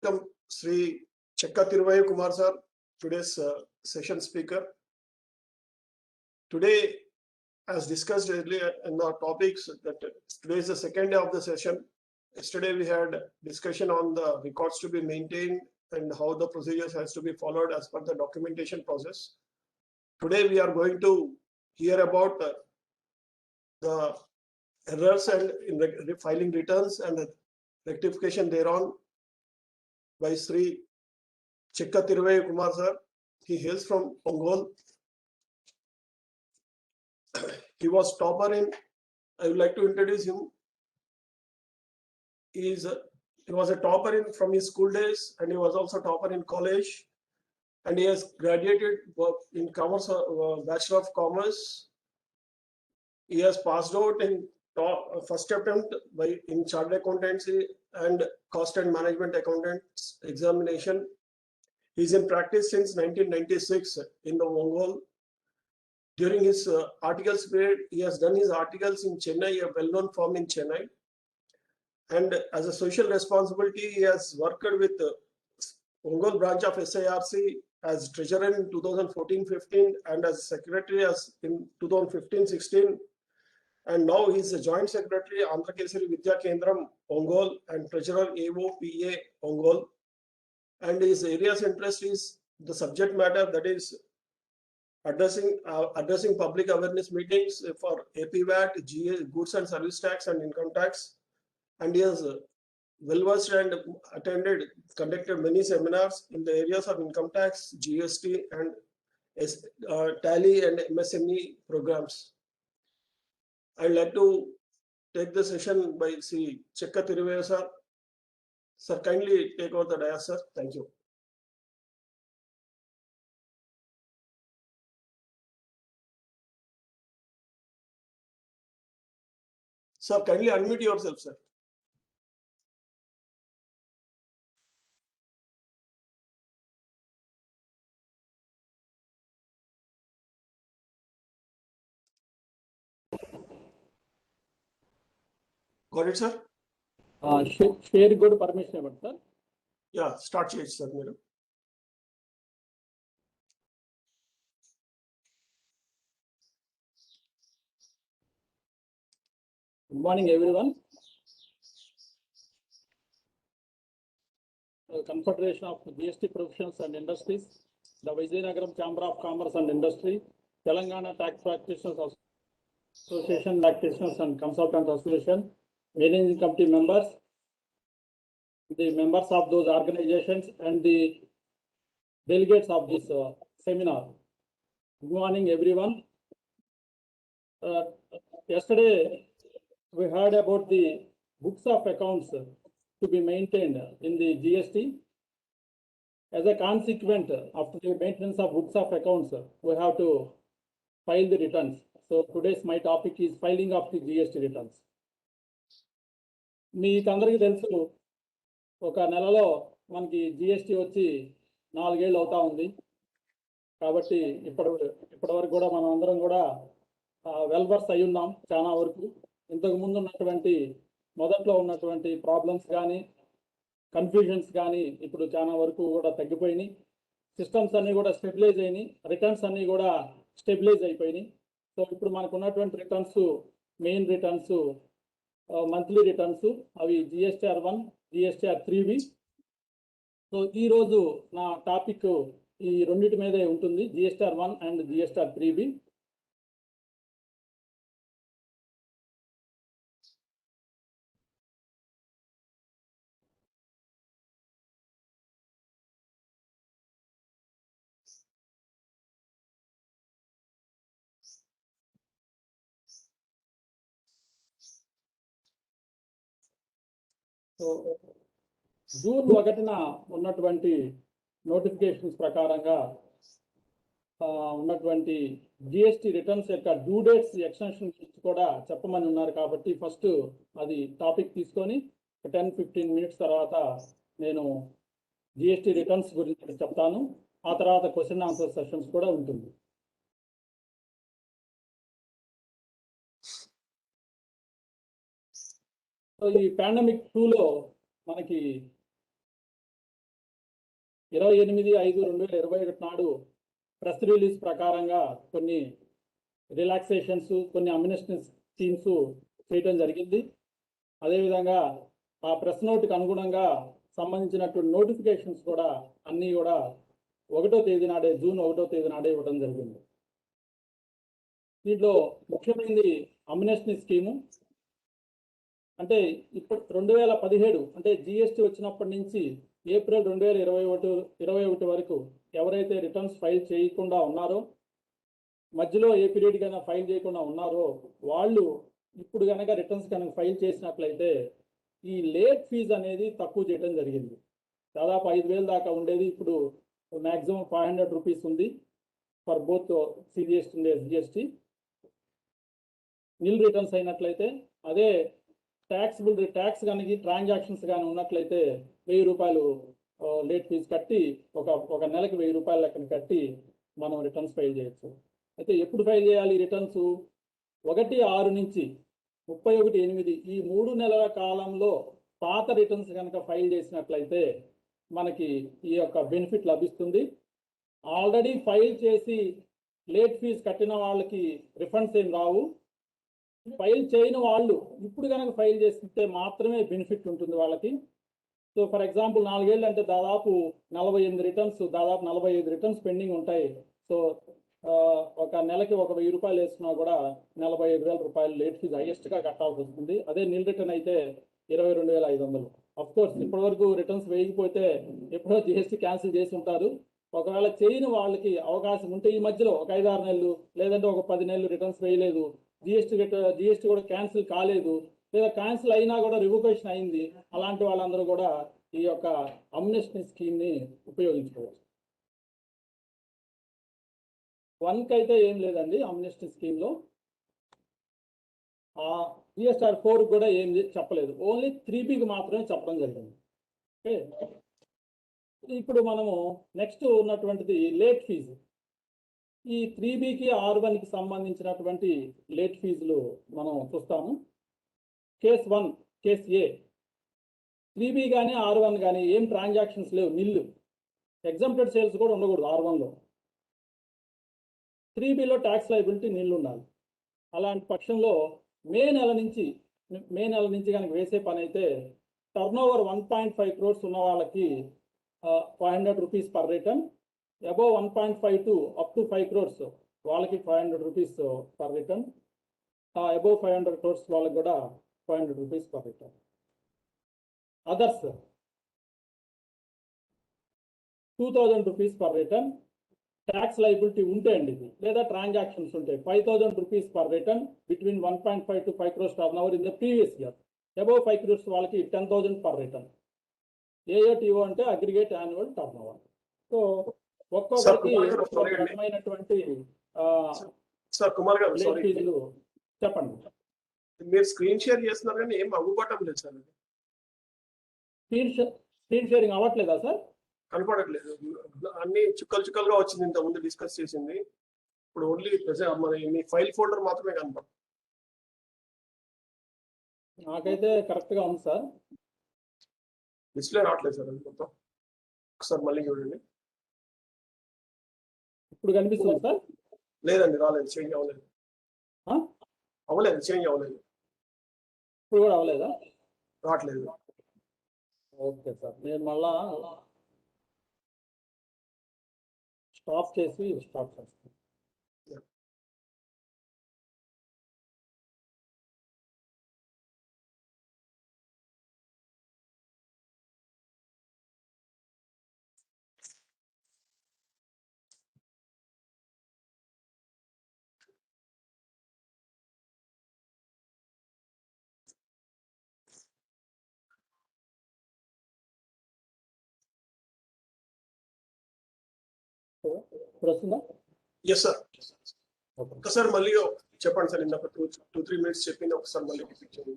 welcome Sri Chekka Tiruvaya Kumar sir, today's session speaker. Today, as discussed earlier in the topics, that today is the second day of the session. Yesterday we had discussion on the records to be maintained and how the procedures has to be followed as per the documentation process. Today we are going to hear about the errors and in filing returns and the rectification thereon by Sri Chekka Tiruvaya Kumar sir. He hails from Ongole. He was topper in, I would like to introduce him. He was a topper from his school days, and he was also topper in college. And he has graduated in commerce, Bachelor of Commerce. He has passed out in first attempt in Chartered Accountancy and Cost and Management Accountants examination. He's in practice since 1996 in the Ongole. During his articles period, he has done his articles in Chennai, a well-known firm in Chennai. And as a social responsibility, he has worked with the Ongole branch of SIRC as treasurer in 2014-15 and as secretary as in 2015-16. And now he is a joint secretary, Andhra Kesari Vidya Kendram, Ongole, and treasurer AOPA, Ongole. And his areas of interest is the subject matter, that is addressing public awareness meetings for APVAT, goods and service tax and income tax. And he has well versed and conducted many seminars in the areas of income tax, GST, and Tally and MSME programs. I'd like to take the session by Sri Chekka Tiruvaya sir. Sir, kindly take over the dais, sir. Thank you. Sir, kindly unmute yourself, sir. Got it, sir? Share good permission, sir. Yeah, start change, sir. Madam. Good morning, everyone. Confederation of GST Professions and Industries, the Vizianagaram Chamber of Commerce and Industry, Telangana Tax Practitioners Association, Practitioners and Consultants Association, Managing Committee members, the members of those organizations, and the delegates of this seminar. Good morning, everyone. Yesterday, we heard about the books of accounts to be maintained in the GST. As a consequence, after the maintenance of books of accounts, we have to file the returns. So today's my topic is filing of the GST returns. మీకు అందరికీ తెలుసు, ఒక నెలలో మనకి GST వచ్చి 4 ఏళ్ళు అవుతా ఉంది. కాబట్టి ఇప్పటి వరకు కూడా మనం అందరం కూడా వెల్వర్స్ అయి ఉన్నాం చాలా వరకు. ఇంతకు ముందు ఉన్నటువంటి మొదట్లో ఉన్నటువంటి ప్రాబ్లమ్స్ కానీ కన్ఫ్యూజన్స్ కానీ ఇప్పుడు చాలా వరకు కూడా తగ్గిపోయినాయి. సిస్టమ్స్ అన్నీ కూడా స్టెబిలైజ్ అయినాయి, రిటర్న్స్ అన్నీ కూడా స్టెబిలైజ్ అయిపోయినాయి. సో ఇప్పుడు మనకు ఉన్నటువంటి returns, main returns, monthly returns, అవి GSTR1, GSTR3B. సో ఈరోజు నా టాపిక్ ఈ రెండింటి మీదే ఉంటుంది, GSTR1 and GSTR3B. So June 1న ఉన్నటువంటి నోటిఫికేషన్స్ ప్రకారంగా ఉన్నటువంటి GST రిటర్న్స్ యొక్క డ్యూ డేట్స్ ఎక్స్టెన్షన్ కూడా చెప్పమని ఉన్నారు. కాబట్టి ఫస్ట్ అది టాపిక్ తీసుకొని 10-15 మినిట్స్ తర్వాత నేను GST రిటర్న్స్ గురించి చెప్తాను. ఆ తర్వాత క్వశ్చన్ ఆన్సర్ సెషన్స్ కూడా ఉంటుంది. సో ఈ పాండమిక్ 2లో మనకి 28/5/2021 నాడు ప్రెస్ రిలీజ్ ప్రకారంగా కొన్ని రిలాక్సేషన్స్, కొన్ని అమ్నిస్టీ స్కీమ్స్ చేయడం జరిగింది. అదేవిధంగా ఆ ప్రెస్ నోట్కి అనుగుణంగా సంబంధించినటువంటి నోటిఫికేషన్స్ కూడా అన్నీ కూడా జూన్ 1వ తేదీ నాడే ఇవ్వడం జరిగింది. దీంట్లో ముఖ్యమైనది అమ్నెస్టీ స్కీము. అంటే ఇప్పుడు 2017 అంటే జిఎస్టీ వచ్చినప్పటి నుంచి ఏప్రిల్ 2021 వరకు ఎవరైతే రిటర్న్స్ ఫైల్ చేయకుండా ఉన్నారో, మధ్యలో ఏ పీరియడ్ కైనా ఫైల్ చేయకుండా ఉన్నారో వాళ్ళు ఇప్పుడు కనుక రిటర్న్స్ కనుక ఫైల్ చేసినట్లయితే ఈ లేట్ ఫీజు అనేది తక్కువ చేయడం జరిగింది. దాదాపు 5,000 దాకా ఉండేది, ఇప్పుడు మ్యాక్సిమం 500 రూపీస్ ఉంది for both CGST and SGST. Nil returns అయినట్లయితే, అదే ట్యాక్స్ కానీ ట్రాన్సాక్షన్స్ కానీ ఉన్నట్లయితే 1000 రూపాయలు లేట్ ఫీజు కట్టి ఒక నెలకి 1000 రూపాయల లెక్కన కట్టి మనం రిటర్న్స్ ఫైల్ చేయొచ్చు. అయితే ఎప్పుడు ఫైల్ చేయాలి రిటర్న్స్? 1/6 నుంచి 31/8 ఈ 3 నెలల కాలంలో పాత రిటర్న్స్ కనుక ఫైల్ చేసినట్లయితే మనకి ఈ యొక్క బెనిఫిట్ లభిస్తుంది. ఆల్రెడీ ఫైల్ చేసి లేట్ ఫీజు కట్టిన వాళ్ళకి రిఫండ్స్ ఏం రావు. ఫైల్ చేయని వాళ్ళు ఇప్పుడు కనుక ఫైల్ చేస్తే మాత్రమే బెనిఫిట్ ఉంటుంది వాళ్ళకి. సో ఫర్ ఎగ్జాంపుల్ 4 ఏళ్ళు అంటే దాదాపు 48 రిటర్న్స్, దాదాపు 45 రిటర్న్స్ పెండింగ్ ఉంటాయి. సో ఒక నెలకి 1000 రూపాయలు వేసుకున్నా కూడా 45,000 రూపాయలు లేట్ ఫీజు హైయెస్ట్గా కట్టాల్సి వస్తుంది. అదే నిల్ రిటర్న్ అయితే 22,500. అఫ్ కోర్స్ ఇప్పటి వరకు రిటర్న్స్ వేయకపోతే ఎప్పుడో జిఎస్టీ క్యాన్సిల్ చేసి ఉంటారు. ఒకవేళ చేయని వాళ్ళకి అవకాశం ఉంటే ఈ మధ్యలో ఒక 5-6 నెలలు లేదంటే ఒక 10 నెలలు రిటర్న్స్ వేయలేదు, జిఎస్టీ కూడా క్యాన్సిల్ కాలేదు, లేదా క్యాన్సిల్ అయినా కూడా రివోకేషన్ అయింది, అలాంటి వాళ్ళందరూ కూడా ఈ యొక్క అమ్నెస్టీ స్కీమ్ని ఉపయోగించుకోవచ్చు. 1కి అయితే ఏం లేదండి అమ్నెస్టీ స్కీమ్లో. జిఎస్ఆర్ 4 కూడా ఏం చెప్పలేదు, ఓన్లీ 3Bకి మాత్రమే చెప్పడం జరిగింది. ఓకే, ఇప్పుడు మనము నెక్స్ట్ ఉన్నటువంటిది లేట్ ఫీజు. ఈ 3Bకి R1కి సంబంధించినటువంటి లేట్ ఫీజులు మనం చూస్తాము. కేస్ 1, కేస్ ఏ. 3B కానీ R1 కానీ ఏం ట్రాన్సాక్షన్స్ లేవు, నిల్లు. ఎగ్జాంప్టెడ్ సేల్స్ కూడా ఉండకూడదు R1లో. 3Bలో ట్యాక్స్ లయబిలిటీ నిల్లు ఉండాలి. అలాంటి పక్షంలో మే నెల నుంచి కనుక వేసే పని అయితే టర్నోవర్ 1.5 crores ఉన్న వాళ్ళకి 500 rupees per return, above 1.5 to up to 5 crores వాళ్ళకి 500 rupees per return, above 500 crores వాళ్ళకి కూడా 500 rupees per return. Others 2,000 rupees per return. Tax liability ఉంటే అండి ఇది, లేదా ట్రాన్సాక్షన్స్ ఉంటాయి 5,000 rupees per return between 1.5 to 5 crores turn over in the previous year. Above 5 crores వాళ్ళకి 10,000 per return. ఏఏటిఓ అంటే aggregate annual turn over. So ఒక్కొక్కరికి ఒక రకమైనటువంటి లేట్ ఫీజులు. చెప్పండి. మీరు స్క్రీన్ షేర్ చేస్తున్నారు కానీ ఏం అవ్వబట్టం లేదు సార్. స్క్రీన్ షేరింగ్ అవ్వట్లేదా సార్? కనపడట్లేదు, అన్ని చుక్కలుగా వచ్చింది. ఇంత ముందు డిస్కస్ చేసింది, ఇప్పుడు ఓన్లీ మన మీ ఫైల్ ఫోల్డర్ మాత్రమే కనపడుతుంది. నాకైతే కరెక్ట్గా ఉంది సార్. డిస్ప్లే రావట్లేదు సార్ అది మొత్తం. ఒకసారి మళ్ళీ చూడండి. ఇప్పుడు కనిపిస్తుంది సార్? లేదండి, రాలేదు, చేంజ్ అవ్వలేదు. చేంజ్ అవ్వలేదు. ఇప్పుడు కూడా అవ్వలేదా? రావట్లేదు. ఓకే సార్, నేను మళ్ళా స్టాప్ చేసి స్టార్ట్ చేస్తాను. ఇప్పుడు వస్తుందా? Yes sir. ఒకసారి మళ్ళీ చెప్పండి సార్, ఇందాక 2-3 minutes చెప్పింది ఒకసారి మళ్ళీ రిపీట్ చేయండి.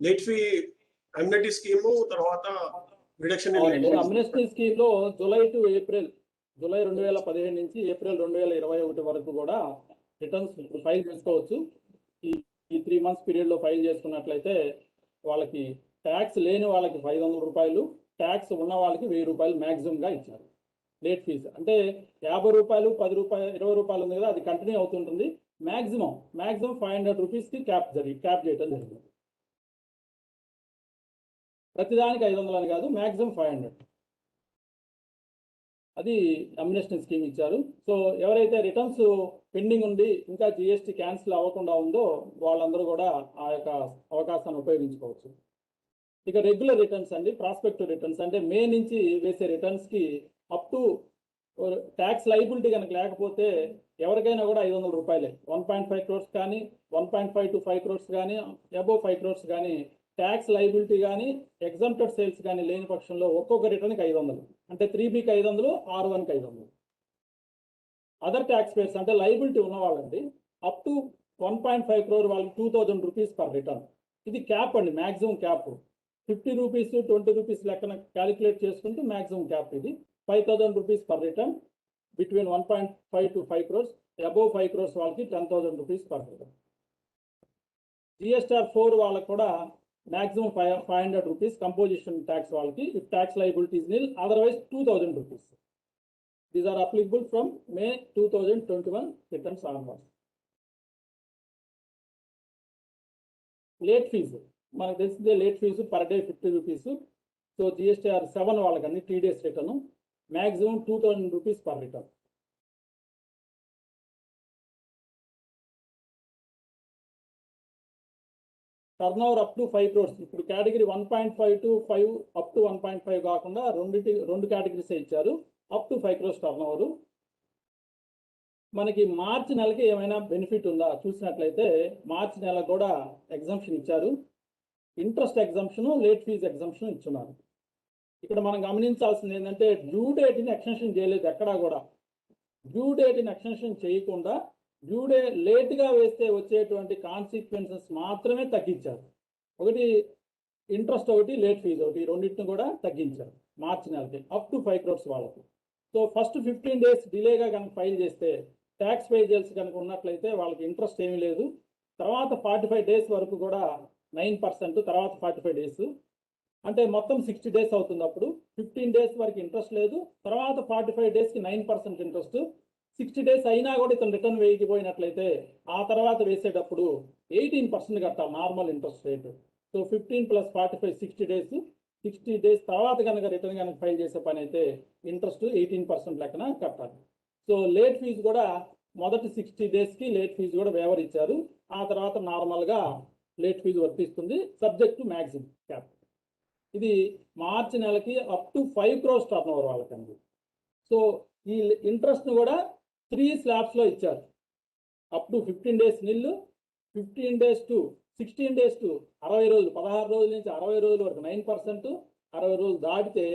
లేట్ ఫీ అమ్నెస్టీ స్కీము, తర్వాత రిడక్షన్ ఇన్ అమ్నెస్టీ స్కీమ్ లో జూలై 2015 నుంచి ఏప్రిల్ 2021 వరకు కూడా రిటర్న్స్ ఫైల్ చేసుకోవచ్చు. ఈ 3 months పీరియడ్ లో ఫైల్ చేసుకున్నట్లయితే వాళ్ళకి ట్యాక్స్ లేని వాళ్ళకి 500 రూపాయలు, ట్యాక్స్ ఉన్న వాళ్ళకి 1000 రూపాయలు మ్యాక్సిమంగా ఇచ్చారు లేట్ ఫీజు. అంటే 50 రూపాయలు, 10 రూపాయలు, 20 రూపాయలు ఉంది కదా, అది కంటిన్యూ అవుతుంటుంది. మ్యాక్సిమం 500 రూపీస్కి క్యాప్ చేయడం జరిగింది. ప్రతిదానికి 500 అని కాదు, మ్యాక్సిమం 500. అది అమ్నెస్టీ స్కీమ్ ఇచ్చారు. సో ఎవరైతే రిటర్న్స్ పెండింగ్ ఉండి ఇంకా జిఎస్టీ క్యాన్సిల్ అవ్వకుండా ఉందో వాళ్ళందరూ కూడా ఆ యొక్క అవకాశాన్ని ఉపయోగించుకోవచ్చు. ఇక రెగ్యులర్ రిటర్న్స్ అండి, ప్రాస్పెక్టివ్ రిటర్న్స్ అంటే మే నుంచి వేసే రిటర్న్స్కి అప్ టు ట్యాక్స్ లైబిలిటీ కనుక లేకపోతే ఎవరికైనా కూడా 500 రూపాయలే. 1.5 crores కానీ, 1.5 to 5 crores కానీ, అబోవ్ 5 crores కానీ ట్యాక్స్ లైబిలిటీ కానీ, ఎగ్జంప్టెడ్ సేల్స్ కానీ లేని పక్షంలో ఒక్కొక్క రిటర్న్కి 500. అంటే 3Bకి 500, R1కి 500. అదర్ ట్యాక్స్ పేయర్స్ అంటే లైబిలిటీ ఉన్న వాళ్ళండి అప్ టు 1.5 crore వాళ్ళకి 2000 రూపీస్ పర్ రిటర్న్. ఇది క్యాప్ అండి, మ్యాక్సిమం క్యాప్. 50 రూపీస్, 20 రూపీస్ లెక్కన క్యాలిక్యులేట్ చేసుకుంటూ మ్యాక్సిమం క్యాప్ ఇది. 5000 rupees per return between 1.5 to 5 crores. Above 5 crores వాళ్ళకి 10,000 రూపీస్ పర్ రిటర్న్. GSTR 4 వాళ్ళకి కూడా మ్యాక్సిమం 500 రూపీస్ కంపోజిషన్ ట్యాక్స్ వాళ్ళకి, if tax liability is nil, otherwise 2000 rupees. These are applicable from May 2021 returns onwards. Late fee మనకు తెలిసిందే, late fee per day 50 rupees. So GSTR 7 వాళ్ళకన్నీ TDS return maximum 2000 rupees per return. Turnover up to 5 crores. ఇప్పుడు category 1.5 to 5 up to 1.5 కాకుండా రెండు categories ఇచ్చారు. Up to 5 crores turn over. మనకి మార్చి నెలకి ఏమైనా బెనిఫిట్ ఉందా చూసినట్లయితే, మార్చి నెల కూడా ఎగ్జంప్షన్ ఇచ్చారు. Interest exemption, late fee exemption ఇచ్చున్నారు. ఇక్కడ మనం గమనించాల్సింది ఏంటంటే డ్యూ డేట్ని ఎక్స్టెన్షన్ చేయలేదు ఎక్కడా కూడా. డ్యూ డేట్ని ఎక్స్టెన్షన్ చేయకుండా డ్యూ డే లేట్గా వేస్తే వచ్చేటువంటి కాన్సిక్వెన్సెస్ మాత్రమే తగ్గించారు. ఒకటి ఇంట్రెస్ట్, ఒకటి లేట్ ఫీజు, ఒకటి రెండింటిని కూడా తగ్గించారు మార్చి నెలకి అప్ టు 5 crores వాళ్ళకి. సో ఫస్ట్ 15 days డిలేగా కనుక ఫైల్ చేస్తే, ట్యాక్స్ పే చేయాల్సి కనుక ఉన్నట్లయితే వాళ్ళకి ఇంట్రెస్ట్ ఏమీ లేదు. తర్వాత 45 days వరకు కూడా 9%, తర్వాత 45 days అంటే మొత్తం 60 days అవుతుంది. అప్పుడు 15 days వరకు ఇంట్రెస్ట్ లేదు, తర్వాత 45 daysకి 9% ఇంట్రెస్ట్. 60 days అయినా కూడా ఇతను రిటర్న్ వేయకపోయినట్లయితే ఆ తర్వాత వేసేటప్పుడు 18% కట్టాలి normal interest rate. So 15 + 45 60 days. 60 days తర్వాత కనుక రిటర్న్ కనుక ఫైల్ చేసే పని అయితే ఇంట్రెస్ట్ 18% లెక్కన కట్టాలి. సో లేట్ ఫీజు కూడా మొదటి 60 daysకి లేట్ ఫీజు కూడా వేవర్ ఇచ్చారు. ఆ తర్వాత నార్మల్గా లేట్ ఫీజు వర్తిస్తుంది, సబ్జెక్ట్ టు మ్యాక్సిమం క్యాప్. ఇది మార్చి నెలకి up to 5 crores turn over వాళ్ళకండి. సో ఈ ఇంట్రెస్ట్ను కూడా 3 స్లాబ్స్లో ఇచ్చారు. అప్ టు 15 days నిల్లు, 15 days to 16 days to 60 రోజులు, 16 రోజుల నుంచి 60 రోజుల వరకు 9%, 60 రోజులు దాటితే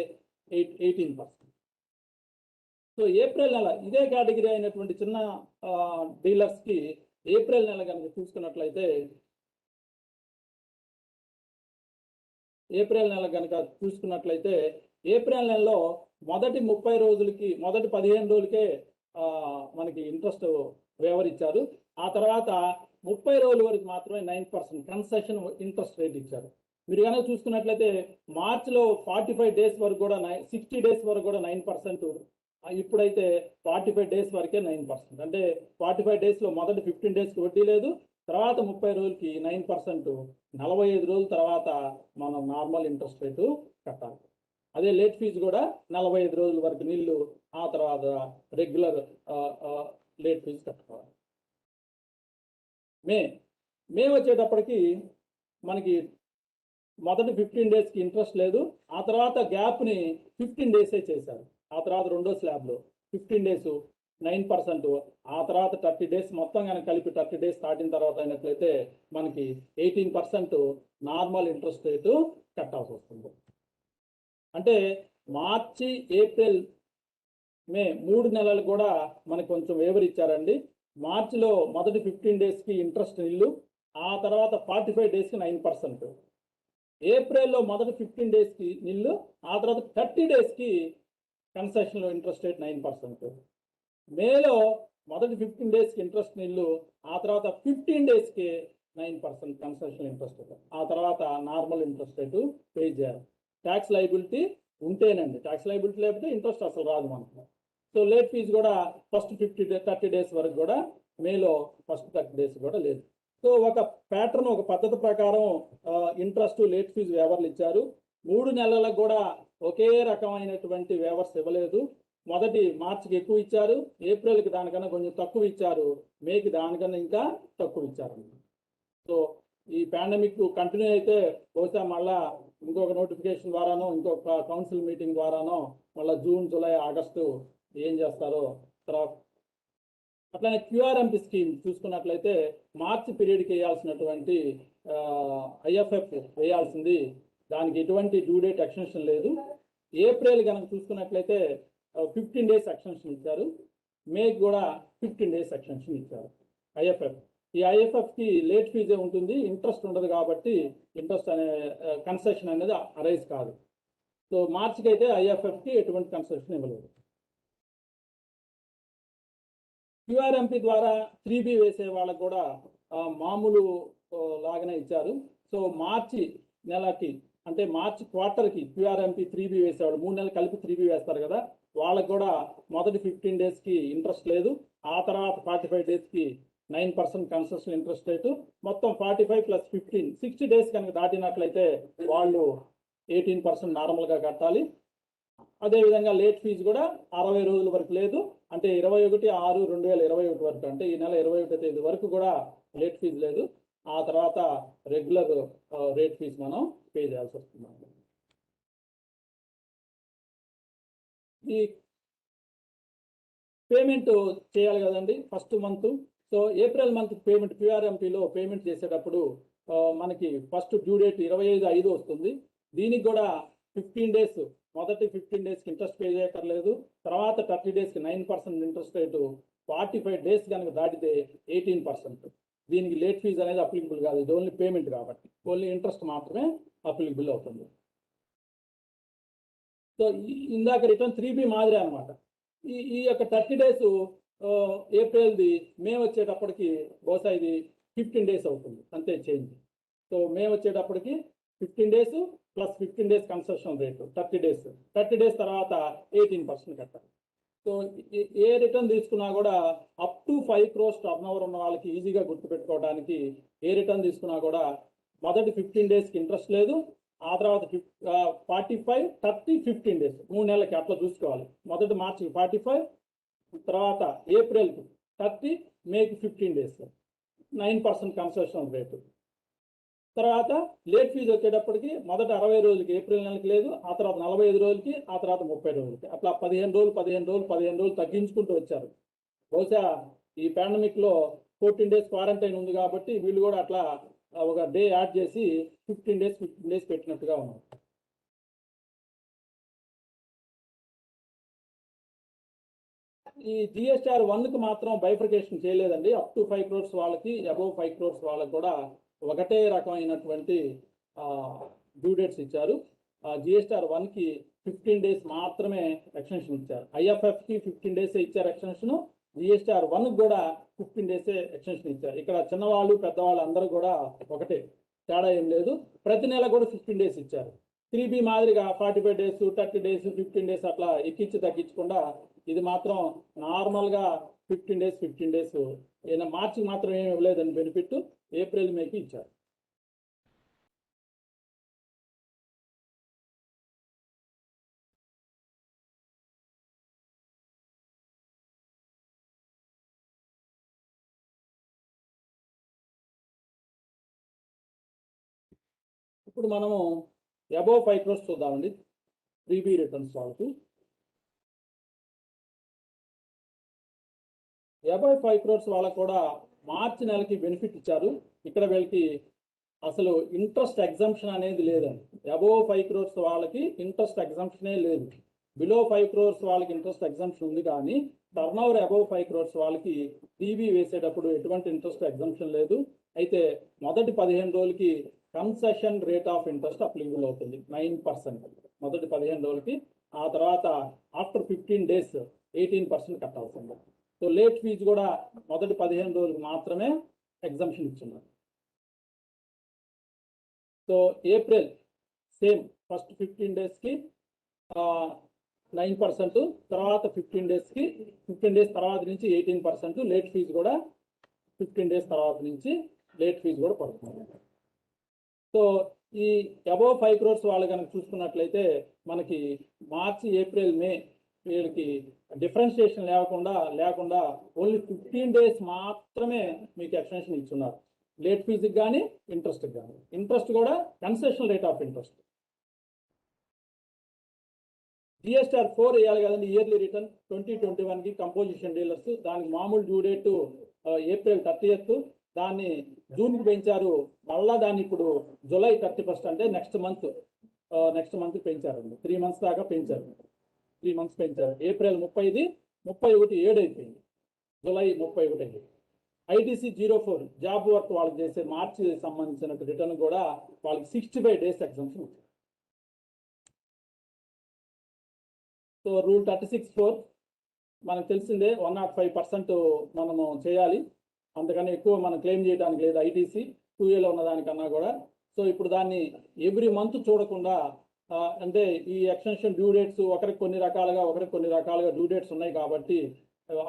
18%. సో ఏప్రిల్ నెల ఇదే కేటగిరీ అయినటువంటి చిన్న డీలర్స్కి ఏప్రిల్ నెల కనుక చూసుకున్నట్లయితే, ఏప్రిల్ నెలలో మొదటి 30 రోజులకి, మొదటి 15 రోజులకే మనకి ఇంట్రెస్ట్ వేవర్ ఇచ్చారు. ఆ తర్వాత 30 రోజుల వరకు మాత్రమే 9% కన్సెషన్ ఇంట్రెస్ట్ రేట్ ఇచ్చారు. మీరు కనుక చూసుకున్నట్లయితే మార్చిలో 45 days వరకు కూడా 60 days వరకు కూడా 9%, ఇప్పుడైతే 45 days వరకే 9%. అంటే 45 daysలో మొదటి 15 daysకి వడ్డీ లేదు, తర్వాత 30 రోజులకి 9%, 45 రోజుల తర్వాత మనం నార్మల్ ఇంట్రెస్ట్ రేటు కట్టాలి. అదే లేట్ ఫీజు కూడా 45 రోజుల వరకు నిల్లు, ఆ తర్వాత రెగ్యులర్ లేట్ ఫీజు కట్టుకోవాలి. మే వచ్చేటప్పటికి మనకి మొదటి 15 daysకి ఇంట్రెస్ట్ లేదు, ఆ తర్వాత గ్యాప్ని 15 days చేశారు. ఆ తర్వాత రెండో స్లాబ్లో 15 days 9%, ఆ తర్వాత 30 days మొత్తం కనుక కలిపి 30 days దాటిన తర్వాత అయినట్లయితే మనకి 18% నార్మల్ ఇంట్రెస్ట్ రేటు కట్టాల్సి వస్తుంది. అంటే మార్చి, ఏప్రిల్, మే 3 నెలలు కూడా మనకు కొంచెం వేవర్ ఇచ్చారండి. మార్చిలో మొదటి 15 daysకి ఇంట్రెస్ట్ నిల్లు, ఆ తర్వాత 45 daysకి 9%. ఏప్రిల్లో మొదటి 15 daysకి నిల్లు, ఆ తర్వాత 30 daysకి కన్సెషన్లో ఇంట్రెస్ట్ రేట్ 9%. మేలో మొదటి 15 daysకి ఇంట్రెస్ట్ నిల్లు, ఆ తర్వాత 15 daysకి 9% కన్సెషన్ ఇంట్రెస్ట్, ఆ తర్వాత నార్మల్ ఇంట్రెస్ట్ రేటు పే చేయాలి. ట్యాక్స్ లైబిలిటీ ఉంటేనండి, ట్యాక్స్ లైబిలిటీ లేకపోతే ఇంట్రెస్ట్ అసలు రాదు మనకు. సో లేట్ ఫీజు కూడా ఫస్ట్ 30 డేస్ వరకు కూడా, మేలో ఫస్ట్ 30 డేస్ కూడా లేదు. సో ఒక ప్యాటర్న్, ఒక పద్ధతి ప్రకారం ఇంట్రెస్ట్ లేట్ ఫీజు వేవర్లు ఇచ్చారు. 3 నెలలకు కూడా ఒకే రకమైనటువంటి వేవర్స్ ఇవ్వలేదు. మొదటి మార్చికి ఎక్కువ ఇచ్చారు, ఏప్రిల్కి దానికన్నా కొంచెం తక్కువ ఇచ్చారు, మేకి దానికన్నా ఇంకా తక్కువ ఇచ్చారు. సో ఈ పాండమిక్ కంటిన్యూ అయితే బహుశా మళ్ళా ఇంకొక నోటిఫికేషన్ ద్వారానో, ఇంకొక కౌన్సిల్ మీటింగ్ ద్వారానో మళ్ళీ జూన్, జూలై, ఆగస్టు ఏం చేస్తారో తర్వాత. అట్లనే క్యూఆర్ఎంపి స్కీమ్ చూసుకున్నట్లయితే మార్చి పీరియడ్కి వేయాల్సినటువంటి ఐఎఫ్ఎఫ్ వేయాల్సింది, దానికి ఎటువంటి డ్యూ డేట్ ఎక్స్టెన్షన్ లేదు. ఏప్రిల్ కనుక చూసుకున్నట్లయితే 15 డేస్ ఎక్స్టెన్షన్ ఇచ్చారు, మేకి కూడా 15 డేస్ ఎక్స్టెన్షన్ ఇచ్చారు ఐఎఫ్ఎఫ్. ఈ ఐఎఫ్ఎఫ్కి లేట్ ఫీజే ఉంటుంది, ఇంట్రెస్ట్ ఉండదు కాబట్టి ఇంట్రెస్ట్ అనే కన్సెషన్ అనేది అరైజ్ కాదు. సో మార్చికి అయితే ఐఎఫ్ఎఫ్కి ఎటువంటి కన్సెషన్ ఇవ్వలేదు. క్యూఆర్ఎంపి ద్వారా 3B వేసే వాళ్ళకు కూడా మామూలు లాగానే ఇచ్చారు. సో మార్చి నెలకి, అంటే మార్చి క్వార్టర్కి క్యూఆర్ఎంపి 3B వేసేవాళ్ళు, 3 నెలలు కలిపి 3B వేస్తారు కదా, వాళ్ళకు కూడా మొదటి 15 డేస్కి ఇంట్రెస్ట్ లేదు, ఆ తర్వాత 45 డేస్కి 9% కన్సెషన్ ఇంట్రెస్ట్ రేటు, మొత్తం 45 + 15 60 డేస్ కనుక దాటినట్లయితే వాళ్ళు 18% నార్మల్గా కట్టాలి. అదేవిధంగా లేట్ ఫీజు కూడా 60 రోజుల వరకు లేదు, అంటే 21/6/2021 వరకు, అంటే ఈ నెల 21వ తేదీ వరకు కూడా లేట్ ఫీజు లేదు. ఆ తర్వాత రెగ్యులర్ రేట్ ఫీజు మనం పే చేయాల్సి వస్తుంది. ఈ పేమెంట్ చేయాలి కదండి first month. So April month payment క్యూఆర్ఎంపీలో పేమెంట్ చేసేటప్పుడు మనకి ఫస్ట్ డ్యూ డేట్ 25/5 వస్తుంది. దీనికి కూడా 15 డేస్, మొదటి 15 డేస్కి ఇంట్రెస్ట్ పే చేయక్కర్లేదు, తర్వాత 30 డేస్కి 9% ఇంట్రెస్ట్ రేటు, 45 డేస్ కనుక దాటితే 18%. దీనికి లేట్ ఫీజు అనేది అప్లికబుల్ కాదు, ఇది ఓన్లీ పేమెంట్ కాబట్టి ఓన్లీ ఇంట్రెస్ట్ మాత్రమే అప్లికబుల్ అవుతుంది. సో ఇందాక రిటర్న్ 3B మాదిరి అనమాట. ఈ యొక్క 30 డేస్ ఏప్రిల్ది మే వచ్చేటప్పటికి బహుశా ఇది 15 డేస్ అవుతుంది, అంతే చేంజ్. సో మే వచ్చేటప్పటికి 15 days + 15 days concession rate 30 days తర్వాత 18% కట్టాలి. సో ఏ రిటర్న్ తీసుకున్నా కూడా up to 5 crores turn over ఉన్న వాళ్ళకి ఈజీగా గుర్తుపెట్టుకోవడానికి, ఏ రిటర్న్ తీసుకున్నా కూడా మొదటి 15 డేస్కి ఇంట్రెస్ట్ లేదు, ఆ తర్వాత 45, 30, 15 డేస్ 3 నెలలకి అట్లా చూసుకోవాలి. మొదటి మార్చికి 45, తర్వాత ఏప్రిల్కి 30, మేకి 15 డేస్ 9% కన్సెషన్ రేటు. తర్వాత లేట్ ఫీజు వచ్చేటప్పటికి మొదట 60 రోజులకి ఏప్రిల్ నెలకి లేదు, ఆ తర్వాత 45 రోజులకి, ఆ తర్వాత 30 రోజులకి, అట్లా 15 రోజులు తగ్గించుకుంటూ వచ్చారు. బహుశా ఈ పాండమిక్లో 14 డేస్ క్వారంటైన్ ఉంది కాబట్టి వీళ్ళు కూడా అట్లా ఒక డే యాడ్ చేసి 15 డేస్ పెట్టినట్టుగా ఉన్నారు. ఈ GSTR 1కి మాత్రం బైఫర్కేషన్ చేయలేదండి. అప్ టు 5 crores వాళ్ళకి, అబోవ్ 5 crores వాళ్ళకి కూడా ఒకటే రకమైనటువంటి డ్యూ డేట్స్ ఇచ్చారు. GSTR 1కి 15 డేస్ మాత్రమే ఎక్స్టెన్షన్ ఇచ్చారు. IFFకి 15 డేస్ ఇచ్చారు ఎక్స్టెన్షన్, GSTR 1కి కూడా 15 డేసే ఎక్స్టెన్షన్ ఇచ్చారు. ఇక్కడ చిన్నవాళ్ళు పెద్దవాళ్ళు అందరూ కూడా ఒకటే, తేడా ఏం లేదు. ప్రతి నెల కూడా 15 డేస్ ఇచ్చారు. 3B మాదిరిగా 45 డేస్, 30 డేస్, 15 డేస్ అట్లా ఎక్కించి తగ్గించకుండా ఇది మాత్రం నార్మల్గా 15 డేస్ ఏదైనా మార్చికి మాత్రం ఏమి ఇవ్వలేదని బెనిఫిట్, ఏప్రిల్ మేకి ఇచ్చారు. ఇప్పుడు మనము అబోవ్ 5 crores చూద్దామండి. 3B రిటర్న్స్ వాళ్ళకి అబోవ్ 5 crores వాళ్ళకు కూడా మార్చి నెలకి బెనిఫిట్ ఇచ్చారు. ఇక్కడ వీళ్ళకి అసలు ఇంట్రెస్ట్ ఎగ్జంప్షన్ అనేది లేదండి. అబోవ్ 5 crores వాళ్ళకి ఇంట్రెస్ట్ ఎగ్జంప్షనే లేదు. బిలో 5 crores వాళ్ళకి ఇంట్రెస్ట్ ఎగ్జంప్షన్ ఉంది, కానీ టర్న్ ఓవర్ అబోవ్ 5 crores వాళ్ళకి 3B వేసేటప్పుడు ఎటువంటి ఇంట్రెస్ట్ ఎగ్జంప్షన్ లేదు. అయితే మొదటి 15 రోజులకి concession rate of interest applicable అవుతుంది 9% మొదటి 15 రోజులకి. ఆ తర్వాత ఆఫ్టర్ 15 డేస్ 18% కట్టాల్సింది. సో లేట్ ఫీజు కూడా మొదటి 15 రోజులకు మాత్రమే ఎగ్జంప్షన్ ఇచ్చున్నారు. సో ఏప్రిల్ సేమ్ ఫస్ట్ 15 డేస్కి 9%, తర్వాత 15 డేస్కి 15 డేస్ తర్వాత నుంచి 18%, లేట్ ఫీజు కూడా 15 డేస్ తర్వాత నుంచి లేట్ ఫీజు కూడా పడుతుంది. సో ఈ అబోవ్ 5 crores వాళ్ళు కనుక చూసుకున్నట్లయితే మనకి మార్చి, ఏప్రిల్, మే వీళ్ళకి డిఫరెన్షియేషన్ లేకుండా ఓన్లీ 15 డేస్ మాత్రమే మీకు ఎక్స్టెన్షన్ ఇచ్చున్నారు. లేట్ ఫీజుకి కానీ ఇంట్రెస్ట్కి కానీ. ఇంట్రెస్ట్ కూడా concession rate of interest. GSTR 4 వేయాలి కదండి, ఇయర్లీ రిటర్న్ 2021కి కంపోజిషన్ డీలర్స్. దానికి మామూలు డ్యూ డేట్ ఏప్రిల్ 30th, దాన్ని జూన్కి పెంచారు. మళ్ళా దాన్ని ఇప్పుడు జూలై 31st అంటే నెక్స్ట్ మంత్ పెంచారండి. 3 months దాకా పెంచారు. 3 months పెంచారు. ఏప్రిల్ 30, 31 7 అయిపోయింది, జూలై 31 అయింది. ITC 04 జాబ్ వర్క్ వాళ్ళకి చేసే మార్చి సంబంధించిన రిటర్న్ కూడా వాళ్ళకి 65 days ఎగ్జామ్షన్ ఉంది. సో రూల్ 36(4) మనకు తెలిసిందే, 105% మనము చేయాలి, అంతకన్నా ఎక్కువ మనం క్లెయిమ్ చేయడానికి లేదు ITC 2Aలో ఉన్న దానికన్నా కూడా. సో ఇప్పుడు దాన్ని ఎవ్రీ మంత్ చూడకుండా, అంటే ఈ ఎక్స్టెన్షన్ డ్యూ డేట్స్ ఒకరికి కొన్ని రకాలుగా డ్యూ డేట్స్ ఉన్నాయి కాబట్టి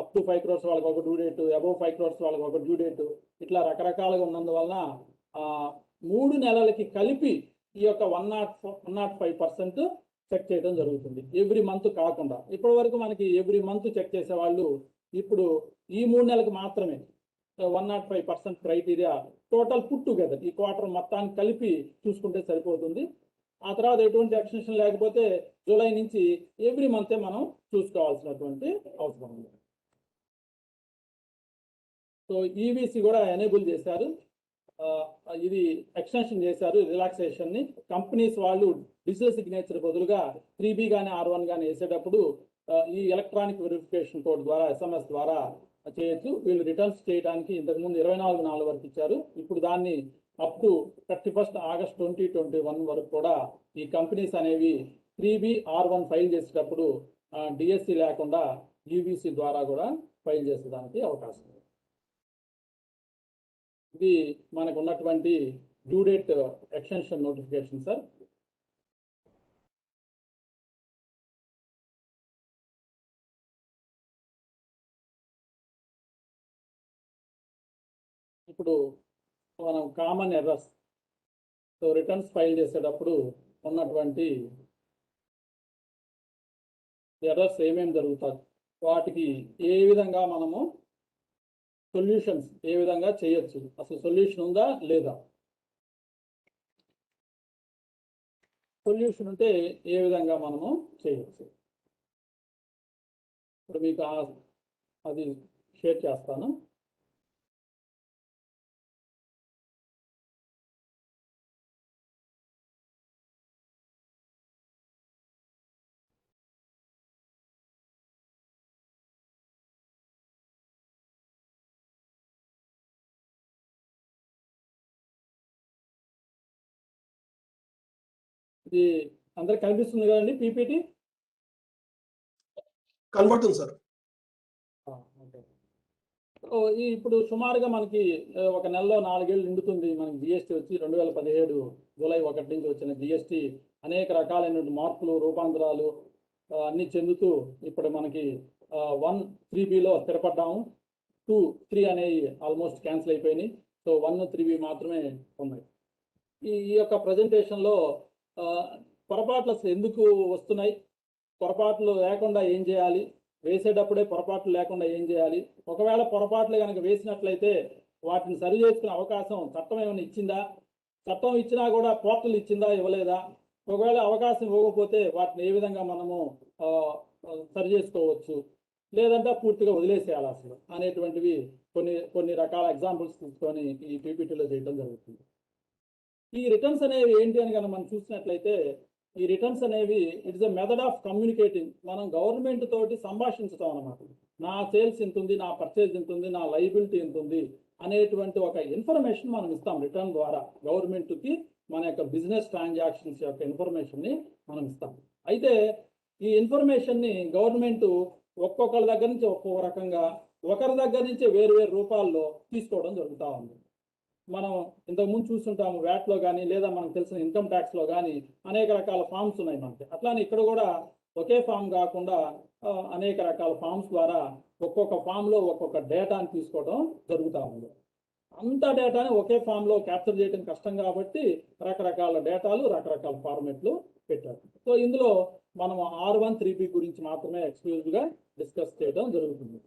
అప్ టు 5 crores వాళ్ళకి ఒక డ్యూ డేట్, అబోవ్ 5 crores వాళ్ళకి ఒక డ్యూ డేట్, ఇట్లా రకరకాలుగా ఉన్నందువలన 3 నెలలకి కలిపి ఈ యొక్క 105% చెక్ చేయడం జరుగుతుంది, ఎవ్రీ మంత్ కాకుండా. ఇప్పటి వరకు మనకి ఎవ్రీ మంత్ చెక్ చేసే వాళ్ళు ఇప్పుడు ఈ 3 నెలలకు మాత్రమే 105% క్రైటీరియా టోటల్ పుట్ టుగెదర్ ఈ క్వార్టర్ మొత్తాన్ని కలిపి చూసుకుంటే సరిపోతుంది. ఆ తర్వాత ఎటువంటి ఎక్స్టెన్షన్ లేకపోతే జూలై నుంచి ఎవ్రీ మంతే మనం చూసుకోవాల్సినటువంటి అవసరం ఉంది. సో ఈవీసీ కూడా ఎనేబుల్ చేశారు, ఇది ఎక్స్టెన్షన్ చేశారు రిలాక్సేషన్ని. కంపెనీస్ వాళ్ళు డిజిటల్ సిగ్నేచర్ బదులుగా 3B కానీ R1 కానీ వేసేటప్పుడు ఈ ఎలక్ట్రానిక్ వెరిఫికేషన్ కోడ్ ద్వారా SMS ద్వారా చేయొచ్చు. వీళ్ళు రిటర్న్స్ చేయడానికి ఇంతకుముందు 24/4 వరకు ఇచ్చారు. ఇప్పుడు దాన్ని అప్ టు 31st August 2021 వరకు కూడా ఈ కంపెనీస్ అనేవి 3B R1 ఫైల్ చేసేటప్పుడు DSC లేకుండా UVC ద్వారా కూడా ఫైల్ చేసేదానికి అవకాశం ఉంది. ఇది మనకు ఉన్నటువంటి due date extension notification sir. ఇప్పుడు మనం common errors, so returns file చేసేటప్పుడు ఉన్నటువంటి ఎర్రర్స్ ఏమేమి జరుగుతాయి, వాటికి ఏ విధంగా మనము సొల్యూషన్స్ ఏ విధంగా చేయొచ్చు, అసలు సొల్యూషన్ ఉందా లేదా, సొల్యూషన్ ఉంటే ఏ విధంగా మనము చేయొచ్చు, ఇప్పుడు మీకు అది షేర్ చేస్తాను. ఇది అందరికి కనిపిస్తుంది కదండి పీపీటీ? కనబడుతుంది సార్. ఇప్పుడు సుమారుగా మనకి ఒక నెలలో 4 ఏళ్ళు నిండుతుంది మనకి జిఎస్టీ వచ్చి. 2017 జూలై 1 నుంచి వచ్చిన జిఎస్టీ అనేక రకాలైన మార్పులు, రూపాంతరాలు అన్ని చెందుతూ ఇప్పుడు మనకి 1, 3Bలో స్థిరపడ్డాము. 2, 3 అనేవి ఆల్మోస్ట్ క్యాన్సిల్ అయిపోయినాయి. సో 1, 3B మాత్రమే ఉన్నాయి. ఈ యొక్క ప్రజెంటేషన్లో పొరపాట్లు అసలు ఎందుకు వస్తున్నాయి, పొరపాట్లు లేకుండా ఏం చేయాలి, వేసేటప్పుడే పొరపాట్లు లేకుండా ఏం చేయాలి, ఒకవేళ పొరపాట్లు కనుక వేసినట్లయితే వాటిని సరి చేసుకునే అవకాశం చట్టం ఏమైనా ఇచ్చిందా, చట్టం ఇచ్చినా కూడా పోర్టల్ ఇచ్చిందా ఇవ్వలేదా, ఒకవేళ అవకాశం ఇవ్వకపోతే వాటిని ఏ విధంగా మనము సరి చేసుకోవచ్చు, లేదంటే పూర్తిగా వదిలేసేయాలి అసలు అనేటువంటివి కొన్ని రకాల ఎగ్జాంపుల్స్ తీసుకొని ఈ పీపీటీలో చేయడం జరుగుతుంది. ఈ రిటర్న్స్ అనేవి ఏంటి అని కనుక మనం చూసినట్లయితే, ఈ రిటర్న్స్ అనేవి it's a method of communicating. మనం గవర్నమెంట్ తోటి సంభాషించుతాం అన్నమాట. నా సేల్స్ ఎంత ఉంది, నా పర్చేజ్ ఎంత ఉంది, నా లైబిలిటీ ఎంత ఉంది అనేటువంటి ఒక ఇన్ఫర్మేషన్ మనం ఇస్తాం రిటర్న్ ద్వారా. గవర్నమెంట్కి మన యొక్క బిజినెస్ ట్రాన్సాక్షన్స్ యొక్క ఇన్ఫర్మేషన్ని మనం ఇస్తాం. అయితే ఈ ఇన్ఫర్మేషన్ని గవర్నమెంట్ ఒక్కొక్కరి దగ్గర నుంచి ఒక్కొక్క రకంగా, ఒకరి దగ్గర నుంచి వేరు రూపాల్లో తీసుకోవడం జరుగుతూ ఉంది. మనం ఇంతకుముందు చూస్తుంటాము వ్యాట్లో కానీ లేదా మనకు తెలిసిన ఇన్కమ్ ట్యాక్స్లో కానీ అనేక రకాల ఫామ్స్ ఉన్నాయి మనకి. అట్లానే ఇక్కడ కూడా ఒకే ఫామ్ కాకుండా అనేక రకాల ఫామ్స్ ద్వారా ఒక్కొక్క ఫామ్లో ఒక్కొక్క డేటాని తీసుకోవడం జరుగుతూ ఉంది. అంత డేటాని ఒకే ఫామ్లో క్యాప్చర్ చేయడం కష్టం కాబట్టి రకరకాల డేటాలు రకరకాల ఫార్మెట్లు పెట్టారు. సో ఇందులో మనం R1 3B గురించి మాత్రమే ఎక్స్క్లూజివ్గా డిస్కస్ చేయడం జరుగుతుంది.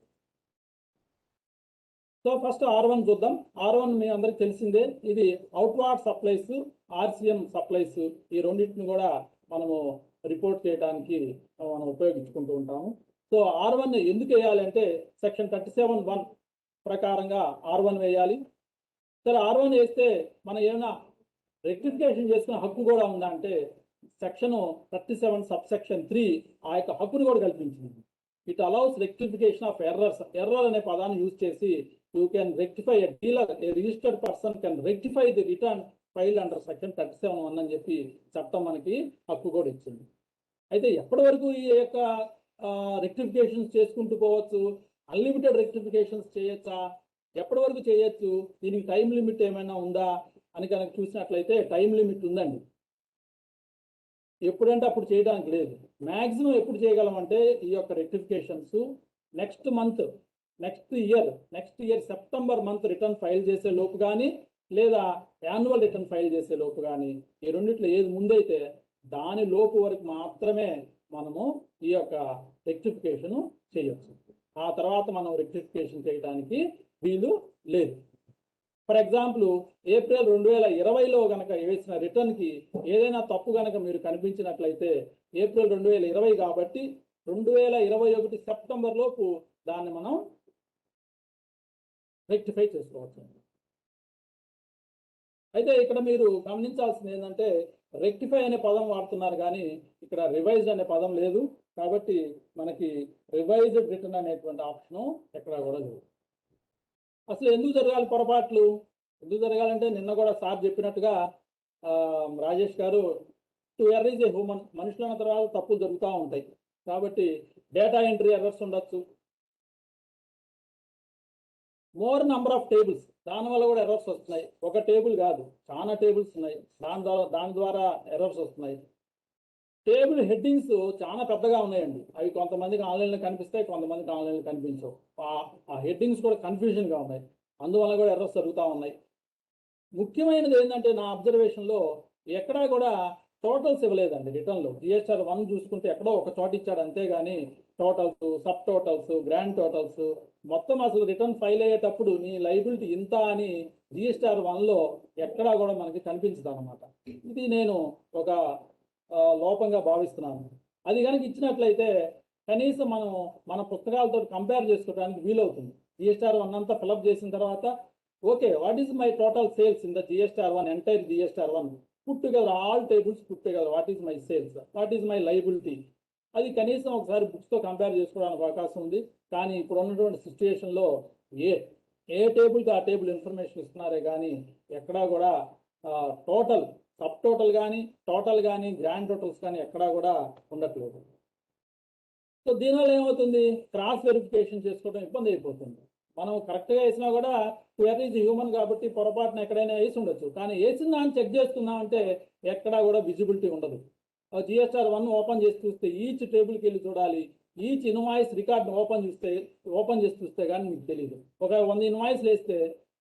సో ఫస్ట్ R1 చూద్దాం. R1 మీ అందరికి తెలిసిందే, ఇది అవుట్వార్డ్ సప్లైస్, RCM సప్లైస్, ఈ రెండింటిని కూడా మనము రిపోర్ట్ చేయడానికి మనం ఉపయోగించుకుంటూ ఉంటాము. సో R1 ఎందుకు వేయాలంటే సెక్షన్ 37(1) ప్రకారంగా R1 వేయాలి. సరే R1 వేస్తే మనం ఏమైనా రెక్టిఫికేషన్ చేసుకునే హక్కు కూడా ఉందా అంటే సెక్షన్ 37 సబ్సెక్షన్ 3 ఆ యొక్క హక్కును కూడా కల్పించింది. It allows rectification of errors. Error అనే పదాన్ని యూజ్ చేసి you can rectify a dealer, A registered person can rectify the return filed under section 37(1) అని చెప్పి చట్టం మనకి హక్కు కూడా ఇచ్చింది. అయితే ఎప్పటి వరకు ఈ యొక్క రెక్టిఫికేషన్స్ చేసుకుంటూ పోవచ్చు? అన్లిమిటెడ్ రెక్టిఫికేషన్స్ చేయొచ్చా? ఎప్పటి వరకు చేయొచ్చు? దీనికి టైం లిమిట్ ఏమైనా ఉందా అని కనుక చూసినట్లయితే టైం లిమిట్ ఉందండి. ఎప్పుడంటే అప్పుడు చేయడానికి లేదు. మ్యాక్సిమం ఎప్పుడు చేయగలమంటే ఈ యొక్క rectifications next year September month return file చేసే లోపు కానీ లేదా యాన్యువల్ రిటర్న్ ఫైల్ చేసే లోపు కానీ, ఈ రెండిట్లో ఏది ముందైతే దాని లోపు వరకు మాత్రమే మనము ఈ యొక్క రెక్టిఫికేషన్ చేయొచ్చు. ఆ తర్వాత మనం రెక్టిఫికేషన్ చేయడానికి వీలు లేదు. ఫర్ ఎగ్జాంపుల్ ఏప్రిల్ 2020లో కనుక వేసిన రిటర్న్కి ఏదైనా తప్పు కనుక మీరు కనిపించినట్లయితే ఏప్రిల్ 2020 కాబట్టి 2021 సెప్టెంబర్ లోపు దాన్ని మనం రెక్టిఫై చేసుకోవచ్చు. అయితే ఇక్కడ మీరు గమనించాల్సింది ఏంటంటే రెక్టిఫై అనే పదం వాడుతున్నారు కానీ ఇక్కడ రివైజ్డ్ అనే పదం లేదు. కాబట్టి మనకి రివైజ్డ్ రిటర్న్ అనేటువంటి ఆప్షను ఎక్కడా కూడా లేదు. అసలు ఎందుకు జరగాలి పొరపాట్లు? ఎందుకు జరగాలంటే నిన్న కూడా సార్ చెప్పినట్టుగా రాజేష్ గారు, to er is a human, మనుషులు అన్న తర్వాత తప్పులు జరుగుతూ ఉంటాయి. కాబట్టి డేటా ఎంట్రీ ఎర్రర్స్ ఉండొచ్చు. మోర్ నంబర్ ఆఫ్ టేబుల్స్, దానివల్ల కూడా ఎర్రర్స్ వస్తున్నాయి. ఒక టేబుల్ కాదు, చాలా టేబుల్స్ ఉన్నాయి, దాని ద్వారా ఎర్రర్స్ వస్తున్నాయి. టేబుల్ హెడ్డింగ్స్ చాలా పెద్దగా ఉన్నాయండి. అవి కొంతమందికి ఆన్లైన్లో కనిపిస్తాయి, కొంతమందికి ఆన్లైన్లో కనిపించవు. ఆ హెడ్డింగ్స్ కూడా కన్ఫ్యూజన్గా ఉన్నాయి, అందువల్ల కూడా ఎర్రర్స్ జరుగుతూ ఉన్నాయి. ముఖ్యమైనది ఏంటంటే నా అబ్జర్వేషన్లో ఎక్కడా కూడా టోటల్స్ ఇవ్వలేదండి రిటర్న్లో. GSR 1 చూసుకుంటే ఎక్కడో ఒక చోట ఇచ్చాడు, అంతేగాని totals, sub totals, grand totals మొత్తం అసలు రిటర్న్ ఫైల్ అయ్యేటప్పుడు నీ లైబిలిటీ ఇంత అని GSR 1లో ఎక్కడా కూడా మనకి కనిపించదు అనమాట. ఇది నేను ఒక లోపంగా భావిస్తున్నాను. అది కనుక ఇచ్చినట్లయితే కనీసం మనం మన పుస్తకాలతో కంపేర్ చేసుకోవడానికి వీలవుతుంది. GSR 1 అంతా ఫిలప్ చేసిన తర్వాత okay, what is my total sales in the GSR 1, entire GSR 1 put together, all tables put together, what is my sales, what is my liability, అది కనీసం ఒకసారి బుక్స్తో కంపేర్ చేసుకోవడానికి అవకాశం ఉంది. కానీ ఇప్పుడు ఉన్నటువంటి సిచ్యువేషన్లో ఏ టేబుల్కి ఆ టేబుల్ ఇన్ఫర్మేషన్ ఇస్తున్నారే కానీ ఎక్కడా కూడా టోటల్, సబ్ టోటల్ కానీ, టోటల్ కానీ, గ్రాండ్ టోటల్స్ కానీ ఎక్కడా కూడా ఉండట్లేదు. సో దీనివల్ల ఏమవుతుంది? క్రాస్ వెరిఫికేషన్ చేసుకోవడం ఇబ్బంది అయిపోతుంది. మనం కరెక్ట్గా వేసినా కూడా ఎర్ర్ ఈజ్ హ్యూమన్ కాబట్టి పొరపాటున ఎక్కడైనా వేసి ఉండొచ్చు. కానీ వేసిందా అని చెక్ చేసుకున్నామంటే ఎక్కడా కూడా విజిబిలిటీ ఉండదు. GSR 1 ఓపెన్ చేసి చూస్తే ఈచ్ టేబుల్కి వెళ్ళి చూడాలి, ఈచ్ ఇన్వాయిస్ రికార్డ్ని ఓపెన్ చేసి చూస్తే కానీ మీకు తెలియదు. ఒక 100 ఇన్వాయిస్లు వేస్తే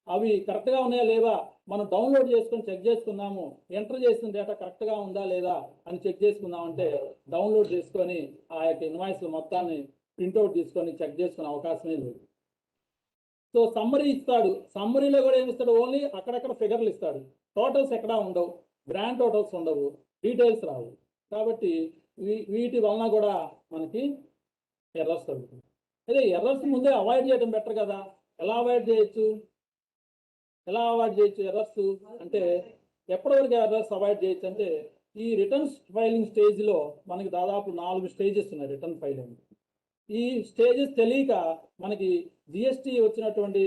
అవి కరెక్ట్గా ఉన్నాయా లేవా మనం డౌన్లోడ్ చేసుకొని చెక్ చేసుకుందాము, ఎంటర్ చేసిన డేటా కరెక్ట్గా ఉందా లేదా అని చెక్ చేసుకుందామంటే డౌన్లోడ్ చేసుకొని ఆ యొక్క ఇన్వాయిస్ మొత్తాన్ని ప్రింట్అవుట్ తీసుకొని చెక్ చేసుకునే అవకాశమే లేదు. సో సమ్మరీ ఇస్తాడు, సమ్మరీలో కూడా ఏమి ఇస్తాడు? ఓన్లీ అక్కడక్కడ ఫిగర్లు ఇస్తాడు, టోటల్స్ ఎక్కడా ఉండవు, గ్రాండ్ టోటల్స్ ఉండవు, డీటెయిల్స్ రావు. కాబట్టి వీటి వలన కూడా మనకి ఎర్రర్స్ జరుగుతుంది. అదే ఎర్రర్స్ ముందే అవాయిడ్ చేయడం బెటర్ కదా. ఎలా అవాయిడ్ చేయొచ్చు ఎర్రర్స్ అంటే ఎప్పటి వరకు ఎర్రర్స్ అవాయిడ్ చేయొచ్చు అంటే ఈ రిటర్న్స్ ఫైలింగ్ స్టేజ్లో మనకి దాదాపు 4 స్టేజెస్ ఉన్నాయి రిటర్న్ ఫైలింగ్. ఈ స్టేజెస్ తెలియక మనకి GST వచ్చినటువంటి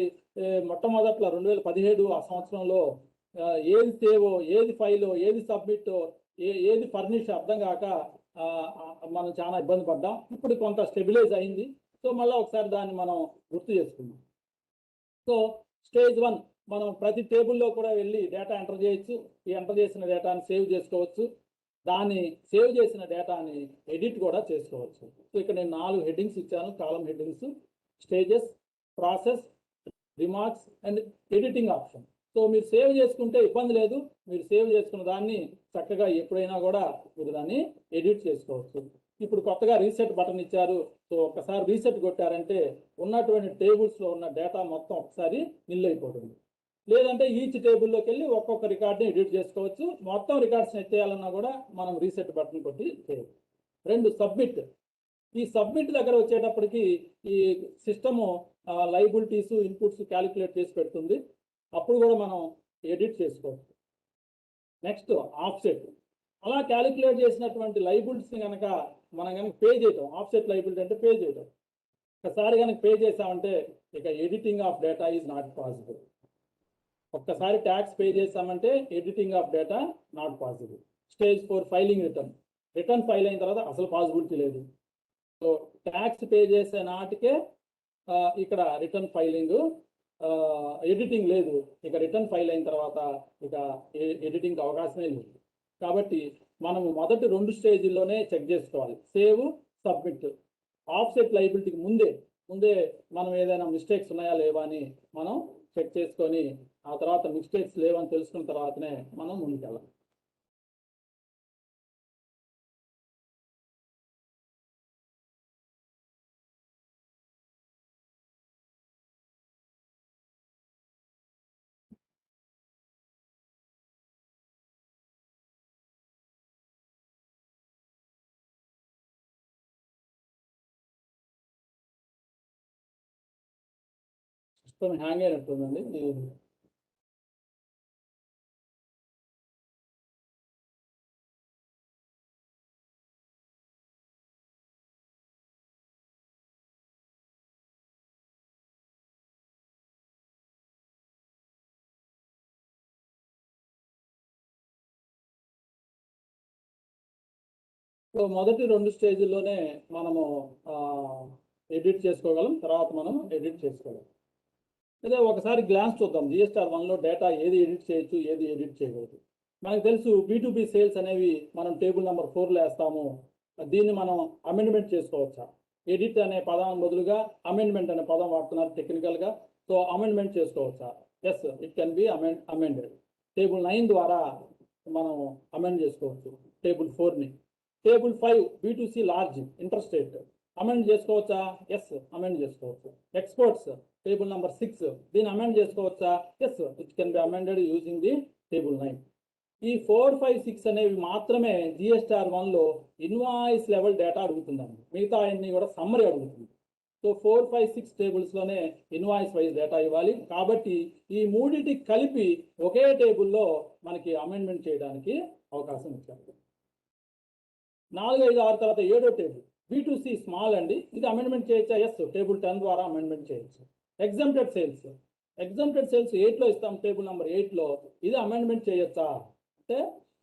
మొట్టమొదట్లో 2017 ఆ సంవత్సరంలో ఏది సేవో, ఏది ఫైలో, ఏది సబ్మిట్టో, ఏది ఫర్నిష్ అర్థం కాక మనం చాలా ఇబ్బంది పడ్డాం. ఇప్పుడు కొంత స్టెబిలైజ్ అయింది. సో మళ్ళీ ఒకసారి దాన్ని మనం గుర్తు చేసుకున్నాం. సో స్టేజ్ 1 మనం ప్రతి టేబుల్లో కూడా వెళ్ళి డేటా ఎంటర్ చేయొచ్చు. ఈ ఎంటర్ చేసిన డేటాని సేవ్ చేసుకోవచ్చు. దాన్ని సేవ్ చేసిన డేటాని ఎడిట్ కూడా చేసుకోవచ్చు. సో ఇక్కడ నేను 4 హెడ్డింగ్స్ ఇచ్చాను, column headings: stages, process, remarks and editing option. So మీరు సేవ్ చేసుకుంటే ఇబ్బంది లేదు. మీరు సేవ్ చేసుకున్న దాన్ని చక్కగా ఎప్పుడైనా కూడా మీరు దాన్ని ఎడిట్ చేసుకోవచ్చు. ఇప్పుడు కొత్తగా రీసెట్ బటన్ ఇచ్చారు. సో ఒక్కసారి రీసెట్ కొట్టారంటే ఉన్నటువంటి టేబుల్స్లో ఉన్న డేటా మొత్తం ఒకసారి నిల్ అయిపోతుంది. లేదంటే ఈచ్ టేబుల్లోకి వెళ్ళి ఒక్కొక్క రికార్డ్ని ఎడిట్ చేసుకోవచ్చు. మొత్తం రికార్డ్స్ని ఎత్తేయాలన్నా కూడా మనం రీసెట్ బటన్ కొట్టి చేయవచ్చు. 2, సబ్మిట్. ఈ సబ్మిట్ దగ్గర వచ్చేటప్పటికి ఈ సిస్టము లైబిలిటీస్, ఇన్పుట్స్ క్యాలిక్యులేట్ చేసి పెడుతుంది. అప్పుడు కూడా మనం ఎడిట్ చేసుకోవచ్చు. Next, offset. అలా క్యాలిక్యులేట్ చేసినటువంటి లైబిలిటీస్ని కనుక మనం కనుక పే చేయటం, ఆఫ్సెట్ లైబిలిటీ అంటే పే చేయటం. ఒకసారి కనుక పే చేసామంటే ఇక editing of data is not possible. ఒక్కసారి ట్యాక్స్ పే చేసామంటే editing of data not possible. Stage 4, filing return. Return file అయిన తర్వాత అసలు పాసిబిలిటీ లేదు. సో ట్యాక్స్ పే చేసే నాటికే ఇక్కడ రిటర్న్ ఫైలింగ్, ఎడిటింగ్ లేదు. ఇక రిటర్న్ ఫైల్ అయిన తర్వాత ఇక ఎడిటింగ్ అవకాశమే లేదు. కాబట్టి మనము మొదటి 2 స్టేజీల్లోనే చెక్ చేసుకోవాలి: సేవ్, సబ్మిట్. ఆఫ్సెట్ లైబిలిటీకి ముందే మనం ఏదైనా మిస్టేక్స్ ఉన్నాయా లేవా అని మనం చెక్ చేసుకొని ఆ తర్వాత మిస్టేక్స్ లేవని తెలుసుకున్న తర్వాతనే మనం ముందుకెళ్ళాలి. System hang అయినట్టుందండి. సో మొదటి 2 స్టేజీల్లోనే మనము ఎడిట్ చేసుకోగలం. తర్వాత మనం ఎడిట్ చేసుకోగలం. అదే ఒకసారి గ్లాన్స్ చూద్దాం. GSTR 1లో డేటా ఏది ఎడిట్ చేయొచ్చు, ఏది ఎడిట్ చేయకూడదు. మనకు తెలుసు B2B సేల్స్ అనేవి మనం టేబుల్ నెంబర్ 4లో వేస్తాము. దీన్ని మనం అమెండ్మెంట్ చేసుకోవచ్చా? ఎడిట్ అనే పదం బదులుగా అమెండ్మెంట్ అనే పదం వాడుతున్నారు టెక్నికల్గా. సో అమెండ్మెంట్ చేసుకోవచ్చా? Yes, it can be amended. Table 9 ద్వారా మనం అమెండ్ చేసుకోవచ్చు టేబుల్ 4ని. Table 5 B2C large interstate amend చేసుకోవచ్చా? ఎస్, అమెండ్ చేసుకోవచ్చు. ఎక్స్పోర్ట్స్ టేబుల్ నెంబర్ 6 దీన్ని అమెండ్ చేసుకోవచ్చా? Yes, it can be amended using the table 9. ఈ 4, 5, 6 అనేవి మాత్రమే GSTR 1లో ఇన్వాయిస్ లెవెల్ డేటా అడుగుతుందండి. మిగతా అన్ని కూడా సమ్మరీ అడుగుతుంది. సో 4, 5, 6 టేబుల్స్లోనే ఇన్వాయిస్ వైజ్ డేటా ఇవ్వాలి. కాబట్టి ఈ మూడింటికి కలిపి ఒకే టేబుల్లో మనకి అమెండ్మెంట్ చేయడానికి అవకాశం ఇచ్చారు. 4, 5, 6 తర్వాత 7వ టేబుల్ B2C స్మాల్ అండి. ఇది అమెండ్మెంట్ చేయొచ్చా? ఎస్, టేబుల్ 10 ద్వారా అమెండ్మెంట్ చేయొచ్చు. ఎగ్జామ్టెడ్ సేల్స్ 8లో ఇస్తాం. టేబుల్ నెంబర్ 8లో ఇది అమెండ్మెంట్ చేయొచ్చా అంటే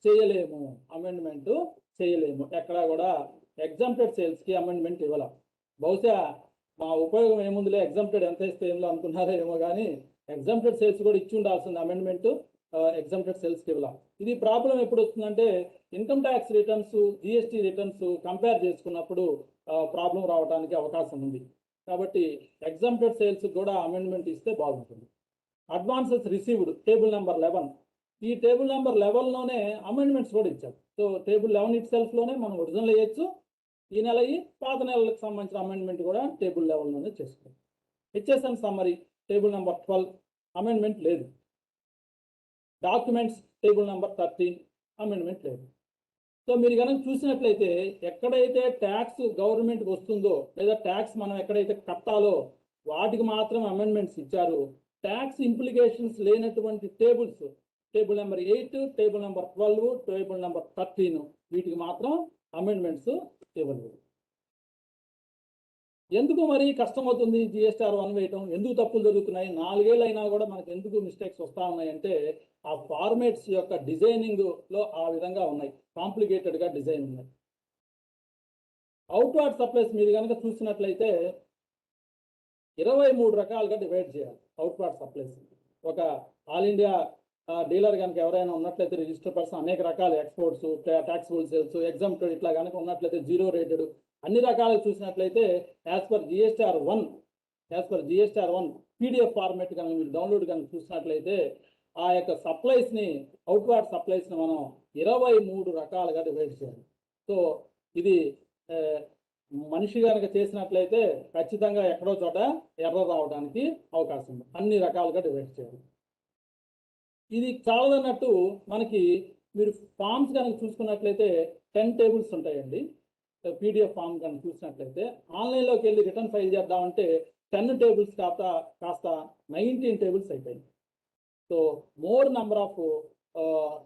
చేయలేము, అమెండ్మెంట్ చేయలేము. ఎక్కడా కూడా ఎగ్జామ్టెడ్ సేల్స్కి అమెండ్మెంట్ ఇవ్వాలి. బహుశా మా ఉపయోగం ఏముందిలే, ఎగ్జామ్టెడ్ ఎంత ఇస్తే ఏంలో అనుకున్నారో ఏమో, కానీ ఎగ్జామ్టెడ్ సేల్స్ కూడా ఇచ్చి ఉండాల్సింది అమెండ్మెంట్. ఎగ్జామ్టెడ్ సేల్స్కి ఇవ్వాలి. ఇది ప్రాబ్లం ఎప్పుడు వస్తుందంటే income tax returns, GST returns compare చేసుకున్నప్పుడు ప్రాబ్లం రావడానికి అవకాశం ఉంది. కాబట్టి ఎగ్జామ్టెడ్ సేల్స్ కూడా అమెండ్మెంట్ ఇస్తే బాగుంటుంది. Advances received table number 11. ఈ టేబుల్ నెంబర్ 11లోనే అమెండ్మెంట్స్ కూడా ఇచ్చారు. సో టేబుల్ 11 ఇట్ సెల్ఫ్లోనే మనం ఒరిజినల్ వేయచ్చు. ఈ నెల పాత నెలలకు సంబంధించిన అమెండ్మెంట్ కూడా టేబుల్ 11లోనే చేసుకోవాలి. HSN summary table number 12 amendment లేదు. డాక్యుమెంట్స్ టేబుల్ నెంబర్ 13 అమెండ్మెంట్ లేదు. సో మీరు కనుక చూసినట్లయితే ఎక్కడైతే ట్యాక్స్ గవర్నమెంట్కి వస్తుందో లేదా ట్యాక్స్ మనం ఎక్కడైతే కట్టాలో వాటికి మాత్రం అమెండ్మెంట్స్ ఇచ్చారు. ట్యాక్స్ ఇంప్లికేషన్స్ లేనటువంటి tables table number 8, table number 12, table number 13 వీటికి మాత్రం అమెండ్మెంట్స్ ఇవ్వలేదు. ఎందుకు మరి కష్టం అవుతుంది GSTR 1 వేయటం? ఎందుకు తప్పులు జరుగుతున్నాయి? 4 ఏళ్ళు అయినా కూడా మనకు ఎందుకు మిస్టేక్స్ వస్తూ ఉన్నాయంటే ఆ ఫార్మేట్స్ యొక్క డిజైనింగ్లో ఆ విధంగా ఉన్నాయి, కాంప్లికేటెడ్గా డిజైన్ ఉన్నాయి. అవుట్వర్డ్ సప్లైస్ మీరు కనుక చూసినట్లయితే 23 రకాలుగా డివైడ్ చేయాలి అవుట్వర్డ్ సప్లైస్. ఒక ఆల్ ఇండియా డీలర్ కనుక ఎవరైనా ఉన్నట్లయితే రిజిస్టర్ పర్సన్ అనేక రకాల ఎక్స్పోర్ట్స్, ట్యాక్సిబుల్ సేల్స్, ఎగ్జామ్టెడ్ ఇట్లా కనుక ఉన్నట్లయితే జీరో రేటెడ్ అన్ని రకాలు చూసినట్లయితే as per GSTR 1 PDF format కనుక మీరు డౌన్లోడ్ కనుక చూసినట్లయితే ఆ యొక్క సప్లైస్ని, అవుట్వార్డ్ సప్లైస్ని మనం 23 రకాలుగా డివైడ్ చేయాలి. సో ఇది మనిషి కనుక చేసినట్లయితే ఖచ్చితంగా ఎక్కడో చోట ఎర్రర్ రావడానికి అవకాశం ఉంది. అన్ని రకాలుగా డివైడ్ చేయాలి. ఇది చాలదన్నట్టు మనకి మీరు ఫామ్స్ కనుక చూసుకున్నట్లయితే 10 టేబుల్స్ ఉంటాయండి. పీడిఎఫ్ ఫామ్ కనుక చూసినట్లయితే ఆన్లైన్లోకి వెళ్ళి రిటర్న్ ఫైల్ చేద్దామంటే 10 టేబుల్స్ కాస్త 19 టేబుల్స్ అయిపోయింది. So more number of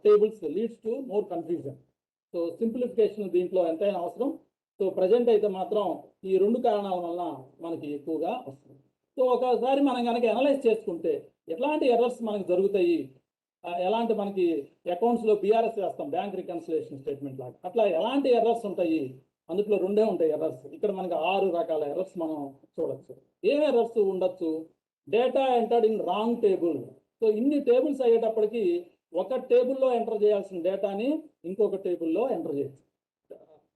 tables leads to more confusion. So simplification దీంట్లో ఎంతైనా అవసరం. సో ప్రజెంట్ అయితే మాత్రం ఈ 2 కారణాల వలన మనకి ఎక్కువగా వస్తుంది. సో ఒకసారి మనం కనుక అనలైజ్ చేసుకుంటే ఎట్లాంటి ఎర్రర్స్ మనకు జరుగుతాయి, ఎలాంటి మనకి అకౌంట్స్లో బీఆర్ఎస్ వేస్తాం, బ్యాంక్ రికన్సిలేషన్ స్టేట్మెంట్ లాగా, అట్లా ఎలాంటి ఎర్రర్స్ ఉంటాయి, అందులో 2 ఉంటాయి ఎర్రర్స్. ఇక్కడ మనకి 6 రకాల ఎర్రర్స్ మనం చూడొచ్చు. ఏం ఎర్రర్స్ ఉండొచ్చు? Data entered in wrong table. So ఇన్ని టేబుల్స్ అయ్యేటప్పటికి ఒక టేబుల్లో ఎంటర్ చేయాల్సిన డేటాని ఇంకొక టేబుల్లో ఎంటర్ చేయొచ్చు.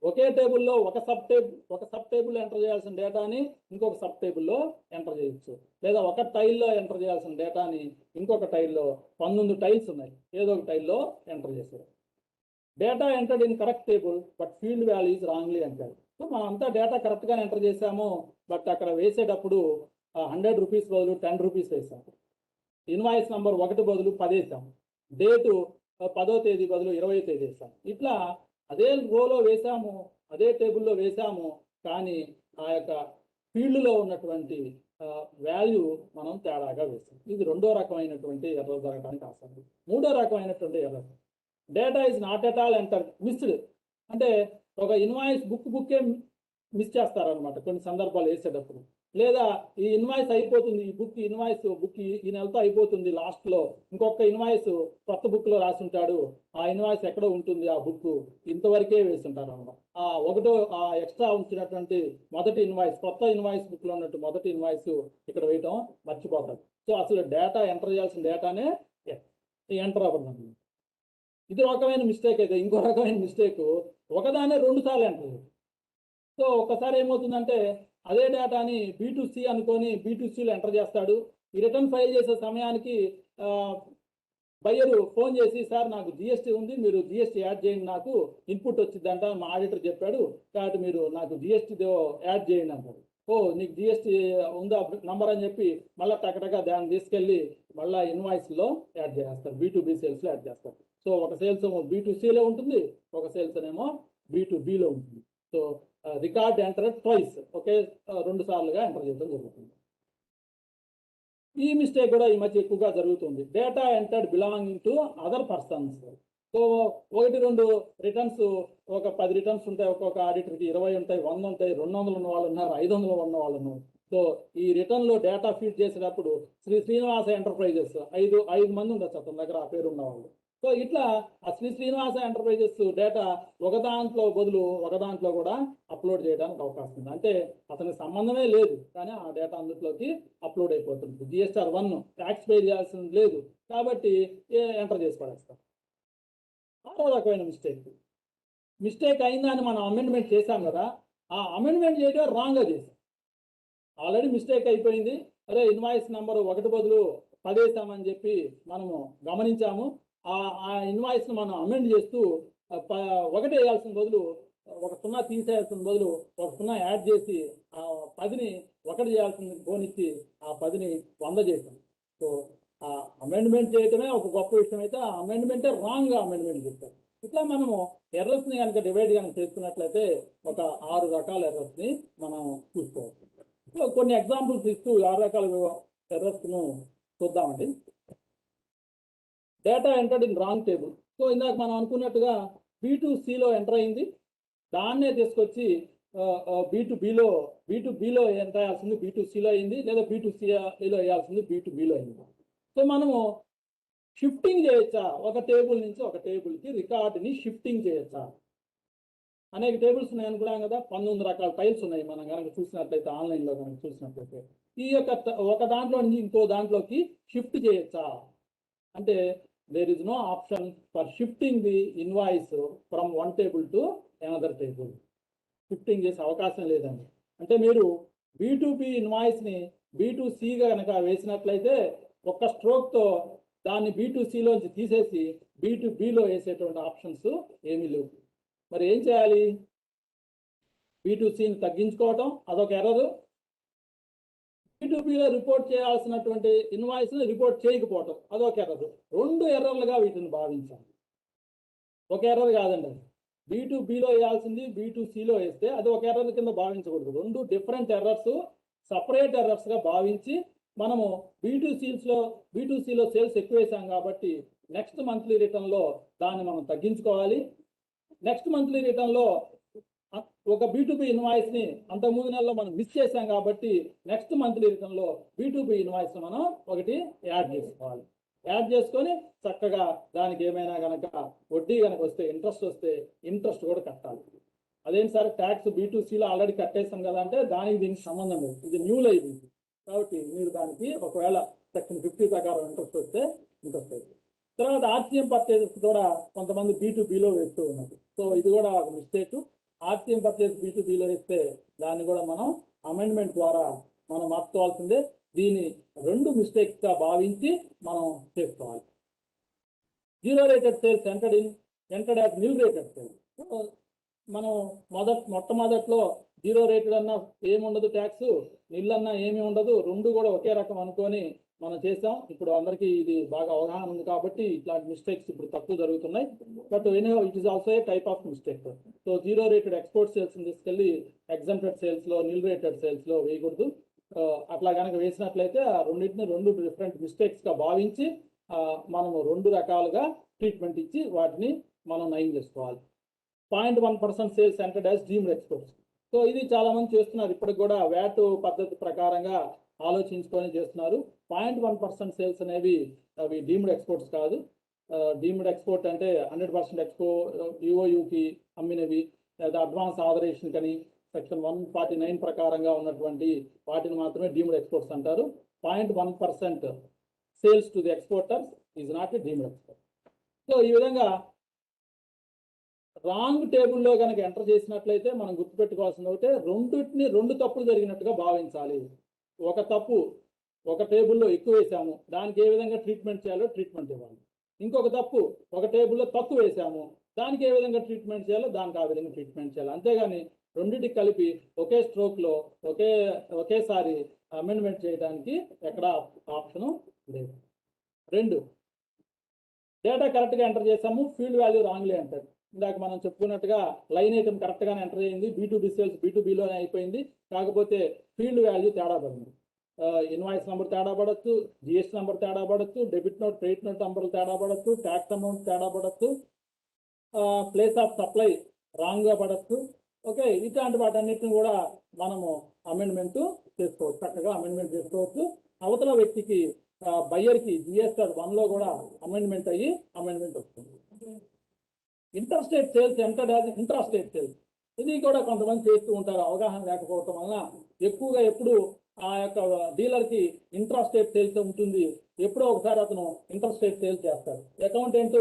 ఒకే టేబుల్లో ఒక సబ్ టేబుల్ ఎంటర్ చేయాల్సిన డేటాని ఇంకొక సబ్ టేబుల్లో ఎంటర్ చేయొచ్చు. లేదా ఒక టైల్లో ఎంటర్ చేయాల్సిన డేటాని ఇంకొక టైల్లో, 19 టైల్స్ ఉన్నాయి, ఏదో ఒక టైల్లో ఎంటర్ చేశారు. Data entered in correct table but field value is wrongly అంటారు. సో మనం అంతా డేటా కరెక్ట్గానే ఎంటర్ చేసాము, బట్ అక్కడ వేసేటప్పుడు 100 రూపీస్ బదులు 10 రూపీస్ వేసాము. ఇన్వాయిస్ నంబర్ 1 బదులు 10 వేసాము. డేటు 10వ తేదీ బదులు 20వ తేదీ వేసాము. ఇట్లా అదే రోలో వేసాము, అదే టేబుల్లో వేసాము, కానీ ఆ యొక్క ఫీల్డ్లో ఉన్నటువంటి వాల్యూ మనం తేడాగా వేసాం. ఇది 2వ రకమైనటువంటి ఎర్రర్ జరగడానికి ఆస్కారం. 3వ రకమైనటువంటి error, data is not at all enter missed. అంటే ఒక ఇన్వాయిస్ బుక్కే మిస్ చేస్తారనమాట కొన్ని సందర్భాలు వేసేటప్పుడు. లేదా ఈ ఇన్వాయిస్ అయిపోతుంది, ఇన్వాయిస్ బుక్ ఈ నెలతో అయిపోతుంది, లాస్ట్లో ఇంకొక ఇన్వాయిస్ కొత్త బుక్లో రాసి ఉంటాడు, ఆ ఇన్వాయిస్ ఎక్కడో ఉంటుంది, ఆ బుక్ ఇంతవరకే వేస్తుంటారు అనమాట. ఆ ఎక్స్ట్రా ఉంచినటువంటి మొదటి ఇన్వాయిస్, కొత్త ఇన్వాయిస్ బుక్లో ఉన్నట్టు మొదటి ఇన్వాయిస్ ఇక్కడ వేయటం మర్చిపోతారు. సో అసలు డేటా ఎంటర్ చేయాల్సిన డేటానే ఎంటర్ అవ్వదు. ఇది రకమైన మిస్టేక్. అయితే ఇంకో రకమైన మిస్టేక్, ఒకదానే 2 సార్లు ఎంటర్ చేయదు. సో ఒకసారి ఏమవుతుందంటే అదే డేటాని B2C అనుకొని B2Cలో ఎంటర్ చేస్తాడు. ఈ రిటర్న్ ఫైల్ చేసే సమయానికి బయ్యరు ఫోన్ చేసి, సార్ నాకు జిఎస్టీ ఉంది, మీరు జిఎస్టీ యాడ్ చేయండి, నాకు ఇన్పుట్ వచ్చిందంట, మా ఆడిటర్ చెప్పాడు, కాబట్టి మీరు నాకు జిఎస్టీతో యాడ్ చేయండి అంటారు. నీకు జిఎస్టీ ఉందా నంబర్ అని చెప్పి మళ్ళీ టకటగా దాన్ని తీసుకెళ్ళి మళ్ళీ ఇన్వాయిస్లో యాడ్ చేస్తారు, B2B సేల్స్లో యాడ్ చేస్తారు. సో ఒక సేల్స్ ఏమో B2Cలో ఉంటుంది, ఒక సేల్స్ ఏమో B2Bలో ఉంటుంది. సో రికార్డ్ ఎంటర్ ట్వైస్, ఒకే 2 సార్లుగా ఎంటర్ చేయడం జరుగుతుంది. ఈ మిస్టేక్ కూడా ఈ మధ్య ఎక్కువగా జరుగుతుంది. Data entered belonging to other persons. So 1-2 returns, ఒక 10 రిటర్న్స్ ఉంటాయి, ఒక్కొక్క ఆడిటర్కి 20 ఉంటాయి, 100 ఉంటాయి, 200 ఉన్న వాళ్ళు ఉన్నారు, 500 ఉన్న వాళ్ళు ఉన్నారు. సో ఈ రిటర్న్లో డేటా ఫీడ్ చేసేటప్పుడు శ్రీనివాస ఎంటర్ప్రైజెస్ 5 మంది ఉండొచ్చు అతని దగ్గర ఆ పేరు ఉన్నవాళ్ళు. సో ఇట్లా ఆ శ్రీనివాస ఎంటర్ప్రైజెస్ డేటా ఒక దాంట్లో బదులు ఒక దాంట్లో కూడా అప్లోడ్ చేయడానికి అవకాశం ఉంది. అంటే అతనికి సంబంధమే లేదు, కానీ ఆ డేటా అందులోకి అప్లోడ్ అయిపోతుంది. జిఎస్టీఆర్ 1 ట్యాక్స్ పే చేయాల్సింది లేదు కాబట్టి ఎంటర్ చేసి పడేస్తాం. 6వ రకమైన మిస్టేక్ అయిందని మనం అమెండ్మెంట్ చేశాం కదా, ఆ అమెండ్మెంట్ చేయడం రాంగ్గా చేసాం. ఆల్రెడీ మిస్టేక్ అయిపోయింది, అరే ఇన్వాయిస్ నెంబర్ 1 బదులు 10 వేసామని చెప్పి మనము గమనించాము. ఆ ఇన్వాయిస్ను మనం అమెండ్ చేస్తూ 1 వేయాల్సిన బదులు 1 0 తీసేయాల్సిన బదులు 1 0 యాడ్ చేసి ఆ 10ని 1 చేయాల్సింది పోనిచ్చి ఆ 10ని 100 చేసాం. సో ఆ అమెండ్మెంట్ చేయటమే ఒక గొప్ప విషయం అయితే ఆ అమెండ్మెంటే రాంగ్గా అమెండ్మెంట్ చేస్తారు. ఇట్లా మనము ఎర్రర్స్ని కనుక డివైడ్ కనుక చేసుకున్నట్లయితే ఒక 6 రకాల ఎర్రర్స్ని మనం చూసుకోవచ్చు. సో కొన్ని ఎగ్జాంపుల్స్ ఇస్తూ 6 రకాల ఎర్రర్స్ను చూద్దామండి. Data entered in wrong table. So ఇందాక మనం అనుకున్నట్టుగా B2Cలో ఎంటర్ అయింది, దాన్నే తీసుకొచ్చి B2Bలో ఎంటర్ అయ్యాల్సింది B2Cలో అయింది, లేదా B2Cలో వేయాల్సింది B2Bలో అయింది. సో మనము షిఫ్టింగ్ చేయొచ్చా, ఒక టేబుల్ నుంచి ఒక టేబుల్కి రికార్డుని షిఫ్టింగ్ చేయొచ్చా? అనేక టేబుల్స్ ఉన్నాయి అనుకున్నాం కదా, 19 రకాల టైల్స్ ఉన్నాయి. మనం కనుక చూసినట్లయితే ఆన్లైన్లో కనుక చూసినట్లయితే ఈ యొక్క ఒక దాంట్లో నుంచి ఇంకో దాంట్లోకి షిఫ్ట్ చేయొచ్చా? అంటే there is no option for shifting the invoice from one table to another table. Shifting చేసే అవకాశం లేదండి. అంటే మీరు B2B ఇన్వాయిస్ని B2Cగా కనుక వేసినట్లయితే ఒక్క స్ట్రోక్తో దాన్ని B2Cలోంచి తీసేసి B2Bలో వేసేటువంటి ఆప్షన్స్ ఏమీ లేవు. మరి ఏం చేయాలి? B2Cని తగ్గించుకోవటం అదొక ఎర్రరు, B2Bలో రిపోర్ట్ చేయాల్సినటువంటి ఇన్వాయిస్ని రిపోర్ట్ చేయకపోవటం అదొక ఎర్రరు. రెండు ఎర్రర్లుగా వీటిని భావించాలి. ఒక ఎర్రర్ కాదండి. B2Bలో వేయాల్సింది B2Cలో వేస్తే అది ఒక ఎర్రర్ కింద భావించకూడదు. రెండు డిఫరెంట్ ఎర్రర్స్, సపరేట్ ఎర్రర్స్గా భావించి మనము B2Cలో సేల్స్ ఎక్కువ వేసాం కాబట్టి నెక్స్ట్ మంత్లీ రిటర్న్లో దాన్ని మనం తగ్గించుకోవాలి. నెక్స్ట్ మంత్లీ రిటర్న్లో ఒక B2B ఇన్వాయిస్ని అంతకుముందు నెలలో మనం మిస్ చేసాం కాబట్టి నెక్స్ట్ మంత్లీ రిటర్న్లో B2B ఇన్వాయిస్ మనం ఒకటి యాడ్ చేసుకోవాలి. యాడ్ చేసుకొని చక్కగా దానికి ఏమైనా కనుక వడ్డీ కనుక వస్తే, ఇంట్రెస్ట్ వస్తే ఇంట్రెస్ట్ కూడా కట్టాలి. అదేంటి సార్ ట్యాక్స్ B2Cలో ఆల్రెడీ కట్టేస్తాం కదా అంటే దానికి దీనికి సంబంధం లేదు, ఇది న్యూ లైబిలిటీ కాబట్టి మీరు దానికి ఒకవేళ సెక్షన్ 50 ప్రకారం ఇంట్రెస్ట్ వస్తే ఇంట్రెస్ట్ అవుతుంది. తర్వాత RCM పర్చేజెస్ కూడా కొంతమంది B2Bలో వేస్తూ ఉన్నారు. సో ఇది కూడా ఒక మిస్టేక్. RCM పర్చేజ్ B2Bలో వేస్తే దాన్ని కూడా మనం అమెండ్మెంట్ ద్వారా మనం మార్చుకోవాల్సిందే. దీన్ని రెండు మిస్టేక్స్గా భావించి మనం చేసుకోవాలి. Zero rated sales entered as nil rated sales. మనం మొట్టమొదట్లో జీరో రేటెడ్ అన్నా ఏముండదు, ట్యాక్స్ నిల్ అన్నా ఏమీ ఉండదు, రెండు కూడా ఒకే రకం అనుకొని మనం చేసాం. ఇప్పుడు అందరికీ ఇది బాగా అవగాహన ఉంది కాబట్టి ఇట్లాంటి మిస్టేక్స్ ఇప్పుడు తక్కువ జరుగుతున్నాయి. But it is also a type of mistake. So zero rated export సేల్స్ని తీసుకెళ్ళి ఎగ్జంప్టెడ్ సేల్స్లో, నిల్ రేటెడ్ సేల్స్లో వేయకూడదు. అట్లా కనుక వేసినట్లయితే ఆ రెండింటిని రెండు డిఫరెంట్ మిస్టేక్స్గా భావించి మనము రెండు రకాలుగా ట్రీట్మెంట్ ఇచ్చి వాటిని మనం నయం చేసుకోవాలి. 0.1% sales entered as deemed exports. So ఇది చాలా మంది చేస్తున్నారు. ఇప్పటికి కూడా వ్యాట్ పద్ధతి ప్రకారంగా ఆలోచించుకొని చేస్తున్నారు. 0.1% సేల్స్ అనేవి అవి డీమ్డ్ ఎక్స్పోర్ట్స్ కాదు. డీమ్డ్ ఎక్స్పోర్ట్ అంటే 100% EOUకి అమ్మినవి లేదా అడ్వాన్స్ ఆథరైజేషన్ కానీ సెక్షన్ 149 ప్రకారంగా ఉన్నటువంటి వాటిని మాత్రమే డీమ్డ్ ఎక్స్పోర్ట్స్ అంటారు. 0.1% sales to the exporters is not a deemed export. So ఈ విధంగా రాంగ్ టేబుల్లో కనుక ఎంటర్ చేసినట్లయితే మనం గుర్తుపెట్టుకోవాల్సింది ఒకటే, రెండు తప్పులు జరిగినట్టుగా భావించాలి. ఒక తప్పు ఒక టేబుల్లో ఎక్కువ వేసాము, దానికి ఏ విధంగా ట్రీట్మెంట్ చేయాలో ట్రీట్మెంట్ ఇవ్వాలి. ఇంకొక తప్పు ఒక టేబుల్లో తక్కువ వేసాము, దానికి ఏ విధంగా ట్రీట్మెంట్ చేయాలో దానికి ఆ విధంగా ట్రీట్మెంట్ చేయాలి. అంతేగాని రెండింటికి కలిపి ఒకే స్ట్రోక్లో ఒకేసారి అమెండ్మెంట్ చేయడానికి ఎక్కడ ఆప్షను లేదు. రెండు, డేటా కరెక్ట్గా ఎంటర్ చేసాము, ఫీల్డ్ వాల్యూ రాంగ్లీ ఎంటర్. ఇందాక మనం చెప్పుకున్నట్టుగా లైన్ ఐటమ్ కరెక్ట్గానే ఎంటర్ అయ్యింది, B2B సేల్స్ B2Bలోనే అయిపోయింది, కాకపోతే ఫీల్డ్ వాల్యూ తేడా పడింది. ఇన్వాయిస్ నెంబర్ తేడా పడవచ్చు, GST నెంబర్ తేడా పడవచ్చు, డెబిట్ నోట్ క్రెడిట్ నోట్ నెంబర్లు తేడా పడవచ్చు, ట్యాక్స్ అమౌంట్ తేడా పడవచ్చు, ప్లేస్ ఆఫ్ సప్లై రాంగ్గా పడవచ్చు. ఓకే, ఇట్లాంటి వాటన్నిటిని కూడా మనము అమెండ్మెంట్ చేసుకోవచ్చు, చక్కగా అమెండ్మెంట్ చేసుకోవచ్చు. అవతల వ్యక్తికి బయ్యర్కి GST 1లో కూడా అమెండ్మెంట్ అయ్యి అమెండ్మెంట్ వస్తుంది. Interstate sales entered as intrastate sales, ఇది కూడా కొంతమంది చేస్తూ ఉంటారు. అవగాహన లేకపోవటం వలన ఎక్కువగా ఎప్పుడు ఆ యొక్క డీలర్కి ఇంట్రాస్టేట్ సేల్స్ ఉంటుంది, ఎప్పుడో ఒకసారి అతను ఇంటర్స్టేట్ సేల్స్ చేస్తాడు. అకౌంటెంట్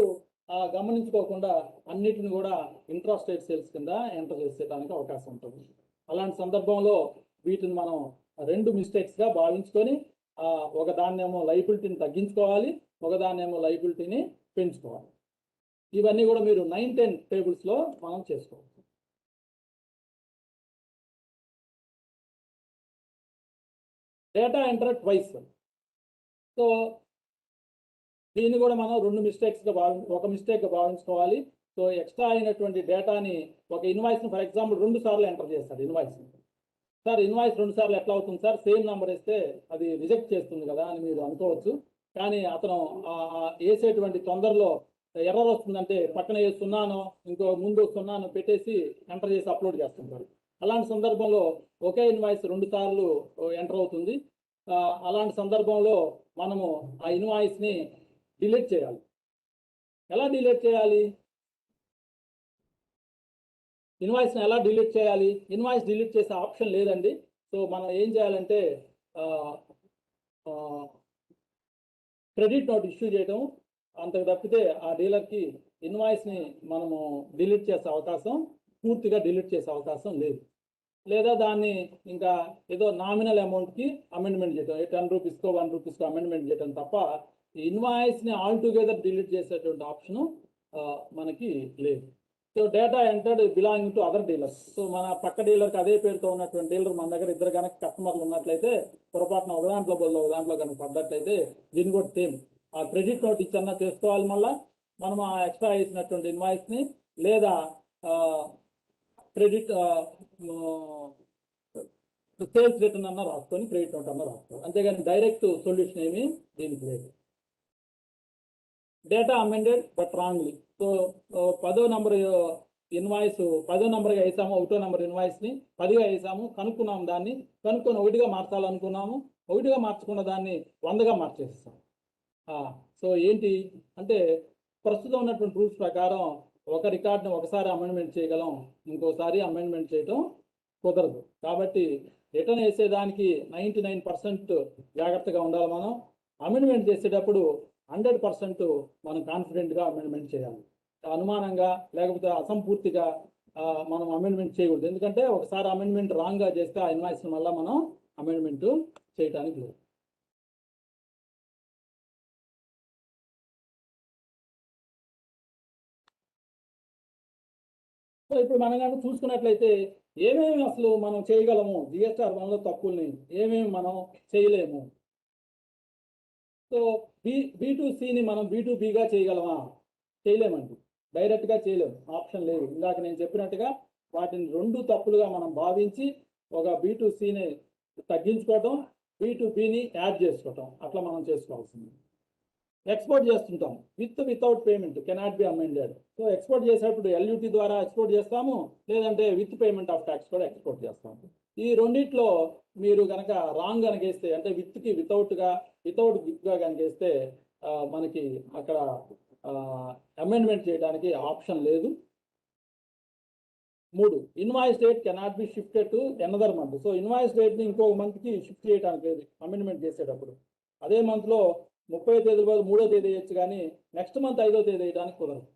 గమనించుకోకుండా అన్నిటిని కూడా ఇంట్రాస్టేట్ సేల్స్ కింద ఎంటర్ చేసేయడానికి అవకాశం ఉంటుంది. అలాంటి సందర్భంలో వీటిని మనం రెండు మిస్టేక్స్గా భావించుకొని ఒకదాన్నేమో లైబిలిటీని తగ్గించుకోవాలి, ఒకదాన్నేమో లైబిలిటీని పెంచుకోవాలి. ఇవన్నీ కూడా మీరు 9-10 టేబుల్స్లో మనం చేసుకోవచ్చు. Data enter twice. సో దీన్ని కూడా మనం రెండు మిస్టేక్స్గా ఒక మిస్టేక్గా భావించుకోవాలి. సో ఎక్స్ట్రా అయినటువంటి డేటాని ఒక ఇన్వాయిస్ని ఫర్ ఎగ్జాంపుల్ 2 సార్లు ఎంటర్ చేస్తాడు ఇన్వాయిస్ని. సార్ ఇన్వాయిస్ 2 సార్లు ఎట్లా అవుతుంది సార్, సేమ్ నెంబర్ వేస్తే అది రిజెక్ట్ చేస్తుంది కదా అని మీరు అనుకోవచ్చు. కానీ అతను వేసేటువంటి తొందరలో ఎర్రర్ వస్తుందంటే పక్కన సున్నాను ఇంకో ముందు సున్నాను పెట్టేసి ఎంటర్ చేసి అప్లోడ్ చేస్తుంటారు. అలాంటి సందర్భంలో ఒకే ఇన్వాయిస్ 2 సార్లు ఎంటర్ అవుతుంది. అలాంటి సందర్భంలో మనము ఆ ఇన్వాయిస్ని డిలీట్ చేయాలి. ఎలా డిలీట్ చేయాలి? ఇన్వాయిస్ని ఎలా డిలీట్ చేయాలి? ఇన్వాయిస్ డిలీట్ చేసే ఆప్షన్ లేదండి. సో మనం ఏం చేయాలంటే క్రెడిట్ నోట్ ఇష్యూ చేయడం, అంతకు తప్పితే ఆ డీలర్కి ఇన్వాయిస్ని మనము డిలీట్ చేసే అవకాశం, పూర్తిగా డిలీట్ చేసే అవకాశం లేదు. లేదా దాన్ని ఇంకా ఏదో నామినల్ అమౌంట్కి అమెండ్మెంట్ చేయడం, 10 రూపీస్కో 1 రూపీస్కో అమెండ్మెంట్ చేయడం తప్ప ఇన్వాయిస్ని ఆల్ టుగెదర్ డిలీట్ చేసేటువంటి ఆప్షను మనకి లేదు. So data entered belonging to other dealers. So మన పక్క డీలర్కి అదే పేరుతో ఉన్నటువంటి డీలర్ మన దగ్గర ఇద్దరు కనుక కస్టమర్లు ఉన్నట్లయితే, పొరపాటున ఒక దాంట్లో బదులు ఒక దాంట్లో కనుక పడ్డట్లయితే దీన్ని కూడా సేమ్ ఆ క్రెడిట్ నోట్ ఇచ్చన్నా చేసుకోవాలి. మళ్ళీ మనం ఆ ఎక్స్ట్రా వేసినటువంటి ఇన్వాయిస్ని లేదా క్రెడిట్ సేల్స్ రిటర్న్ అన్న రాసుకొని క్రెడిట్ నోట్ అన్న రాసుకోవాలి. అంతేగాని డైరెక్ట్ సొల్యూషన్ ఏమీ దీనికి లేదు. Data amended but wrongly. So 10వ నంబర్ ఇన్వాయిస్ 10వ నంబర్గా వేసాము, 1వ నంబర్ ఇన్వాయిస్ని 10గా వేసాము, కనుక్కున్నాము, దాన్ని కనుక్కొని 1గా మార్చాలనుకున్నాము, 1గా మార్చకుండా దాన్ని 100గా మార్చేస్తాం. సో ఏంటి అంటే ప్రస్తుతం ఉన్నటువంటి రూల్స్ ప్రకారం ఒక రికార్డ్ని ఒకసారి అమెండ్మెంట్ చేయగలం, ఇంకోసారి అమెండ్మెంట్ చేయడం కుదరదు. కాబట్టి రిటర్న్ వేసేదానికి 99% జాగ్రత్తగా ఉండాలి. మనం అమెండ్మెంట్ చేసేటప్పుడు 100% మనం కాన్ఫిడెంట్గా అమెండ్మెంట్ చేయాలి. అనుమానంగా లేకపోతే అసంపూర్తిగా మనం అమెండ్మెంట్ చేయకూడదు. ఎందుకంటే ఒకసారి అమెండ్మెంట్ రాంగ్గా చేస్తే ఆ ఇన్వాయిస్ మళ్ళీ మనం అమెండ్మెంట్ చేయడానికి లేదు. సో ఇప్పుడు మనం కనుక చూసుకున్నట్లయితే ఏమేమి అసలు మనం చేయగలము, జిఎస్ఆర్ 1లో తప్పుల్ని ఏమేమి మనం చేయలేము. సో B2Cని మనం B2Bగా చేయగలమా? చేయలేమండి, డైరెక్ట్గా చేయలేము, ఆప్షన్ లేదు. ఇందాక నేను చెప్పినట్టుగా వాటిని 2 తప్పులుగా మనం భావించి ఒక B2Cని తగ్గించుకోవటం, B2Bని యాడ్ చేసుకోవటం, అట్లా మనం చేసుకోవాల్సింది. ఎక్స్పోర్ట్ చేస్తుంటాం, without payment cannot be amended. So export చేసేటప్పుడు LUT ద్వారా ఎక్స్పోర్ట్ చేస్తాము, లేదంటే విత్ పేమెంట్ ఆఫ్ ట్యాక్స్ కూడా ఎక్స్పోర్ట్ చేస్తాము. ఈ రెండిట్లో మీరు కనుక రాంగ్ కనుక వేస్తే, అంటే విత్కి వితౌట్ విత్గా కనుక వేస్తే మనకి అక్కడ అమెండ్మెంట్ చేయడానికి ఆప్షన్ లేదు. 3, invoice date cannot be shifted to another month. So invoice డేట్ని ఇంకొక మంత్కి షిఫ్ట్ చేయడానికి లేదు అమెండ్మెంట్ చేసేటప్పుడు. అదే మంత్లో 30వ తేదీ బదులు 3వ తేదీ వేయచ్చు, కానీ నెక్స్ట్ మంత్ 5వ తేదీ వేయడానికి కుదరదు.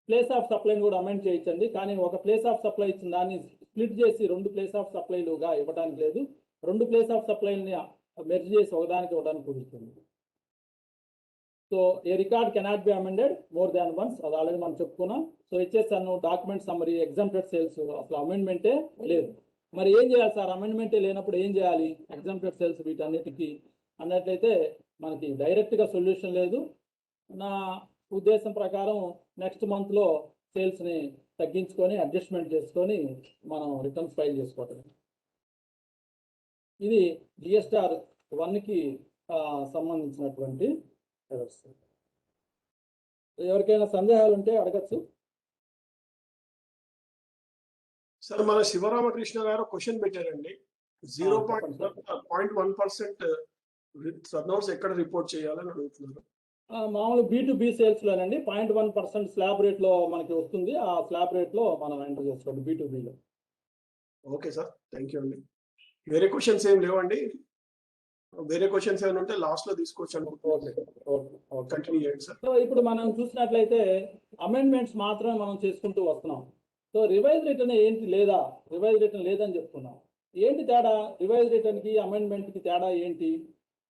ప్లేస్ ఆఫ్ సప్లైని కూడా అమెండ్ చేయొచ్చండి, కానీ ఒక ప్లేస్ ఆఫ్ సప్లై ఇచ్చిన దాన్ని స్ప్లిట్ చేసి 2 ప్లేస్ ఆఫ్ సప్లైలుగా ఇవ్వడానికి లేదు. 2 ప్లేస్ ఆఫ్ సప్లైని మెర్జ్ చేసి ఒకదానికి ఇవ్వడానికి కుదురుతుంది. So A record cannot be amended more than once, అది ఆల్రెడీ మనం చెప్పుకున్నాం. సో ఇచ్చేసాను డాక్యుమెంట్ సమ్మరీ, ఎగ్జాంప్టెడ్ సేల్స్, అసలు అమెండ్మెంటే లేదు. మరి ఏం చేయాలి సార్, అమెండ్మెంటే లేనప్పుడు ఏం చేయాలి ఎగ్జాంప్టెడ్ సేల్స్ వీటన్నిటికీ అన్నట్లయితే మనకి డైరెక్ట్గా సొల్యూషన్ లేదు. నా ఉద్దేశం ప్రకారం నెక్స్ట్ మంత్లో సేల్స్ని తగ్గించుకొని అడ్జస్ట్మెంట్ చేసుకొని మనం రిటర్న్స్ ఫైల్ చేసుకోవటం. ఇది జిఎస్ఆర్ 1కి సంబంధించినటువంటి ఎర్రర్స్. ఎవరికైనా సందేహాలు ఉంటే అడగచ్చు. సార్ మన శివరామకృష్ణ గారు క్వశ్చన్ పెట్టారండి, 0.1% టర్నోవర్స్ ఎక్కడ రిపోర్ట్ చేయాలని అడుగుతున్నారు. మామూలు B2B సేల్స్లోనండి 0.1% స్లాబ్ రేట్లో మనకి వస్తుంది. ఆ స్లాబ్ రేట్లో మనం ఎంటర్ చేసుకోండి B2Bలో. ఓకే సార్, థ్యాంక్ యూ అండి. వేరే క్వశ్చన్స్ ఏం లేవండి? వేరే క్వశ్చన్స్ ఏమైనా ఉంటే లాస్ట్ లో తీసుకోవచ్చు అనుకుంటున్నాను. కంటిన్యూ చేయండి సార్. సో ఇప్పుడు మనం చూసినట్లయితే అమెండ్మెంట్స్ మాత్రమే మనం చేసుకుంటూ వస్తున్నాం. సో రివైజ్ రిటర్న్ ఏంటి లేదా, రివైజ్ రిటర్న్ లేదని చెప్తున్నాం. ఏంటి తేడా, రివైజ్ రిటర్న్కి అమెండ్మెంట్కి తేడా ఏంటి?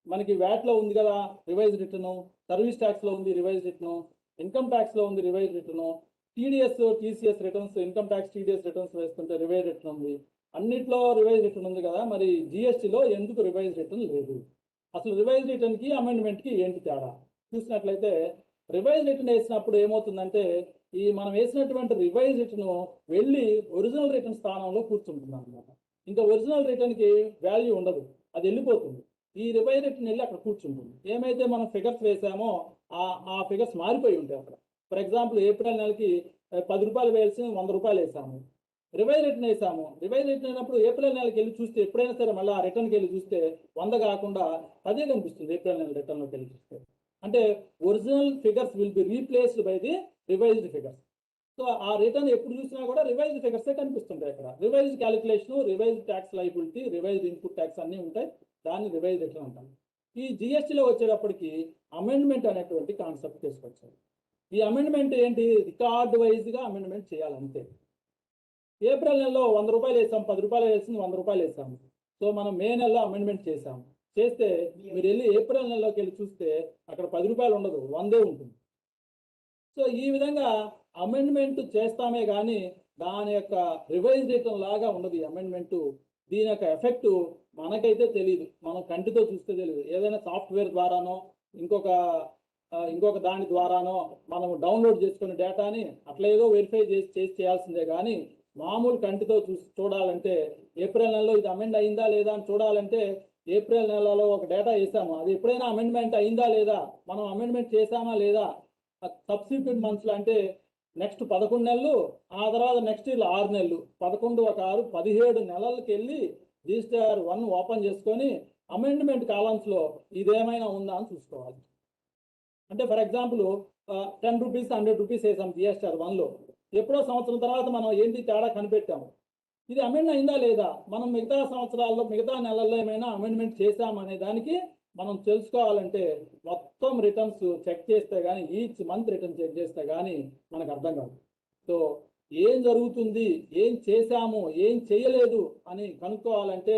మనకి వ్యాట్లో ఉంది కదా రివైజ్ రిటర్ను, సర్వీస్ ట్యాక్స్లో ఉంది రివైజ్ రిటర్ను, ఇన్కమ్ ట్యాక్స్లో ఉంది revise return, TDS TCS returns, income tax TDS returns వేస్తుంటే రివైజ్ రిటర్న్ ఉంది, అన్నిట్లో రివైజ్ రిటర్న్ ఉంది కదా. మరి GSTలో ఎందుకు రివైజ్ రిటర్న్ లేదు? అసలు రివైజ్ రిటర్న్కి అమెండ్మెంట్కి ఏంటి తేడా చూసినట్లయితే, రివైజ్ రిటర్న్ వేసినప్పుడు ఏమవుతుందంటే ఈ మనం వేసినటువంటి రివైజ్ రిటర్న్ వెళ్ళి ఒరిజినల్ రిటర్న్ స్థానంలో కూర్చుంటుంది అన్నమాట. ఇంకా ఒరిజినల్ రిటర్న్కి వాల్యూ ఉండదు, అది వెళ్ళిపోతుంది. ఈ రివైజ్ రిటర్న్ వెళ్ళి అక్కడ కూర్చుంటుంది. ఏమైతే మనం ఫిగర్స్ వేసామో ఆ ఫిగర్స్ మారిపోయి ఉంటాయి అక్కడ. ఫర్ ఎగ్జాంపుల్ ఏప్రిల్ నెలకి 10 రూపాయలు వేసి 100 రూపాయలు వేసాము, రివైజ్ రిటర్న్ వేసాము. రివైజ్ రిటర్న్ అయినప్పుడు ఏప్రిల్ నెలకి వెళ్ళి చూస్తే ఎప్పుడైనా సరే మళ్ళీ ఆ రిటర్న్కి వెళ్ళి చూస్తే 100 కాకుండా 10 కనిపిస్తుంది ఏప్రిల్ నెల రిటర్న్లోకి వెళ్ళి చూస్తే. అంటే original figures will be replaced by the revised figures. So ఆ రిటర్న్ ఎప్పుడు చూసినా కూడా రివైజ్డ్ ఫిగర్సే కనిపిస్తుంటాయి అక్కడ. Revised calculation, revised tax liability, revised input tax అన్నీ ఉంటాయి. దాన్ని రివైజ్ రిటర్న్ అంటాం. ఈ జిఎస్టీలో వచ్చేటప్పటికి అమెండ్మెంట్ అనేటువంటి కాన్సెప్ట్ తీసుకొచ్చారు. ఈ అమెండ్మెంట్ ఏంటి? రికార్డు వైజ్గా అమెండ్మెంట్ చేయాలంతే. ఏప్రిల్ నెలలో 100 రూపాయలు వేసాం, 10 రూపాయలు వేసింది 100 రూపాయలు వేసాము. సో మనం మే నెలలో అమెండ్మెంట్ చేసాము. చేస్తే మీరు వెళ్ళి ఏప్రిల్ నెలలోకి వెళ్ళి చూస్తే అక్కడ 10 రూపాయలు ఉండదు, 100 ఉంటుంది. సో ఈ విధంగా అమెండ్మెంట్ చేస్తామే కానీ దాని యొక్క రివైజ్ రిటర్న్ లాగా ఉండదు ఈ అమెండ్మెంట్. దీని యొక్క ఎఫెక్ట్ మనకైతే తెలియదు, మనం కంటితో చూస్తే తెలియదు. ఏదైనా సాఫ్ట్వేర్ ద్వారానో ఇంకొక దాని ద్వారానో మనం డౌన్లోడ్ చేసుకునే డేటాని అట్లా ఏదో వెరిఫై చేసి చేయాల్సిందే కానీ మామూలు కంటితో చూడాలంటే ఏప్రిల్ నెలలో ఇది అమెండ్ అయిందా లేదా అని చూడాలంటే ఏప్రిల్ నెలలో ఒక డేటా వేసాము, అది ఎప్పుడైనా అమెండ్మెంట్ అయిందా లేదా, మనం అమెండ్మెంట్ చేసామా లేదా, సబ్సిక్వెంట్ మంత్స్లో అంటే నెక్స్ట్ 11 నెలలు, ఆ తర్వాత నెక్స్ట్ 6 నెలలు, 11 ఒక 6 17 నెలలకి వెళ్ళి రిజిస్టర్ 1 ఓపెన్ చేసుకొని అమెండ్మెంట్ కాలమ్స్లో ఇదేమైనా ఉందా అని చూసుకోవాలి. అంటే ఫర్ ఎగ్జాంపుల్ 10 రూపీస్ 100 రూపీస్ వేసాం జిఎస్ఆర్ 1లో, ఎప్పుడో సంవత్సరం తర్వాత మనం ఏంటి తేడా కనిపెట్టాము, ఇది అమెండ్ అయిందా లేదా, మనం మిగతా సంవత్సరాల్లో మిగతా నెలల్లో ఏమైనా అమెండ్మెంట్ చేశామనే దానికి మనం తెలుసుకోవాలంటే మొత్తం రిటర్న్స్ చెక్ చేస్తే కానీ, ఈచ్ మంత్ రిటర్న్ చెక్ చేస్తే కానీ మనకు అర్థం కాదు. సో ఏం జరుగుతుంది, ఏం చేశాము, ఏం చేయలేదు అని కనుక్కోవాలంటే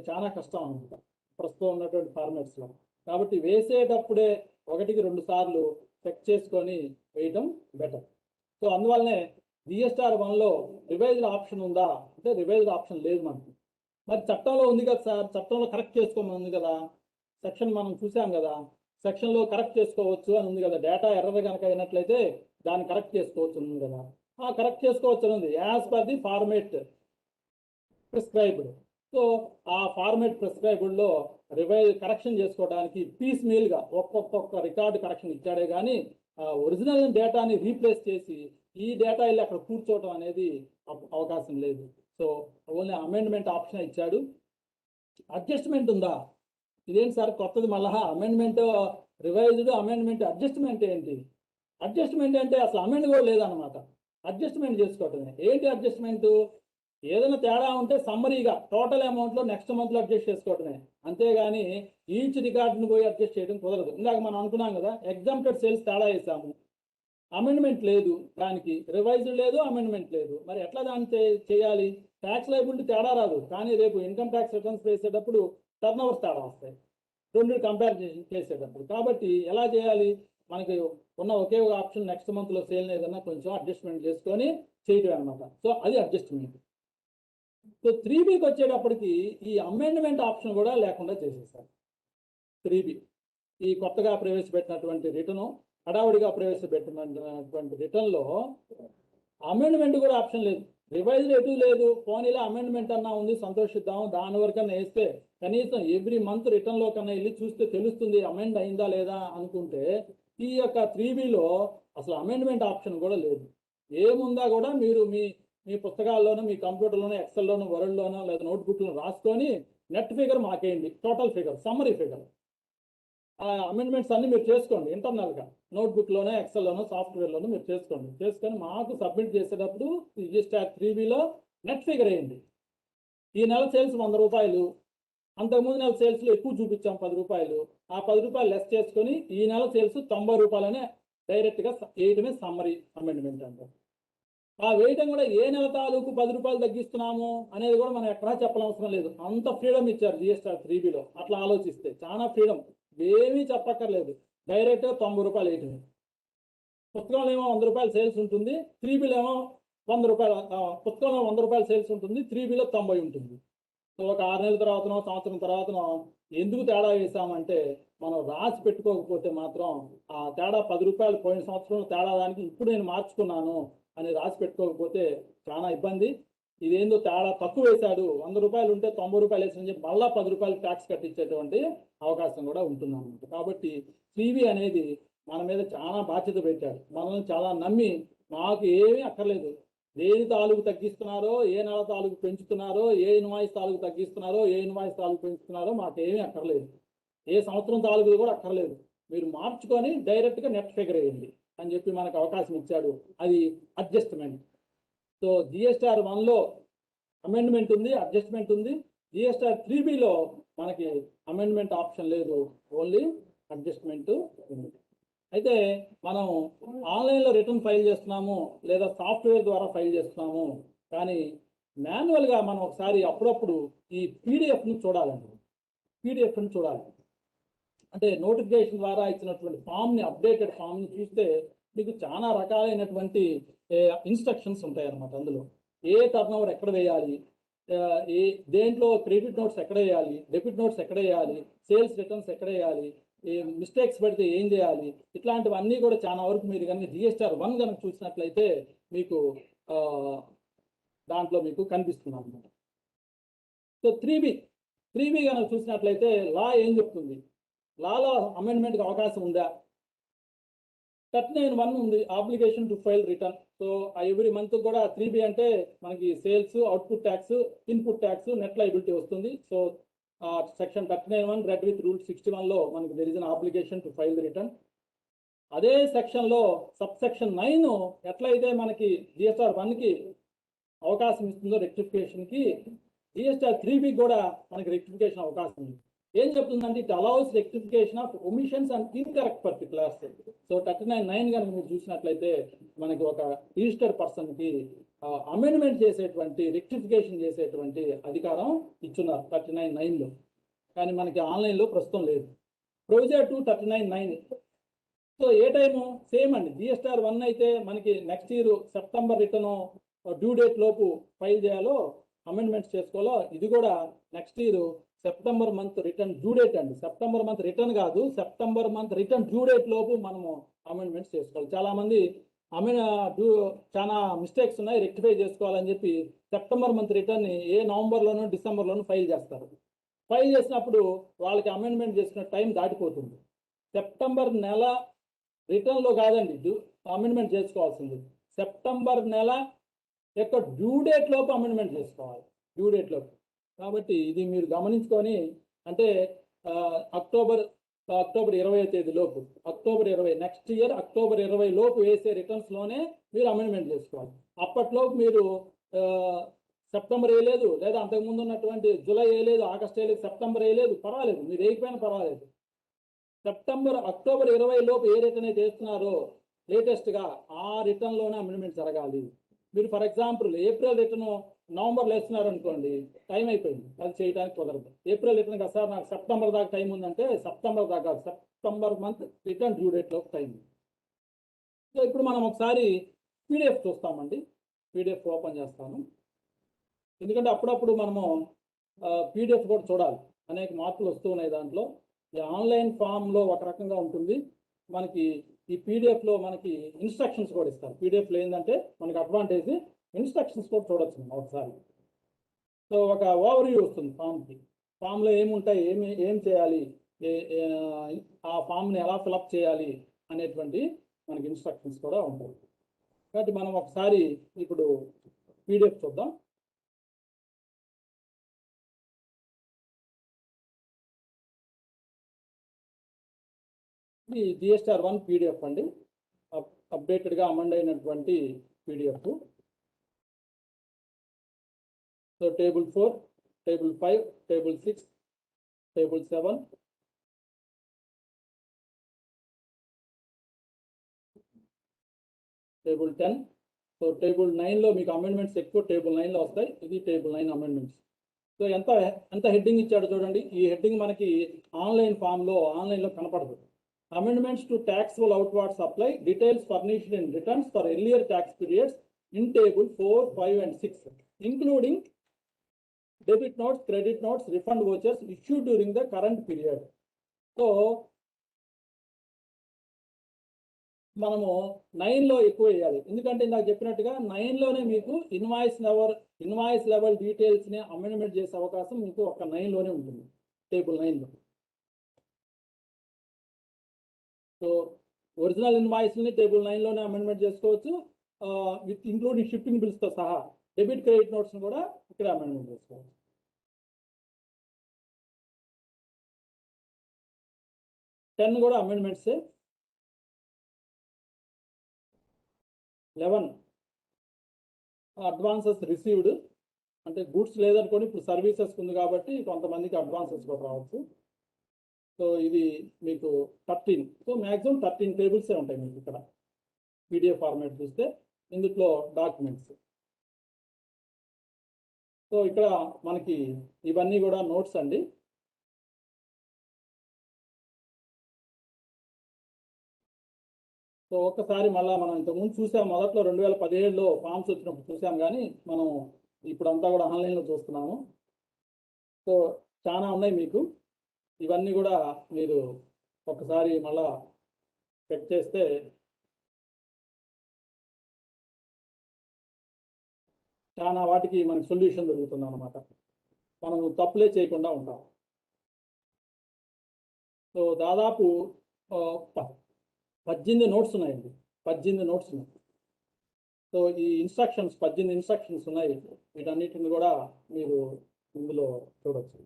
చాలా కష్టం అనమాట ప్రస్తుతం ఉన్నటువంటి ఫార్మాట్స్లో. కాబట్టి వేసేటప్పుడే 1కి 2 సార్లు చెక్ చేసుకొని వేయటం బెటర్. సో అందువల్లనే జిఎస్ఆర్ 1లో రివైజ్డ్ ఆప్షన్ ఉందా అంటే రివైజ్డ్ ఆప్షన్ లేదు మనకి. మరి చట్టంలో ఉంది కదా సార్, చట్టంలో కరెక్ట్ చేసుకోమని ఉంది కదా, సెక్షన్ మనం చూసాం కదా, సెక్షన్లో కరెక్ట్ చేసుకోవచ్చు అని ఉంది కదా, డేటా ఎర్రర్ కనుక అయినట్లయితే దాన్ని కరెక్ట్ చేసుకోవచ్చు ఉంది కదా, కరెక్ట్ చేసుకోవచ్చు అని ఉంది as per the format prescribed. So ఆ ఫార్మేట్ ప్రిస్క్రైబ్డ్లో కరెక్షన్ చేసుకోవడానికి పీస్ మీల్గా ఒక్కొక్క రికార్డు కరెక్షన్ ఇచ్చాడే కానీ ఒరిజినల్ డేటాని రీప్లేస్ చేసి ఈ డేటా వెళ్ళి అక్కడ కూర్చోవటం అనేది అవకాశం లేదు. సో ఓన్లీ అమెండ్మెంట్ ఆప్షన్ ఇచ్చాడు. అడ్జస్ట్మెంట్ ఉందా, ఇదేంటి సార్ కొత్తది మళ్ళా అమెండ్మెంట్ రివైజ్డ్ అమెండ్మెంట్ అడ్జస్ట్మెంట్ ఏంటి? అడ్జస్ట్మెంట్ అంటే అసలు అమెండ్ కూడా లేదనమాట, అడ్జస్ట్మెంట్ చేసుకోవటమే. ఏంటి అడ్జస్ట్మెంట్? ఏదైనా తేడా ఉంటే సమ్మరీగా టోటల్ అమౌంట్లో నెక్స్ట్ మంత్లో అడ్జస్ట్ చేసుకోవటమే, అంతేగాని ఈచ్ రికార్డుని పోయి అడ్జస్ట్ చేయడం కుదరదు. ఇందాక మనం అనుకున్నాం కదా, ఎగ్జాంప్టెడ్ సేల్స్ తేడా వేసాము, అమెండ్మెంట్ లేదు, దానికి రివైజ్డ్ లేదు, అమెండ్మెంట్ లేదు, మరి ఎట్లా దాన్ని చేయాలి? ట్యాక్స్ లైబిలిటీ తేడా రాదు, కానీ రేపు ఇన్కమ్ ట్యాక్స్ రిటర్న్స్ వేసేటప్పుడు టర్న్ ఓవర్స్ తేడా వస్తాయి రెండు కంపేర్ చేసేటప్పుడు. కాబట్టి ఎలా చేయాలి? మనకి ఉన్న ఒకే ఒక ఆప్షన్ నెక్స్ట్ మంత్లో సేల్ ఏదన్నా కొంచెం అడ్జస్ట్మెంట్ చేసుకొని చేయటం అనమాట. సో అది అడ్జస్ట్మెంట్. సో 3Bకి వచ్చేటప్పటికి ఈ అమెండ్మెంట్ ఆప్షన్ కూడా లేకుండా చేసేసారు. 3B ఈ కొత్తగా ప్రవేశపెట్టినటువంటి రిటర్ను, హడావుడిగా ప్రవేశపెట్టినటువంటి రిటర్న్లో అమెండ్మెంట్ కూడా ఆప్షన్ లేదు, రివైజ్డ్ ఎటు లేదు. పోనీలా అమెండ్మెంట్ అన్నా ఉంది, సంతోషిద్దాం, దాని వరకన్నా వేస్తే కనీసం ఎవ్రీ మంత్ రిటర్న్లో కన్నా వెళ్ళి చూస్తే తెలుస్తుంది అమెండ్ అయిందా లేదా అనుకుంటే, ఈ యొక్క 3Bలో అసలు అమెండ్మెంట్ ఆప్షన్ కూడా లేదు. ఏముందా కూడా మీరు మీ పుస్తకాల్లోనూ, మీ కంప్యూటర్లోనూ, ఎక్సెల్లోనూ, వర్డ్లోనూ లేదా నోట్బుక్లో రాసుకొని నెట్ ఫిగర్ మాకేయండి, టోటల్ ఫిగర్, సమ్మరీ ఫిగర్, ఆ అమెండ్మెంట్స్ అన్ని మీరు చేసుకోండి ఇంటర్నల్గా నోట్బుక్లోనో, ఎక్సెల్లోనో, సాఫ్ట్వేర్లోనూ మీరు చేసుకొని మాకు సబ్మిట్ చేసేటప్పుడు రిజిస్టర్ 3Bలో నెట్ ఫిగర్ వేయండి. ఈ నెల సేల్స్ 100 రూపాయలు, అంతకుముందు నెల సేల్స్లో ఎక్కువ చూపించాం 10 రూపాయలు, ఆ 10 రూపాయలు లెస్ చేసుకొని ఈ నెల సేల్స్ 90 రూపాయలనే డైరెక్ట్గా వేయటమే సమ్మరీ అమెండ్మెంట్ అంటారు. ఆ వేయటం కూడా ఏ నెల తాలూకు 10 రూపాయలు తగ్గిస్తున్నాము అనేది కూడా మనం ఎక్కడా చెప్పనవసరం లేదు, అంత ఫ్రీడమ్ ఇచ్చారు జిఎస్ఆర్ 3Bలో. అట్లా ఆలోచిస్తే చాలా ఫ్రీడమ్, ఏమీ చెప్పక్కర్లేదు, డైరెక్ట్గా 90 రూపాయలు వేయటమే. పుస్తకంలో ఏమో 100 రూపాయలు సేల్స్ ఉంటుంది, 3Bలో ఏమో 100 రూపాయలు, పుస్తకంలో 100 రూపాయలు సేల్స్ ఉంటుంది, 3Bలో 90 ఉంటుంది. సో ఒక 6 నెలల తర్వాతనో సంవత్సరం తర్వాతనో ఎందుకు తేడా వేసామంటే మనం రాసి పెట్టుకోకపోతే మాత్రం ఆ తేడా 10 రూపాయలు పోయిన సంవత్సరంలో తేడా దానికి ఇప్పుడు నేను మార్చుకున్నాను అని రాసి పెట్టుకోకపోతే చాలా ఇబ్బంది. ఇదేందో తేడా తక్కువ వేశాడు, 100 రూపాయలు ఉంటే 90 రూపాయలు వేసాడని చెప్పి మళ్ళీ 10 రూపాయలు ట్యాక్స్ కట్టించేటువంటి అవకాశం కూడా ఉంటుంది అన్నమాట. కాబట్టి 3B అనేది మన మీద చాలా బాధ్యత పెట్టాడు, మనల్ని చాలా నమ్మి మాకు ఏమీ అక్కర్లేదు, దేని తాలూకు తగ్గిస్తున్నారో, ఏ నెల తాలూకు పెంచుతున్నారో, ఏ ఇన్వాయిస్ తాలూకు తగ్గిస్తున్నారో, ఏ ఇన్వాయిస్ తాలూకు పెంచుతున్నారో మాకేమీ అక్కర్లేదు, ఏ సంవత్సరం తాలూకు కూడా అక్కర్లేదు, మీరు మార్చుకొని డైరెక్ట్గా నెట్ ఫిగర్ వేయండి అని చెప్పి మనకు అవకాశం ఇచ్చాడు. అది అడ్జస్ట్మెంట్. సో జిఎస్ఆర్ 1లో అమెండ్మెంట్ ఉంది, అడ్జస్ట్మెంట్ ఉంది. జిఎస్ఆర్ 3Bలో మనకి అమెండ్మెంట్ ఆప్షన్ లేదు, ఓన్లీ అడ్జస్ట్మెంట్ ఉంది. అయితే మనం ఆన్లైన్లో రిటర్న్ ఫైల్ చేస్తున్నాము లేదా సాఫ్ట్వేర్ ద్వారా ఫైల్ చేస్తున్నాము, కానీ మాన్యువల్గా మనం ఒకసారి అప్పుడప్పుడు ఈ పీడిఎఫ్ని చూడాలండి. పీడిఎఫ్ని చూడాలి అంటే నోటిఫికేషన్ ద్వారా ఇచ్చినటువంటి ఫామ్ని, అప్డేటెడ్ ఫామ్ని చూస్తే మీకు చాలా రకాలైనటువంటి ఇన్స్ట్రక్షన్స్ ఉంటాయి అన్నమాట. అందులో ఏ టర్న్ ఓవర్ ఎక్కడ వేయాలి, ఏ దేంట్లో క్రెడిట్ నోట్స్ ఎక్కడ వేయాలి, డెబిట్ నోట్స్ ఎక్కడ వేయాలి, సేల్స్ రిటర్న్స్ ఎక్కడ వేయాలి, ఈ మిస్టేక్స్ పడితే ఏం చేయాలి, ఇట్లాంటివన్నీ కూడా చాలా వరకు మీరు కనుక జిఎస్ఆర్ 1 కనుక చూసినట్లయితే మీకు దాంట్లో మీకు కనిపిస్తుంది అన్నమాట. సో 3B కనుక చూసినట్లయితే లా ఏం చెప్తుంది, లాలో అమెండ్మెంట్కి అవకాశం ఉందా? 39(1) ఉంది, application to file return. So every month కూడా 3B అంటే మనకి sales, output tax, input tax, net liability వస్తుంది. So section 39(1) read with rule 61లో మనకి there is an application to file return. అదే సెక్షన్లో సబ్ సెక్షన్ 9 ఎట్లయితే మనకి జిఎస్ఆర్ 1కి అవకాశం ఇస్తుందో రెక్టిఫికేషన్కి, జిఎస్ఆర్ 3B కూడా మనకి రెక్టిఫికేషన్ అవకాశం ఉంది. ఏం చెప్తుందంటే it allows rectification of omissions and incorrect particulars. So 39(9) కనుక మీరు చూసినట్లయితే మనకి ఒక రిజిస్టర్డ్ పర్సన్కి అమెండ్మెంట్ చేసేటువంటి, రెక్టిఫికేషన్ చేసేటువంటి అధికారం ఇచ్చున్నారు 39(9)లో. కానీ మనకి ఆన్లైన్లో ప్రస్తుతం లేదు. ప్రొవిజర్ to 39(9). So A time same అండి. జిఎస్ఆర్ 1 అయితే మనకి next year September return due date లోపు ఫైల్ చేయాలో, అమెండ్మెంట్స్ చేసుకోవాలో, ఇది కూడా next year September month return due date అండి. సెప్టెంబర్ మంత్ రిటర్న్ కాదు, September month return due date లోపు మనము అమెండ్మెంట్స్ చేసుకోవాలి. చాలామంది చాలా మిస్టేక్స్ ఉన్నాయి, రెక్టిఫై చేసుకోవాలని చెప్పి సెప్టెంబర్ మంత్ రిటర్న్ ఏ నవంబర్లోనూ డిసెంబర్లోనూ ఫైల్ చేస్తారు. ఫైల్ చేసినప్పుడు వాళ్ళకి అమెండ్మెంట్ చేసుకునే టైం దాటిపోతుంది. సెప్టెంబర్ నెల రిటర్న్లో కాదండి అమెండ్మెంట్ చేసుకోవాల్సింది, సెప్టెంబర్ నెల యొక్క డ్యూ డేట్ లోపు అమెండ్మెంట్ చేసుకోవాలి, డ్యూ డేట్ లోపు. కాబట్టి ఇది మీరు గమనించుకొని, అంటే అక్టోబర్ 20వ తేదీ లోపు, అక్టోబర్ 20 నెక్స్ట్ ఇయర్ అక్టోబర్ 20 లోపు వేసే రిటర్న్స్లోనే మీరు అమెండ్మెంట్ చేసుకోవాలి. అప్పట్లోపు మీరు సెప్టెంబర్ వేయలేదు, లేదా అంతకుముందు ఉన్నటువంటి జూలై వేయలేదు, ఆగస్ట్ వేయలేదు, సెప్టెంబర్ వేయలేదు, పర్వాలేదు, మీరు వేయకపోయినా పర్వాలేదు. అక్టోబర్ 20 లోపు ఏ రిటర్న్ అయితే వేస్తున్నారో లేటెస్ట్గా ఆ రిటర్న్లోనే అమెండ్మెంట్ జరగాలి. మీరు ఫర్ ఎగ్జాంపుల్ ఏప్రిల్ రిటర్న్ నవంబర్లో వేస్తున్నారు అనుకోండి, టైం అయిపోయింది, అది చేయడానికి కుదరదు. ఏప్రిల్ రిటర్న్ కదా సార్ నాకు సెప్టెంబర్ దాకా టైం ఉందంటే సెప్టెంబర్ దాకా, సెప్టెంబర్ మంత్ రిటర్న్ డ్యూ డేట్లో టైం. సో ఇప్పుడు మనం ఒకసారి పీడిఎఫ్ చూస్తామండి. పీడిఎఫ్ ఓపెన్ చేస్తాను, ఎందుకంటే అప్పుడప్పుడు మనము పీడిఎఫ్ కూడా చూడాలి, అనేక మార్పులు వస్తూ ఉన్నాయి దాంట్లో. ఈ ఆన్లైన్ ఫామ్లో ఒక రకంగా ఉంటుంది, మనకి ఈ పీడిఎఫ్లో మనకి ఇన్స్ట్రక్షన్స్ కూడా ఇస్తారు. పీడిఎఫ్లో ఏంటంటే మనకి అడ్వాంటేజ్ ఇన్స్ట్రక్షన్స్ కూడా చూడొచ్చు ఒకసారి. సో ఒక ఓవర్ వ్యూ వస్తుంది ఫామ్కి, ఫామ్లో ఏముంటాయి, ఏం చేయాలి, ఆ ఫామ్ని ఎలా ఫిలప్ చేయాలి అనేటువంటి మనకి ఇన్స్ట్రక్షన్స్ కూడా ఉంటాయి. కాబట్టి మనం ఒకసారి ఇప్పుడు పీడిఎఫ్ చూద్దాం. ఇది జిఎస్ఆర్ 1 పీడిఎఫ్ అండి, అప్డేటెడ్గా అమెండ్ అయినటువంటి PDF. So table 4, table 5, table 6, table 7, table 10. So table 9లో మీకు అమెండ్మెంట్స్ ఎక్కువ టేబుల్ 9లో వస్తాయి. ఇది టేబుల్ 9 అమెండ్మెంట్స్. సో ఎంత హెడ్డింగ్ ఇచ్చాడో చూడండి. ఈ హెడ్డింగ్ మనకి ఆన్లైన్లో కనపడదు. Amendments to taxable outward supply details furnished in returns for earlier tax periods in table 4, 5 and 6, including debit notes, credit notes, refund vouchers issued during the current period. So మనము 9లో ఎక్కువ వేయాలి, ఎందుకంటే నాకు చెప్పినట్టుగా 9లోనే మీకు ఇన్వాయిస్ లెవెల్ డీటెయిల్స్ని అమెండ్మెంట్ చేసే అవకాశం మీకు ఒక 9లోనే ఉంటుంది, టేబుల్ 9లో. సో ఒరిజినల్ ఇన్వాయిస్ని టేబుల్ 9లోనే అమెండ్మెంట్ చేసుకోవచ్చు, విత్ ఇంక్లూడింగ్ షిప్పింగ్ బిల్స్తో సహా. డెబిట్ క్రెడిట్ నోట్స్ని కూడా ఇక్కడ అమెండ్మెంట్ చేసుకోవచ్చు. 10 కూడా అమెండ్మెంట్సే. 11 అడ్వాన్సెస్ రిసీవ్డ్. అంటే గూడ్స్ లేదనుకోండి, ఇప్పుడు సర్వీసెస్ ఉంది కాబట్టి కొంతమందికి అడ్వాన్సెస్ కూడా రావచ్చు. సో ఇది మీకు 13, సో మ్యాక్సిమం 13 టేబుల్సే ఉంటాయి మీకు ఇక్కడ. పీడిఎఫ్ ఫార్మాట్ చూస్తే ఇందులో డాక్యుమెంట్స్. సో ఇక్కడ మనకి ఇవన్నీ కూడా నోట్స్ అండి. సో ఒక్కసారి మళ్ళీ మనం ఇంతకుముందు చూసాం, మొదట్లో 2017లో ఫామ్స్ వచ్చినప్పుడు చూసాం, కానీ మనం ఇప్పుడంతా కూడా ఆన్లైన్లో చూస్తున్నాము. సో చాలా ఉన్నాయి మీకు. ఇవన్నీ కూడా మీరు ఒకసారి మళ్ళా చెక్ చేస్తే చాలా వాటికి మనకి సొల్యూషన్ దొరుకుతుంది అన్నమాట. మనం తప్పులే చేయకుండా ఉంటాం. సో దాదాపు 18 నోట్స్ ఉన్నాయండి. 18 నోట్స్ ఉన్నాయి. సో ఈ ఇన్స్ట్రక్షన్స్ 18 ఇన్స్ట్రక్షన్స్ ఉన్నాయి. వీటన్నిటిని కూడా మీరు ఇందులో చూడవచ్చు.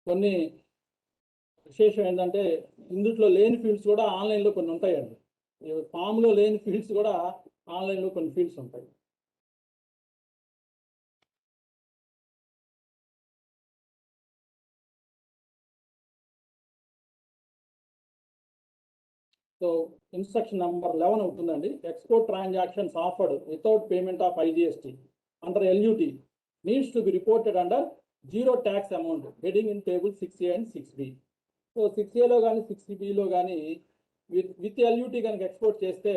కొన్ని విశేషం ఏంటంటే ఇందులో లేని ఫీల్డ్స్ కూడా ఆన్లైన్లో కొన్ని ఉంటాయండి. ఫామ్లో లేని ఫీల్డ్స్ కూడా ఆన్లైన్లో కొన్ని ఫీల్డ్స్ ఉంటాయి. సో ఇన్స్ట్రక్షన్ నెంబర్ 11 అవుతుందండి. Export transactions offered without payment of IGST under LUT needs to be reported under zero tax amount heading in table 6A and 6B. So 6Aలో కానీ 6Bలో కానీ విత్ ఎల్యూటీ కనుక ఎక్స్పోర్ట్ చేస్తే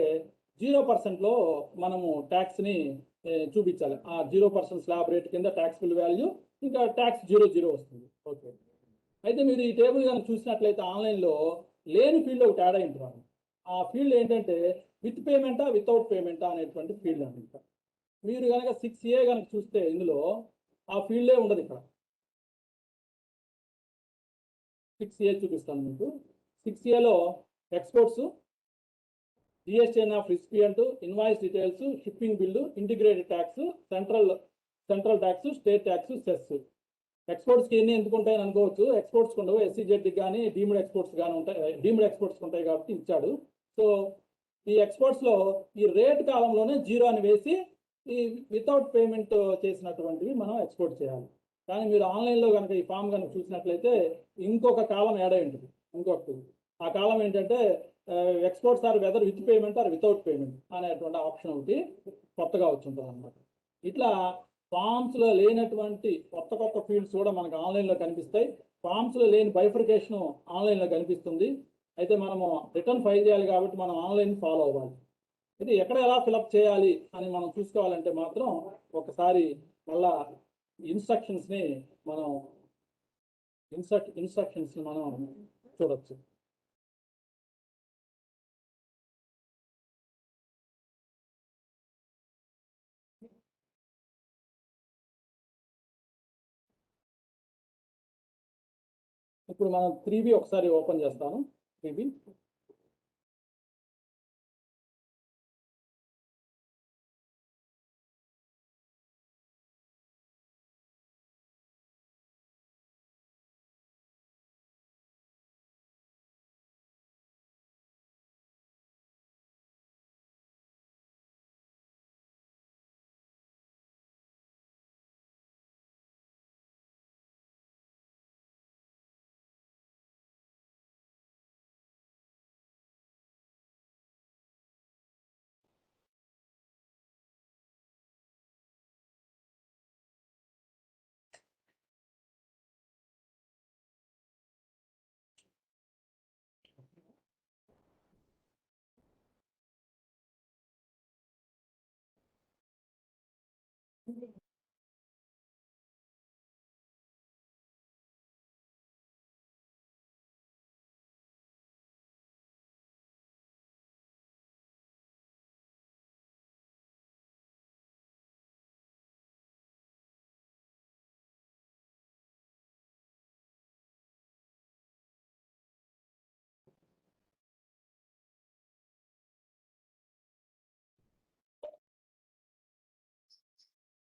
0%లో మనము ట్యాక్స్ని చూపించాలి. ఆ 0% స్లాబ్ రేట్ కింద ట్యాక్స్ఫుల్ వాల్యూ, ఇంకా ట్యాక్స్ 0 వస్తుంది. ఓకే, అయితే మీరు ఈ టేబుల్ కనుక చూసినట్లయితే ఆన్లైన్లో లేని ఫీల్డ్ ఒకటి యాడ్ అయి ఉంటుంది. ఆ ఫీల్డ్ ఏంటంటే విత్ పేమెంటా వితౌట్ పేమెంటా అనేటువంటి ఫీల్డ్ అండి. ఇంకా మీరు కనుక 6A కనుక చూస్తే ఇందులో ఆ ఫీల్డే ఉండదు. ఇక్కడ 6A చూపిస్తాను మీకు. 6Aలో exports, GSTN of recipient, invoice details, shipping bill, integrated tax, central tax, state tax, cess. ఎక్స్పోర్ట్స్కి ఎన్ని ఎందుకు ఉంటాయని అనుకోవచ్చు. ఎక్స్పోర్ట్స్ ఉండవు, SEZకి కానీ డీమ్డ్ ఎక్స్పోర్ట్స్ కానీ ఉంటాయి. డీమ్డ్ ఎక్స్పోర్ట్స్ ఉంటాయి కాబట్టి ఇచ్చాడు. సో ఈ ఎక్స్పోర్ట్స్లో ఈ రేట్ కాలంలోనే 0 అని వేసి ఈ వితౌట్ పేమెంట్ చేసినటువంటివి మనం ఎక్స్పోర్ట్ చేయాలి. కానీ మీరు ఆన్లైన్లో కనుక ఈ ఫామ్ కనుక చూసినట్లయితే ఇంకొక కాలం యాడ్ అయి ఉంటుంది. ఇంకొకటి ఆ కాలం ఏంటంటే exports or whether with payment or without payment అనేటువంటి ఆప్షన్ ఒకటి కొత్తగా వచ్చి ఉంటుంది అన్నమాట. ఇట్లా ఫామ్స్లో లేనటువంటి కొత్త ఫీల్డ్స్ కూడా మనకు ఆన్లైన్లో కనిపిస్తాయి. ఫామ్స్లో లేని బైఫర్కేషన్ ఆన్లైన్లో కనిపిస్తుంది. అయితే మనము రిటర్న్ ఫైల్ చేయాలి కాబట్టి మనం ఆన్లైన్ ఫాలో అవ్వాలి. ఇది ఎక్కడ ఎలా ఫిలప్ చేయాలి అని మనం చూసుకోవాలంటే మాత్రం ఒకసారి మళ్ళా ఇన్స్ట్రక్షన్స్ని మనం చూడొచ్చు. ఇప్పుడు మనం 3B ఒకసారి ఓపెన్ చేస్తాను. 3B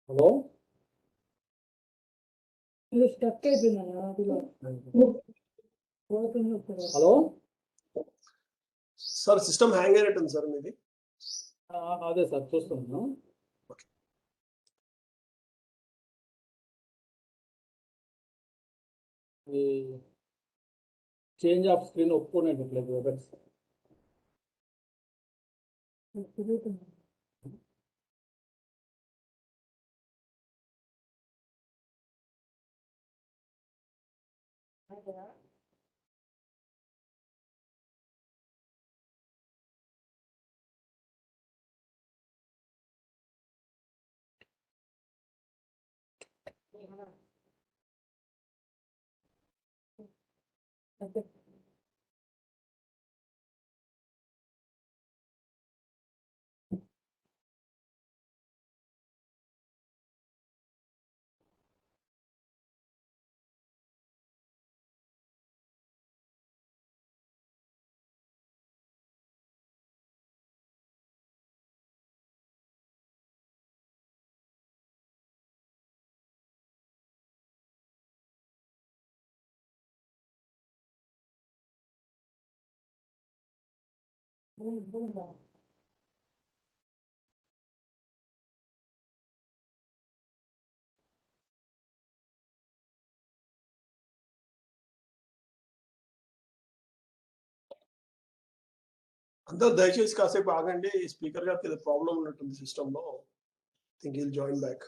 హలో స్టక్ అయిపోయిందా? హలో సార్ సిస్టమ్ హ్యాంగ్ అయినట్టుంది సార్ మీది. అదే సార్ చూస్తున్నాను. ఈ చేంజ్ ఆఫ్ స్క్రీన్ ఒప్పుకోనేటట్లేదు వెబెక్స్. తిరుగుతుంది. అదే. బూమ్. అందరూ దయచేసి కాసేపు ఆగండి. స్పీకర్ గారికి ఏదో ప్రాబ్లం ఉన్నట్టుంది సిస్టమ్ లో. Think will join back.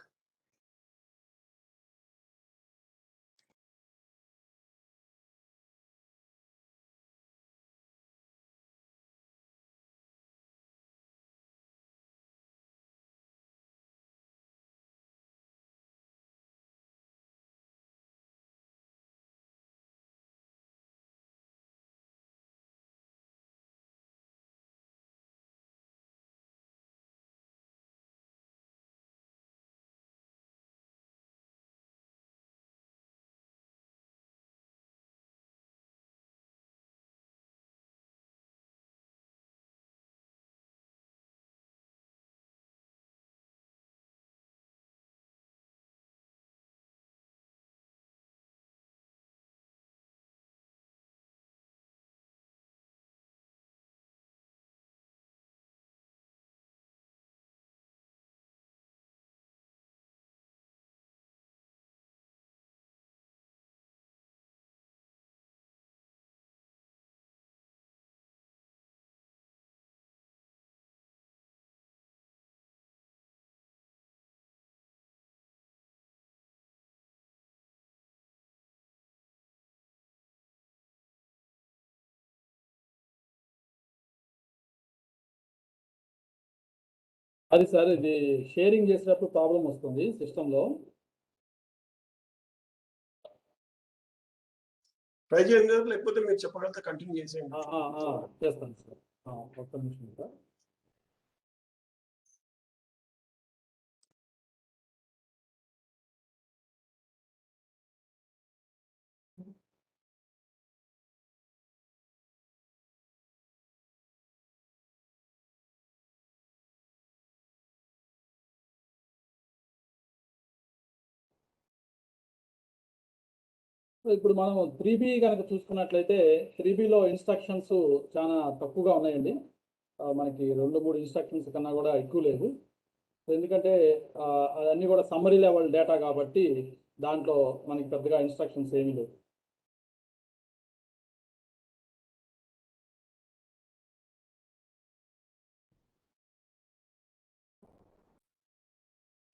అది సార్, ఇది షేరింగ్ చేసేటప్పుడు ప్రాబ్లం వస్తుంది సిస్టంలో. ట్రై చేయండి లేకపోతే మీరు చెప్పగలిగితే కంటిన్యూ చేసేయండి. చేస్తాను సార్. ఒక్క నిమిషం సార్. ఇప్పుడు మనం 3B కనుక చూసుకున్నట్లయితే 3Bలో ఇన్స్ట్రక్షన్స్ చాలా తక్కువగా ఉన్నాయండి. మనకి 2-3 ఇన్స్ట్రక్షన్స్ కన్నా కూడా ఎక్కువ లేదు. ఎందుకంటే అవన్నీ కూడా సమ్మరీ లెవెల్ డేటా కాబట్టి దాంట్లో మనకి పెద్దగా ఇన్స్ట్రక్షన్స్ ఏమీ లేవు.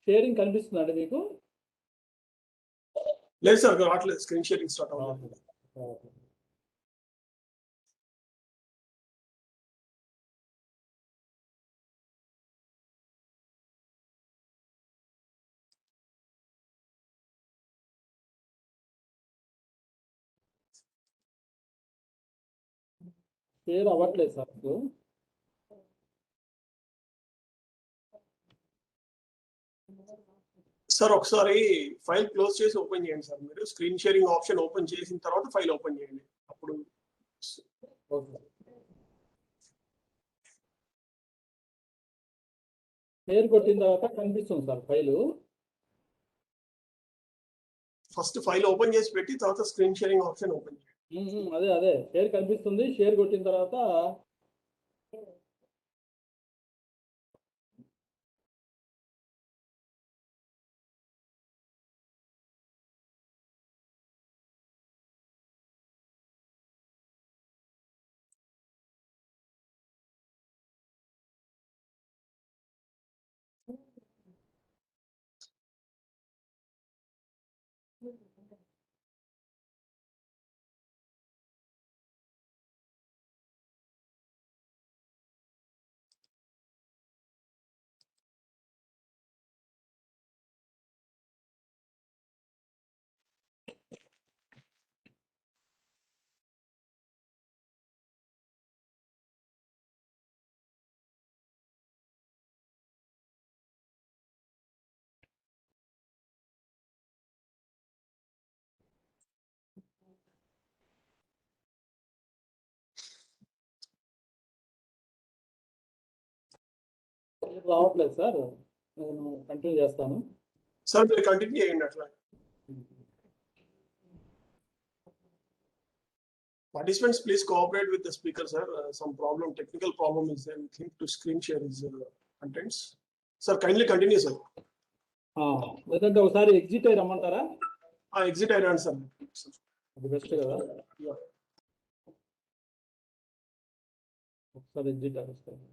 షేరింగ్ కనిపిస్తుందండి మీకు? లేదు సార్, రావట్లేదు. స్క్రీన్ షేరింగ్ స్టార్ట్ అవ్వలేదు. షేర్ అవ్వట్లేదు సార్. సార్ ఒకసారి ఫైల్ క్లోజ్ చేసి ఓపెన్ చేయండి సార్. మీరు స్క్రీన్ షేరింగ్ ఆప్షన్ ఓపెన్ చేసిన తర్వాత ఫైల్ ఓపెన్ చేయండి. అప్పుడు షేర్ కొట్టిన తర్వాత కనిపిస్తుంది sir file. First file open చేసి పెట్టి తర్వాత స్క్రీన్ షేరింగ్ ఆప్షన్ ఓపెన్ చేయండి. అదే షేర్ కనిపిస్తుంది. షేర్ కొట్టిన తర్వాత రావట్లేదు సార్, నేను కంటిన్యూ చేస్తాను. సార్ మీరు కంటిన్యూ చేయండి అట్లా. Participants, please cooperate with the speaker, sir. Some problem, technical problem is there. We think to screen share his contents. Sir, kindly continue, sir. లేదంటే ఒకసారి ఎగ్జిట్ అయ్యి రమ్మంటారా? Exit I sir. అది best కదా. Yeah. ఒకసారి exit అయ్యి.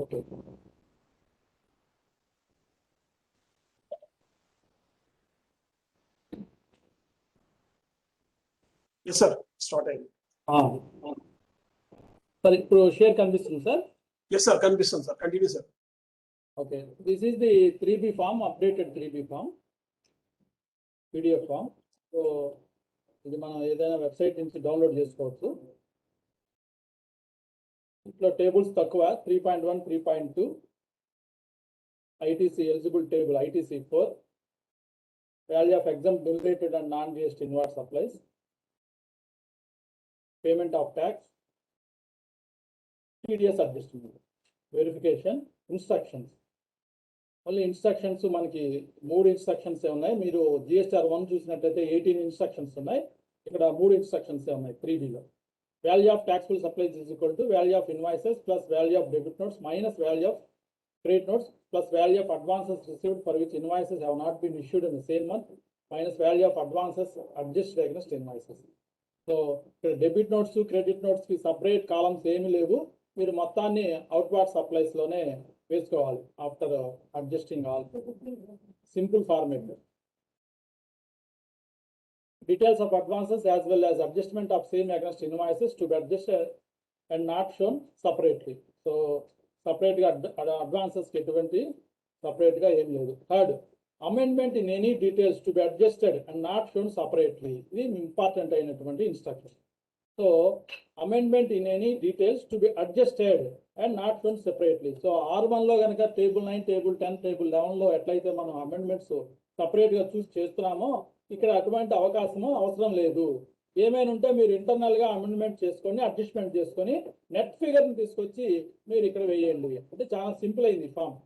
Okay. Yes, sir. Start ahead. Sir ఇప్పుడు share కనిపిస్తుంది sir? Yes, sir. Condition, sir. Continue, sir. Okay, this is the 3B form, updated 3B form, PDF form. So ఇది మనం ఏదైనా website నుంచి డౌన్లోడ్ చేసుకోవచ్చు. ఇట్లా టేబుల్స్ తక్కువ 3.1, 3.2, ITC eligible table ITC 4, value of exam related and non GST invoice supplies, payment of tax, TDS adjustment, verification, instructions. Only instructions మనకి 3 instructions ఉన్నాయి. మీరు GSTR 1 చూసినట్లయితే 18 ఇన్స్ట్రక్షన్స్ ఉన్నాయి. ఇక్కడ 3 ఇన్స్ట్రక్షన్స్ ఉన్నాయి 3Bలో. Value of taxable supplies is equal to value of invoices plus value of debit notes minus value of credit notes plus value of advances received for which invoices have not been issued in the same month minus value of advances adjusted against invoices. So ఇక్కడ debit notes, credit నోట్స్కి separate columns ఏమీ లేవు. మీరు మొత్తాన్ని outward సప్లైస్లోనే వేసుకోవాలి after adjusting all. Simple format. Details of advances as well as adjustment of same against invoices to be adjusted and not shown separately. So separate గా advances కి ఎటువంటి separate గా ఏం లేదు. Third, amendment in any details to be adjusted and not shown separately. ఇది important అయినటువంటి instruction. So amendment in any details to be adjusted and not shown separately. So R1 లో కనుక టేబుల్ 9, టేబుల్ 10, టేబుల్ 11 లో ఎట్లయితే మనం amendments separate గా చూసి చేస్తున్నామో ఇక్కడ అటువంటి అవసరం లేదు. ఏమైనా ఉంటే మీరు ఇంటర్నల్ గా అమెండ్మెంట్ చేసుకొని అడ్జస్ట్మెంట్ చేసుకొని నెట్ ఫిగర్ ని తీసుకొచ్చి మీరు ఇక్కడ వేయండి. అంటే చాలా సింపుల్ అయింది ఫామ్.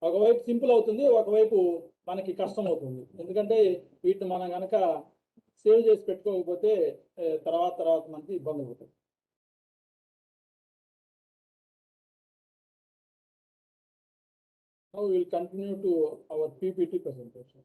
ఒకవైపు సింపుల్ అవుతుంది, ఒకవైపు మనకి కష్టం అవుతుంది. ఎందుకంటే వీటిని మనం కనుక సేవ్ చేసి పెట్టుకోకపోతే తర్వాత మనకి ఇబ్బంది అవుతుంది. Now we will continue to our PPT presentation.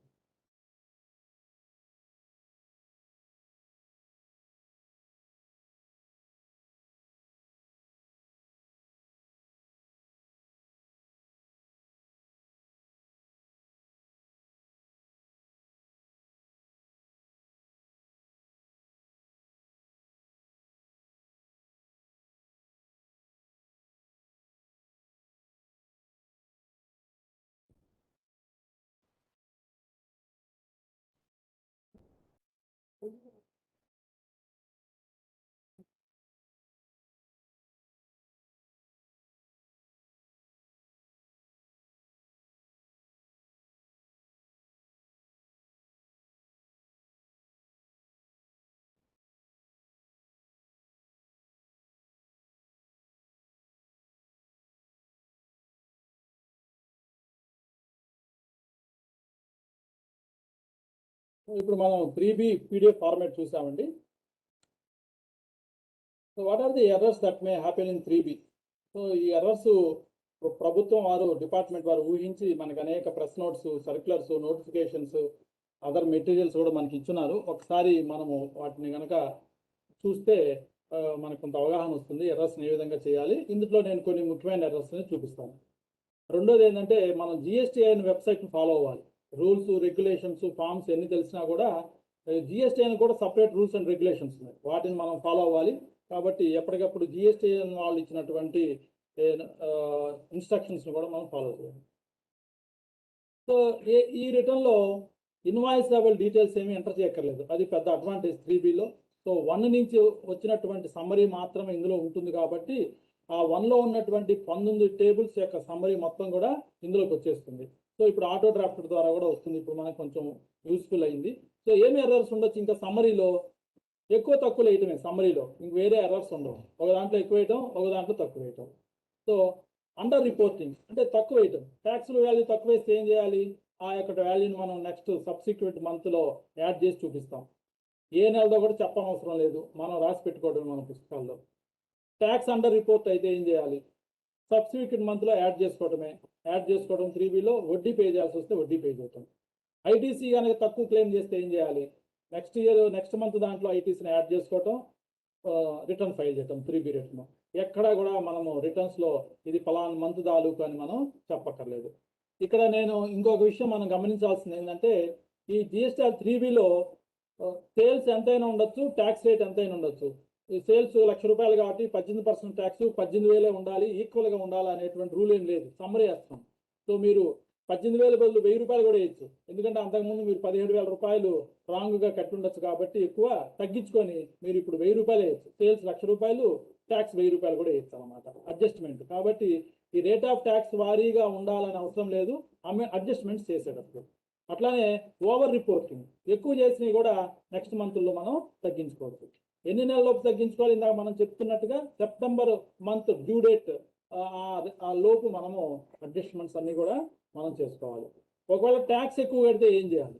ఇప్పుడు మనం 3B PDF ఫార్మాట్ చూసామండి. So what are the errors that may happen in 3B? So ఈ ఎర్రర్స్ ప్రభుత్వం వారు డిపార్ట్మెంట్ వారు ఊహించి మనకు అనేక press notes, circulars, notifications, other materials కూడా మనకి ఇచ్చున్నారు. ఒకసారి మనము వాటిని కనుక చూస్తే మనకు కొంత అవగాహన వస్తుంది ఎర్రర్స్ని ఏ విధంగా చేయాలి. ఇందులో నేను కొన్ని ముఖ్యమైన ఎర్రర్స్ని చూపిస్తాను. రెండోది ఏంటంటే మనం GSTIN వెబ్సైట్ని ఫాలో అవ్వాలి. రూల్స్, రెగ్యులేషన్స్, ఫార్మ్స్ ఎన్ని తెలిసినా కూడా GSTIN కూడా సపరేట్ రూల్స్ అండ్ రెగ్యులేషన్స్ ఉన్నాయి, వాటిని మనం ఫాలో అవ్వాలి. కాబట్టి ఎప్పటికప్పుడు GSTIN వాళ్ళు ఇచ్చినటువంటి ఇన్స్ట్రక్షన్స్ని కూడా మనం ఫాలో చేయాలి. సో ఈ రిటర్న్లో ఇన్వాయిస్ లెవెల్ డీటెయిల్స్ ఏమీ ఎంటర్ చేయక్కర్లేదు, అది పెద్ద అడ్వాంటేజ్ 3Bలో. సో 1 నుంచి వచ్చినటువంటి సమ్మరీ మాత్రమే ఇందులో ఉంటుంది కాబట్టి ఆ 1లో ఉన్నటువంటి 19 టేబుల్స్ యొక్క సమ్మరీ మొత్తం కూడా ఇందులోకి వచ్చేస్తుంది. సో ఇప్పుడు ఆటో డ్రాఫ్ట్ ద్వారా కూడా వస్తుంది, ఇప్పుడు మనకు కొంచెం యూస్ఫుల్ అయింది. సో ఏమి ఎర్రర్స్ ఉండొచ్చు ఇంకా సమ్మరీలో? ఎక్కువ తక్కువ వేయటమే సమ్మరీలో, ఇంక వేరే ఎర్రర్స్ ఉండవు. ఒక దాంట్లో ఎక్కువ వేయటం, ఒక దాంట్లో తక్కువ వేయటం. సో అండర్ రిపోర్టింగ్ అంటే తక్కువ వేయటం. ట్యాక్స్ల వాల్యూ తక్కువ వేస్తే ఏం చేయాలి? ఆ యొక్క వాల్యూని మనం నెక్స్ట్ సబ్సిక్వెంట్ మంత్లో యాడ్ చేసి చూపిస్తాం. ఏ నెలదో కూడా చెప్పనవసరం లేదు, మనం రాసి పెట్టుకోవడం మన పుస్తకాల్లో. ట్యాక్స్ అండర్ రిపోర్ట్ అయితే ఏం చేయాలి? సబ్సిక్వెంట్ మంత్లో యాడ్ చేసుకోవడం 3Bలో. వడ్డీ పే చేయాల్సి వస్తే వడ్డీ పే చేయటం. ఐటీసీ కనుక తక్కువ క్లెయిమ్ చేస్తే ఏం చేయాలి? నెక్స్ట్ మంత్ దాంట్లో ఐటీసీని యాడ్ చేసుకోవటం, రిటర్న్ ఫైల్ చేయటం 3B రిటర్న్. ఎక్కడా కూడా మనము రిటర్న్స్లో ఇది ఫలానా మంత్ తాలూకు అని మనం చెప్పక్కర్లేదు. ఇక్కడ నేను ఇంకొక విషయం మనం గమనించాల్సింది ఏంటంటే ఈ GSTR 3Bలో సేల్స్ ఎంతైనా ఉండొచ్చు, ట్యాక్స్ రేట్ ఎంతైనా ఉండొచ్చు. ఈ సేల్స్ ₹1,00,000 కాబట్టి 18% ట్యాక్స్ 18,000 ఉండాలి, ఈక్వల్గా ఉండాలి అనేటువంటి రూల్ ఏం లేదు. సమ్మరీ వేస్తాం. సో మీరు 18,000 బదులు ₹1,000 కూడా వేయచ్చు, ఎందుకంటే అంతకుముందు మీరు ₹17,000 రాంగ్గా కట్టి ఉండొచ్చు కాబట్టి ఎక్కువ తగ్గించుకొని మీరు ఇప్పుడు ₹1,000 వేయచ్చు. సేల్స్ ₹1,00,000, ట్యాక్స్ ₹1,000 కూడా వేయచ్చు అనమాట, అడ్జస్ట్మెంట్. కాబట్టి ఈ రేట్ ఆఫ్ ట్యాక్స్ వారీగా ఉండాలని అవసరం లేదు అడ్జస్ట్మెంట్స్ చేసేటప్పుడు. అట్లానే ఓవర్ రిపోర్టింగ్ ఎక్కువ చేసినవి కూడా నెక్స్ట్ మంత్లో మనం తగ్గించుకోవచ్చు. ఎన్ని నెలలోపు తగ్గించుకోవాలి? ఇందాక మనం చెప్తున్నట్టుగా సెప్టెంబర్ మంత్ డ్యూ డేట్ ఆ లోపు మనము అడ్జస్ట్మెంట్స్ అన్నీ కూడా మనం చేసుకోవాలి. ఒకవేళ ట్యాక్స్ ఎక్కువ కడితే ఏం చేయాలి?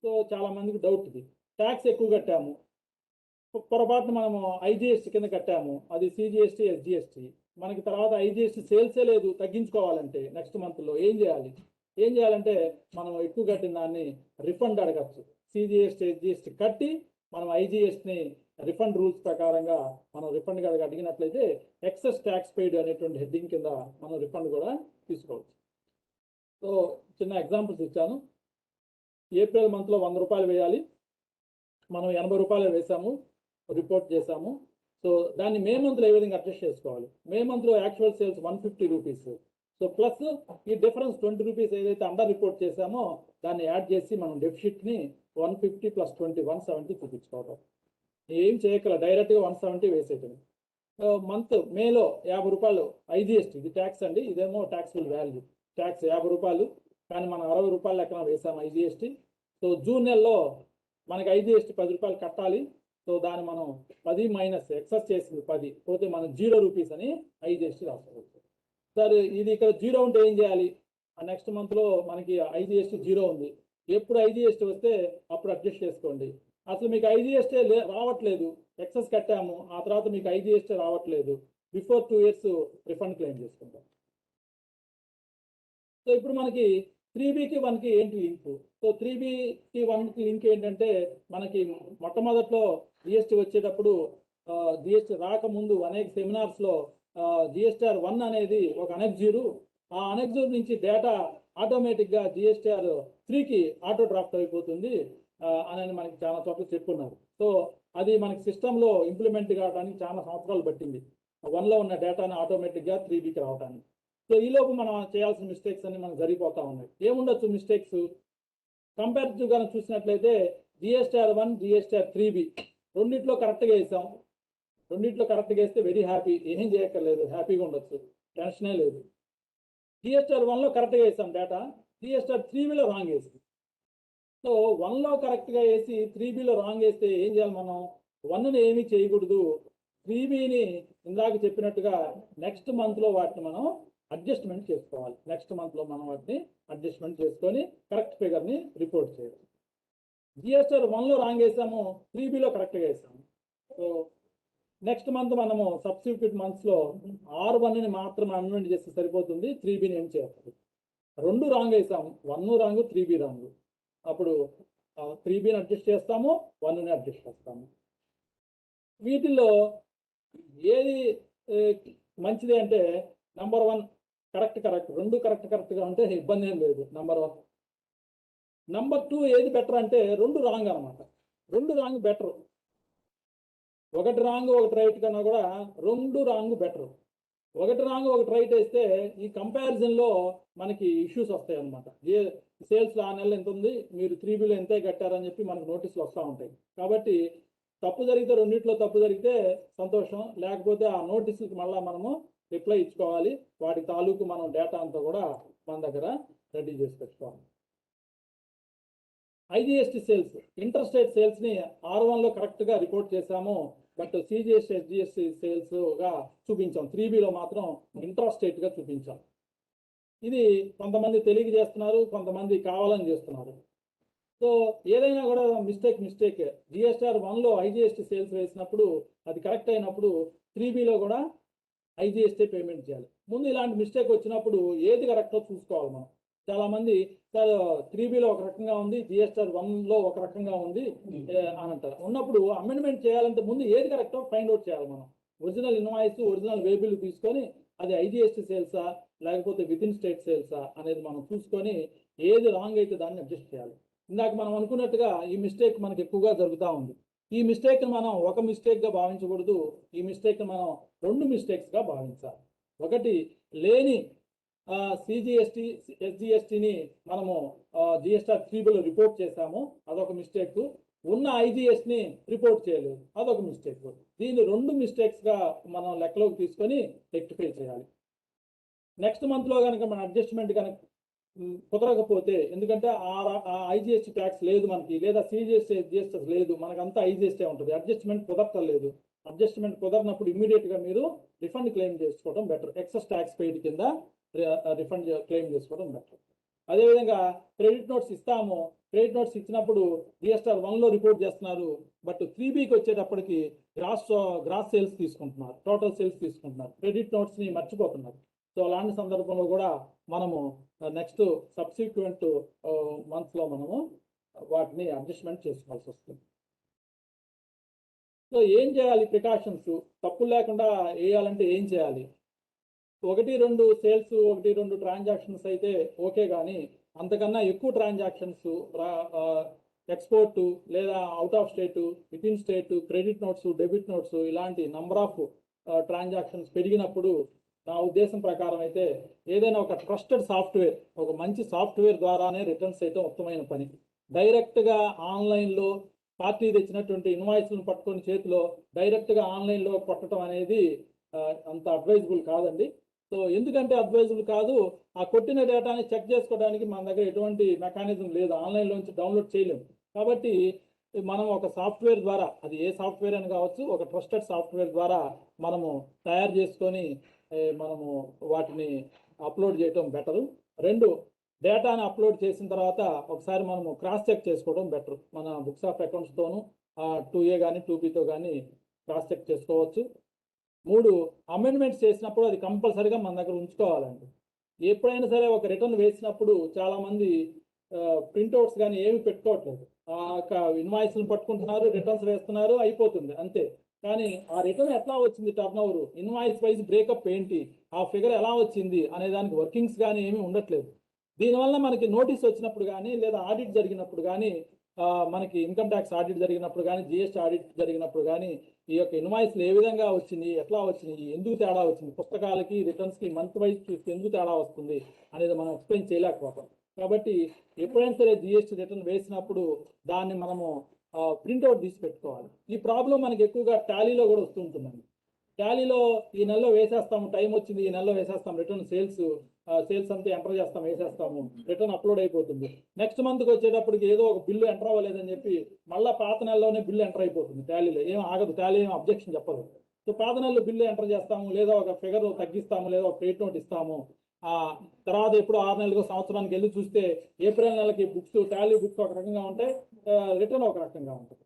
సో చాలా మందికి డౌట్ ఇది. ట్యాక్స్ ఎక్కువ కట్టాము, పొరపాటున మనము IGST కింద కట్టాము, అది CGST, SGST. మనకి తర్వాత IGST సేల్సే లేదు, తగ్గించుకోవాలంటే నెక్స్ట్ మంత్లో ఏం చేయాలంటే మనం ఎక్కువ కట్టిన దాన్ని రిఫండ్ అడగచ్చు. CGST, SGST కట్టి మనం IGSTని రిఫండ్ రూల్స్ ప్రకారంగా మనం రిఫండ్ కనుక అడిగినట్లయితే ఎక్సెస్ ట్యాక్స్ పెయిడ్ అనేటువంటి హెడ్డింగ్ కింద మనం రిఫండ్ కూడా తీసుకోవచ్చు. సో చిన్న ఎగ్జాంపుల్స్ ఇచ్చాను. ఏప్రిల్ మంత్లో ₹100 వేయాలి, మనం ₹80 వేసాము, రిపోర్ట్ చేసాము. సో దాన్ని మే మంత్లో ఏ విధంగా అడ్జస్ట్ చేసుకోవాలి? మే మంత్లో యాక్చువల్ సేల్స్ ₹150. సో ప్లస్ ఈ డిఫరెన్స్ ₹20 ఏదైతే అండర్ రిపోర్ట్ చేసామో దాన్ని యాడ్ చేసి మనం డెఫిషిట్ని 150 + 20 170 చూపించుకోవడం. ఏం చేయగల డైరెక్ట్గా 170 వేసేయటం. మంత్ మేలో ₹50 IGST, ఇది ట్యాక్స్ అండి, ఇదేమో ట్యాక్సిబుల్ వాల్యూ. ట్యాక్స్ ₹50 కానీ మనం ₹60 లెక్కన వేసాము IGST. సో జూన్ నెలలో మనకి IGST ₹10 కట్టాలి. సో దాన్ని మనం 10 మైనస్ ఎక్సెస్ చేసింది 10 పోతే మనం ₹0 అని IGST రాసుకోవచ్చు. సరే ఇది ఇక్కడ 0 ఉంటే ఏం చేయాలి? నెక్స్ట్ మంత్లో మనకి IGST 0 ఉంది. ఎప్పుడు IGST వస్తే అప్పుడు అడ్జస్ట్ చేసుకోండి. అసలు మీకు IGST రావట్లేదు, ఎక్సెస్ కట్టాము, ఆ తర్వాత మీకు IGST రావట్లేదు, బిఫోర్ 2 years రిఫండ్ క్లెయిమ్ చేసుకుంటాం. సో ఇప్పుడు మనకి 3Bకి 1కి ఏంటి లింక్? సో 3Bకి 1కి లింక్ ఏంటంటే మనకి మొట్టమొదట్లో జిఎస్టీ వచ్చేటప్పుడు జిఎస్టీ రాకముందు అనేక సెమినార్స్లో జిఎస్టీఆర్ 1 అనేది ఒక అనెక్జూరు, ఆ అనెక్జూర్ నుంచి డేటా ఆటోమేటిక్గా జిఎస్టీఆర్ 3కి ఆటో డ్రాఫ్ట్ అయిపోతుంది అని మనకి చాలా చోట్ల చెప్పుకున్నారు. సో అది మనకి సిస్టంలో ఇంప్లిమెంట్ కావడానికి చాలా సంవత్సరాలు పట్టింది, 1లో ఉన్న డేటాని ఆటోమేటిక్గా 3Bకి రావడానికి. సో ఈలోపు మనం చేయాల్సిన మిస్టేక్స్ అన్ని మనకు జరిగిపోతా ఉన్నాయి. ఏముండొచ్చు మిస్టేక్స్? కంపారిటివ్ గా చూసినట్లయితే జిఎస్టీఆర్ 1, జిఎస్టీఆర్ 3B రెండిట్లో కరెక్ట్గా వేసాం. రెండిట్లో కరెక్ట్గా వేస్తే వెరీ హ్యాపీ, ఏం చేయక్కర్లేదు, హ్యాపీగా ఉండొచ్చు, టెన్షనే లేదు. జిఎస్టీఆర్ 1లో కరెక్ట్గా వేసాం డేటా, జిఎస్టీఆర్ 3Bలో రాంగ్ వేసాం. సో 1లో కరెక్ట్గా వేసి 3Bలో రాంగ్ వేస్తే ఏం చేయాలి మనం? 1ని ఏమీ చేయకూడదు, 3Bని ఇందాక చెప్పినట్టుగా నెక్స్ట్ మంత్లో వాటిని మనం అడ్జస్ట్మెంట్ చేసుకోవాలి. నెక్స్ట్ మంత్లో మనం వాటిని అడ్జస్ట్మెంట్ చేసుకొని కరెక్ట్ ఫిగర్ని రిపోర్ట్ చేయాలి. జిఎస్టీఆర్ 1లో రాంగ్ వేసాము, 3Bలో కరెక్ట్గా వేసాము. సో నెక్స్ట్ మంత్ మనము సబ్సిక్యూట్ మంత్స్లో R1ని మాత్రం అమెండ్ చేస్తే సరిపోతుంది, 3Bని ఏం చేయాలి? రెండు రాంగ్ వేసాము, 1 రాంగ్ 3B రాంగ్. అప్పుడు 3Bని అడ్జస్ట్ చేస్తాము, 1ని అడ్జస్ట్ చేస్తాము. వీటిల్లో ఏది మంచిది అంటే నంబర్ 1 కరెక్ట్, రెండు కరెక్ట్గా ఉంటే ఇబ్బంది ఏం లేదు, నంబర్ 1. నంబర్ 2 ఏది బెటర్ అంటే రెండు రాంగ్ అనమాట. రెండు రాంగ్ బెటర్, ఒకటి రాంగ్ ఒకటి రైట్ కన్నా కూడా రెండు రాంగ్ బెటర్. ఒకటి రాంగ్ ఒకటి రైట్ వేస్తే ఈ కంపారిజన్లో మనకి ఇష్యూస్ వస్తాయి అనమాట. సేల్స్లో ఆ నెల ఎంత ఉంది, మీరు 3Bలో ఎంతే కట్టారని చెప్పి మనకు నోటీసులు వస్తూ ఉంటాయి. కాబట్టి తప్పు జరిగితే, రెండింటిలో తప్పు జరిగితే సంతోషం, లేకపోతే ఆ నోటీసులకి మళ్ళీ మనము రిప్లై ఇచ్చుకోవాలి. వాటి తాలూకు మనం డేటా అంతా కూడా మన దగ్గర రెడీ చేసి పెట్టుకోవాలి. ఐజిఎస్టీ సేల్స్, ఇంటర్ స్టేట్ సేల్స్ని R1లో కరెక్ట్గా రిపోర్ట్ చేశాము, బట్ సిజిఎస్టీ ఎస్జిఎస్టీ సేల్స్గా చూపించాం, 3Bలో మాత్రం ఇంటర్ స్టేట్గా చూపించాం. ఇది కొంతమంది తెలియక చేస్తున్నారు, కొంతమంది కావాలని చేస్తున్నారు. సో ఏదైనా కూడా మిస్టేక్. జిఎస్టీఆర్ 1లో ఐజిఎస్టీ సేల్స్ వేసినప్పుడు అది కరెక్ట్ అయినప్పుడు 3Bలో కూడా ఐజిఎస్టీ పేమెంట్ చేయాలి. ముందు ఇలాంటి మిస్టేక్ వచ్చినప్పుడు ఏది కరెక్టో చూసుకోవాలి మనం. చాలా మంది సార్ 3Bలో ఒక రకంగా ఉంది, జిఎస్టీఆర్ 1లో ఒక రకంగా ఉంది అని అంటారు. ఉన్నప్పుడు అమెండ్మెంట్ చేయాలంటే ముందు ఏది కరెక్టో ఫైండ్ అవుట్ చేయాలి మనం. ఒరిజినల్ ఇన్వాయిస్, ఒరిజినల్ వేబిల్ తీసుకొని అది ఐజిఎస్టీ సేల్సా లేకపోతే విత్ ఇన్ స్టేట్ సేల్సా అనేది మనం చూసుకొని ఏది రాంగ్ అయితే దాన్ని అడ్జస్ట్ చేయాలి. ఇందాక మనం అనుకున్నట్టుగా ఈ మిస్టేక్ మనకి ఎక్కువగా జరుగుతూ ఉంది. ఈ మిస్టేక్ని మనం ఒక మిస్టేక్గా భావించకూడదు, ఈ మిస్టేక్ని మనం రెండు మిస్టేక్స్గా భావించాలి. ఒకటి, లేని సిజిఎస్టీ ఎస్జిఎస్టీని మనము జిఎస్టీఆర్ 3Bలో రిపోర్ట్ చేశాము, అదొక మిస్టేక్. ఉన్న ఐజిఎస్ని రిపోర్ట్ చేయలేదు, అదొక మిస్టేక్. దీన్ని రెండు మిస్టేక్స్గా మనం లెక్కలోకి తీసుకొని రెక్టిఫై చేయాలి. నెక్స్ట్ మంత్లో కనుక మన అడ్జస్ట్మెంట్ కనుక కుదరకపోతే, ఎందుకంటే ఆ ఐజిఎస్టీ ట్యాక్స్ లేదు మనకి, లేదా సిజిఎస్టీ ఎస్జిఎస్టీ లేదు, మనకంతా ఐజిఎస్టీ ఉంటుంది, అడ్జస్ట్మెంట్ కుదరలేదు. అడ్జస్ట్మెంట్ కుదరినప్పుడు ఇమ్మీడియట్గా మీరు రిఫండ్ క్లెయిమ్ చేసుకోవడం బెటర్. ఎక్సెస్ ట్యాక్స్ పెయిడ్ కింద రిఫండ్ క్లెయిమ్ చేసుకోవడం బెటర్. అదేవిధంగా క్రెడిట్ నోట్స్ ఇస్తాము, క్రెడిట్ నోట్స్ ఇచ్చినప్పుడు జిఎస్టీఆర్ 1లో రిపోర్ట్ చేస్తున్నారు, బట్ 3Bకి వచ్చేటప్పటికి గ్రాస్ సేల్స్ తీసుకుంటున్నారు, టోటల్ సేల్స్ తీసుకుంటున్నారు, క్రెడిట్ నోట్స్ని మర్చిపోతున్నారు. సో అలాంటి సందర్భంలో కూడా మనము నెక్స్ట్ సబ్సిక్వెంట్ మంత్స్లో మనము వాటిని అడ్జస్ట్మెంట్ చేసుకోవాల్సి వస్తుంది. సో ఏం చేయాలి? ప్రికాషన్స్ తప్పులు లేకుండా వేయాలంటే ఏం చేయాలి? 1-2 సేల్స్, 1-2 ట్రాన్సాక్షన్స్ అయితే ఓకే, కానీ అంతకన్నా ఎక్కువ ట్రాన్సాక్షన్స్, ఎక్స్పోర్ట్ లేదా out of state, with in state, credit notes, debit notes, ఇలాంటి నంబర్ ఆఫ్ ట్రాన్సాక్షన్స్ పెరిగినప్పుడు నా ఉద్దేశం ప్రకారం అయితే ఏదైనా ఒక ట్రస్టెడ్ సాఫ్ట్వేర్, ఒక మంచి సాఫ్ట్వేర్ ద్వారానే రిటర్న్స్ అయితే ఉత్తమమైన పని. డైరెక్ట్గా ఆన్లైన్లో పార్టీ తెచ్చినటువంటి ఇన్వాయిస్లను పట్టుకొని చేతిలో డైరెక్ట్గా ఆన్లైన్లో కొట్టడం అనేది అంత అడ్వైజబుల్ కాదండి. సో ఎందుకంటే అడ్వైజబుల్ కాదు, ఆ కొట్టిన డేటాని చెక్ చేసుకోవడానికి మన దగ్గర ఎటువంటి మెకానిజం లేదు, ఆన్లైన్లోంచి డౌన్లోడ్ చేయలేము. కాబట్టి మనం ఒక సాఫ్ట్వేర్ ద్వారా, అది ఏ సాఫ్ట్వేర్ అని కావచ్చు, ఒక ట్రస్టెడ్ సాఫ్ట్వేర్ ద్వారా మనము తయారు చేసుకొని మనము వాటిని అప్లోడ్ చేయటం బెటరు. 2, డేటాను అప్లోడ్ చేసిన తర్వాత ఒకసారి మనము క్రాస్ చెక్ చేసుకోవడం బెటర్. మన బుక్స్ ఆఫ్ అకౌంట్స్తోనూ 2A కానీ 2Bతో కానీ క్రాస్ చెక్ చేసుకోవచ్చు. 3, అమెండ్మెంట్స్ చేసినప్పుడు అది కంపల్సరీగా మన దగ్గర ఉంచుకోవాలండి. ఎప్పుడైనా సరే ఒక రిటర్న్ వేసినప్పుడు చాలా మంది ప్రింట్అవుట్స్ కానీ ఏమి పెట్టుకోవట్లేదు. ఇన్వాయిస్లు పట్టుకుంటున్నారు, రిటర్న్స్ వేస్తున్నారు, అయిపోతుంది అంతే. కానీ ఆ రిటర్న్ ఎట్లా వచ్చింది, turn over, invoice wise breakup ఏంటి, ఆ ఫిగర్ ఎలా వచ్చింది అనే దానికి వర్కింగ్స్ కానీ ఏమీ ఉండట్లేదు. దీనివల్ల మనకి నోటీస్ వచ్చినప్పుడు కానీ లేదా ఆడిట్ జరిగినప్పుడు కానీ మనకి ఇన్కమ్ ట్యాక్స్ ఆడిట్ జరిగినప్పుడు కానీ జిఎస్టీ ఆడిట్ జరిగినప్పుడు కానీ ఈ యొక్క ఇన్వాయిస్లు ఏ విధంగా వచ్చింది, ఎట్లా వచ్చింది, ఎందుకు తేడా వచ్చింది, పుస్తకాలకి రిటర్న్స్కి మంత్ వైజ్ చూస్తే ఎందుకు తేడా వస్తుంది అనేది మనం ఎక్స్ప్లెయిన్ చేయలేకపోతాం. కాబట్టి ఎప్పుడైనా సరే జిఎస్టీ రిటర్న్ వేసినప్పుడు దాన్ని మనము ప్రింట్అవుట్ తీసి పెట్టుకోవాలి. ఈ ప్రాబ్లం మనకి ఎక్కువగా టాలీలో కూడా వస్తుంటుందండి. టాలీలో ఈ నెలలో వేసేస్తాము, టైం వచ్చింది ఈ నెలలో వేసేస్తాం, రిటర్న్ సేల్స్ అంతా ఎంటర్ చేస్తాం, వేసేస్తాము, రిటర్న్ అప్లోడ్ అయిపోతుంది. నెక్స్ట్ మంత్కి వచ్చేటప్పటికి ఏదో ఒక బిల్లు ఎంటర్ అవ్వలేదని చెప్పి మళ్ళీ పాత నెలలోనే బిల్లు ఎంటర్ అయిపోతుంది. టాలీలో ఏం ఆగదు, టాలీ ఏం అబ్జెక్షన్ చెప్పదు. సో పాత నెలలో బిల్లు ఎంటర్ చేస్తాము, లేదా ఒక ఫిగర్ తగ్గిస్తాము, లేదా ఒక క్రెడిట్ నోట్ ఇస్తాము. తర్వాత ఎప్పుడు 6 నెలలకు సంవత్సరానికి వెళ్ళి చూస్తే ఏప్రిల్ నెలకి బుక్స్, టాలీ బుక్స్ ఒక రకంగా ఉంటాయి, రిటర్న్ ఒక రకంగా ఉంటుంది.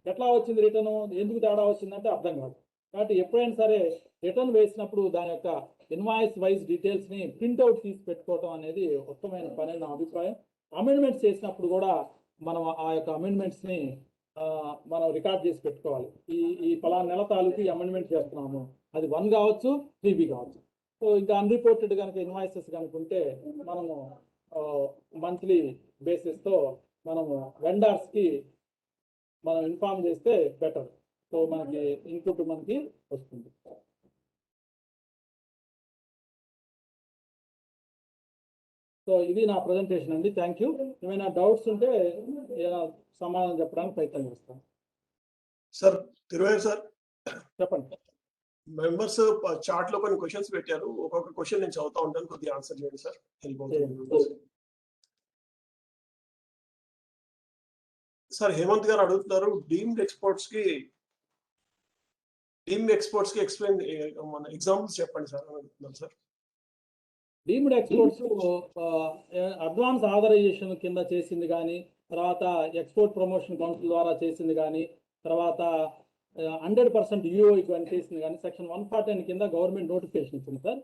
ఎట్లా వచ్చింది రిటర్న్, ఎందుకు తేడా వచ్చిందంటే అర్థం కాదు. కాబట్టి ఎప్పుడైనా సరే రిటర్న్ వేసినప్పుడు దాని యొక్క ఇన్వాయిస్ వైజ్ డీటెయిల్స్ని ప్రింట్అవుట్ తీసి పెట్టుకోవడం అనేది ఉత్తమమైన పని నా అభిప్రాయం. అమెండ్మెంట్స్ చేసినప్పుడు కూడా మనం ఆ యొక్క అమెండ్మెంట్స్ని మనం రికార్డ్ చేసి పెట్టుకోవాలి. ఈ పలానా నెల తాలూకు అమెండ్మెంట్ చేస్తున్నాము, అది 1 కావచ్చు, 3B కావచ్చు. సో ఇంకా అన్రిపోర్టెడ్ కనుక ఇన్వాయిసెస్ కనుక ఉంటే మనము మంత్లీ బేసిస్తో మనము వెండర్స్కి మనం ఇన్ఫార్మ్ చేస్తే బెటర్. సో మనకి ఇన్పుట్ మనకి వస్తుంది. సో ఇది నా ప్రజెంటేషన్ అండి. Thank you. ఏమైనా డౌట్స్ ఉంటే ఏమైనా సమాధానం చెప్పడానికి ప్రయత్నం చేస్తాను. సార్ తిరువేర్ సార్ చెప్పండి. మెంబర్స్ చాట్ లో కొన్ని క్వశ్చన్స్ పెట్టారు, ఒక్కొక్క క్వశ్చన్ నేను చదువుతా ఉంటాను, కొద్దిగా ఆన్సర్ చేయండి సార్, హెల్ప్ అవుతుంది. సార్ హేమంత్ గారు అడుగుతున్నారు, డీమ్డ్ ఎక్స్పోర్ట్స్ కి ఎక్స్ప్లెయిన్ మన ఎగ్జాంపుల్స్ చెప్పండి సార్ అని అడుగుతున్నాను sir. Deemed exports advance authorisation కింద చేసింది కానీ, తర్వాత ఎక్స్పోర్ట్ ప్రమోషన్ కౌన్సిల్ ద్వారా చేసింది కానీ, తర్వాత 100% యూఓ చేసింది కానీ సెక్షన్ 149 కింద గవర్నమెంట్ నోటిఫికేషన్ ఇచ్చింది సార్.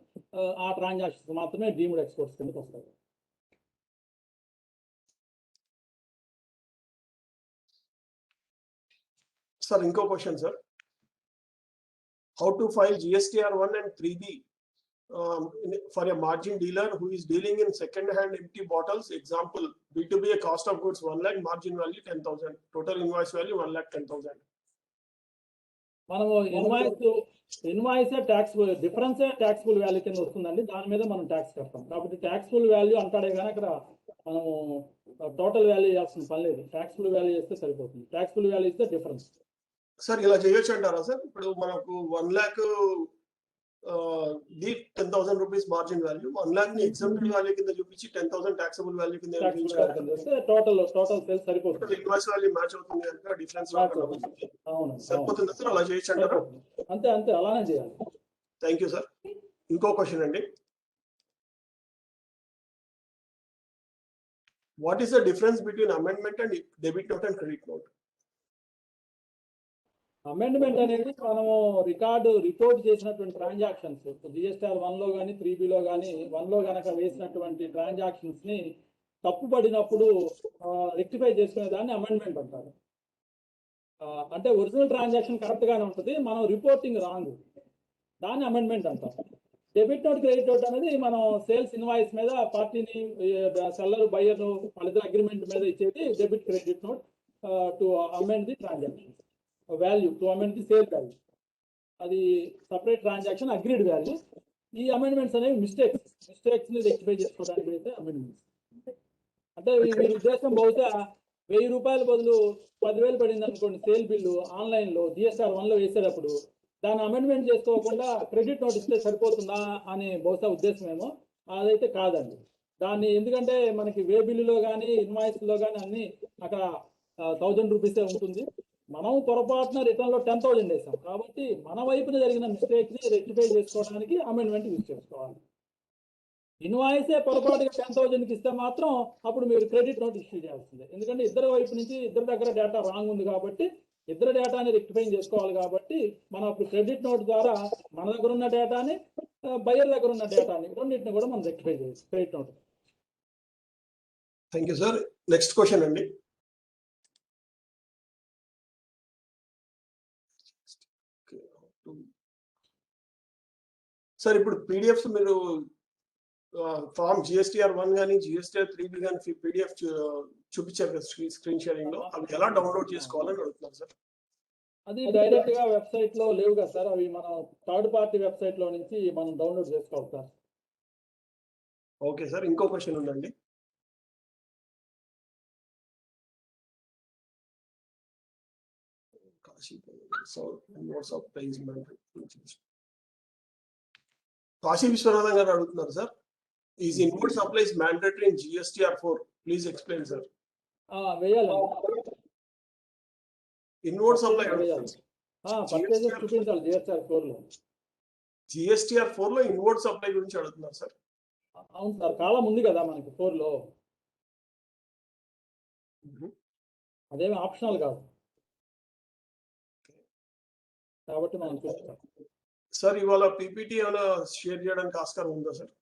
ఆ ట్రాన్సాక్షన్స్ మాత్రమే డీమ్డ్ ఎక్స్పోర్ట్స్ కిందకి వస్తాయి. సార్ ఇంకో question sir, how to file GSTR 1 and 3B for a margin dealer who is dealing in second hand empty bottles. Example, B2B a cost of goods 1 lakh, margin value 10,000, total invoice value 1,10,000. మనము invoice taxable difference taxable value కింద వస్తుందండి. దాని మీద మనం tax కడతాం. కాబట్టి taxable value అంటాడే కానీ అక్కడ మనము టోటల్ వాల్యూ చేయాల్సిన పని లేదు. ట్యాక్స్బుల్ వాల్యూ చేస్తే సరిపోతుంది. ట్యాక్స్బుల్ వాల్యూ ఇస్తే డిఫరెన్స్. సార్ ఇలా చేయొచ్చు అంటారా సార్? ఇప్పుడు మనకు 1 lakh the 10,000 rupees margin value, 1 lakh ని ఎగ్జాంపుల్ వాల్యూ కింద చూపించి 10,000 టాక్సబుల్ వాల్యూ కింద టోటల్ సేల్స్ సరిపోతుంది. ఇన్వాయిస్ వాల్యూ మ్యాచ్ అవుతుంది కనుక డిఫరెన్స్ అవును సరిపోతుంది సార్, అలా చేయొచ్చు అంటారా? అంతే అలానే చేయాలి. Thank you sir. ఇంకో క్వశ్చన్ అండి, what is the difference between amendment and debit note and credit note? Amendment అనేది మనము రిపోర్ట్ చేసినటువంటి ట్రాన్సాక్షన్స్ జిఎస్టీఆర్ 1లో కానీ 3Bలో కానీ 1లో కనుక వేసినటువంటి ట్రాన్సాక్షన్స్ ని తప్పుపడినప్పుడు రెక్టిఫై చేసుకునే దాన్ని అమెండ్మెంట్ అంటారు. అంటే ఒరిజినల్ ట్రాన్సాక్షన్ కరెక్ట్ గానే ఉంటుంది, మనం రిపోర్టింగ్ రాంగ్, దాన్ని అమెండ్మెంట్ అంటారు. డెబిట్ నోట్ క్రెడిట్ నోట్ అనేది మనం సేల్స్ ఇన్వాయిస్ మీద పార్టీని సెల్లర్ బయ్యర్ వాళ్ళిద్దరు అగ్రిమెంట్ మీద ఇచ్చేది debit credit note to amend the transaction value, to amend the sale value. అది సపరేట్ ట్రాన్సాక్షన్ అగ్రీడ్ వాల్యూ. ఈ అమెండ్మెంట్స్ అనేవి మిస్టేక్స్ ని రెక్టిఫై చేసుకోవడానికి అయితే అమెండ్మెంట్స్. అంటే వీరి ఉద్దేశం బహుశా 1000 రూపాయల బదులు 10,000 పడింది అనుకోండి సేల్ బిల్లు ఆన్లైన్లో జిఎస్టీఆర్ 1లో వేసేటప్పుడు, దాన్ని అమెండ్మెంట్ చేసుకోకుండా క్రెడిట్ నోట్ ఇస్తే సరిపోతుందా అని బహుశా ఉద్దేశమేమో. అదైతే కాదండి. దాన్ని ఎందుకంటే మనకి వే బిల్లులో కానీ ఇన్వాయిస్లో కానీ అన్ని అక్కడ 1000 రూపీసే ఉంటుంది. మనం పొరపాటున రిటర్న్లో 10,000 వేసాం కాబట్టి మన వైపున జరిగిన మిస్టేక్ని రెక్టిఫై చేసుకోవడానికి అమెండ్మెంట్ యూజ్ చేసుకోవాలి. ఇన్వాయిసే పొరపాటుగా 10,000కి ఇస్తే మాత్రం అప్పుడు మీరు క్రెడిట్ నోట్ ఇష్యూ చేయాల్సిందే. ఎందుకంటే ఇద్దరు వైపు నుంచి ఇద్దరి దగ్గర డేటా రాంగ్ ఉంది కాబట్టి ఇద్దరు డేటాని రెక్టిఫై చేసుకోవాలి. కాబట్టి మనం అప్పుడు క్రెడిట్ నోట్ ద్వారా మన దగ్గర ఉన్న డేటాని బయర్ దగ్గర ఉన్న డేటాని రెండింటిని కూడా మనం రెక్టిఫై చేయొచ్చు credit note. Thank you sir. Next question అండి. సార్ ఇప్పుడు పీడిఎఫ్స్ మీరు ఫామ్ GSTR1 కానీ GSTR3B కానీ పీడిఎఫ్ చూపించారు కదా స్క్రీన్ షేరింగ్ లో, అవి ఎలా డౌన్లోడ్ చేసుకోవాలని అడుగుతున్నారు సార్. అది డైరెక్ట్ గా వెబ్సైట్ లో లేవు కదా సార్, అవి మనం థర్డ్ పార్టీ వెబ్సైట్ లో నుంచి మనం డౌన్లోడ్ చేసుకోవాలి సార్. Okay sir. ఇంకో క్వశ్చన్ ఉందండి. కాశీ విశ్వనాథం గారు అడుగుతున్నారు sir, is input supplies mandatory in GSTR4? Please explain sir. వేయాలి ఇన్వర్డ్ సప్లై పర్చేజెస్ చూపించాలి GSTR4 లో. GSTR4 లో ఇన్వర్డ్ సప్లై గురించి అడుగుతున్నారు సార్. అవును సార్, కాలం ఉంది కదా మనకి 4 లో, అదేమి ఆప్షనల్ కాదు కాబట్టి మనం చూస్తాం సార్. ఇవాళ PPT ఏమైనా షేర్ చేయడానికి ఆస్కారం ఉందా సార్?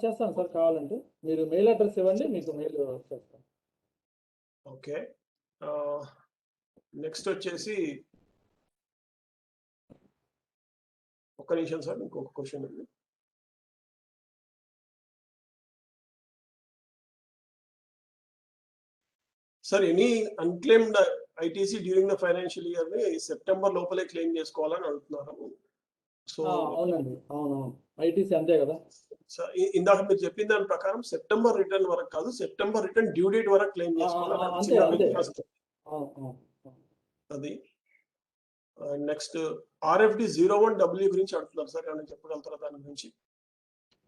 చేస్తాను సార్, కావాలంటే మీరు మెయిల్ అడ్రస్ ఇవ్వండి, మీకు మెయిల్ చేస్తాను. ఓకే. నెక్స్ట్ వచ్చేసి ఒక్క నిమిషం సార్, ఇంకొక క్వశ్చన్ ఉంది. Sir, any unclaimed ITC during the financial year ని సెప్టెంబర్ లోపలే క్లెయిమ్ చేసుకోవాలని అడుగుతున్నారు. సో అవునండి, అవునవును, ITC అంతే కదా సార్. ఇందాక మీరు చెప్పిన దాని ప్రకారం సెప్టెంబర్ రిటర్న్ వరకు కాదు, సెప్టెంబర్ రిటర్న్ డ్యూ డేట్ వరకు క్లెయిమ్ చేసుకోవాలి. అది నెక్స్ట్ RFD 01W గురించి అడుగుతున్నారు సార్, ఏమైనా చెప్పగలుగుతారా దాని గురించి?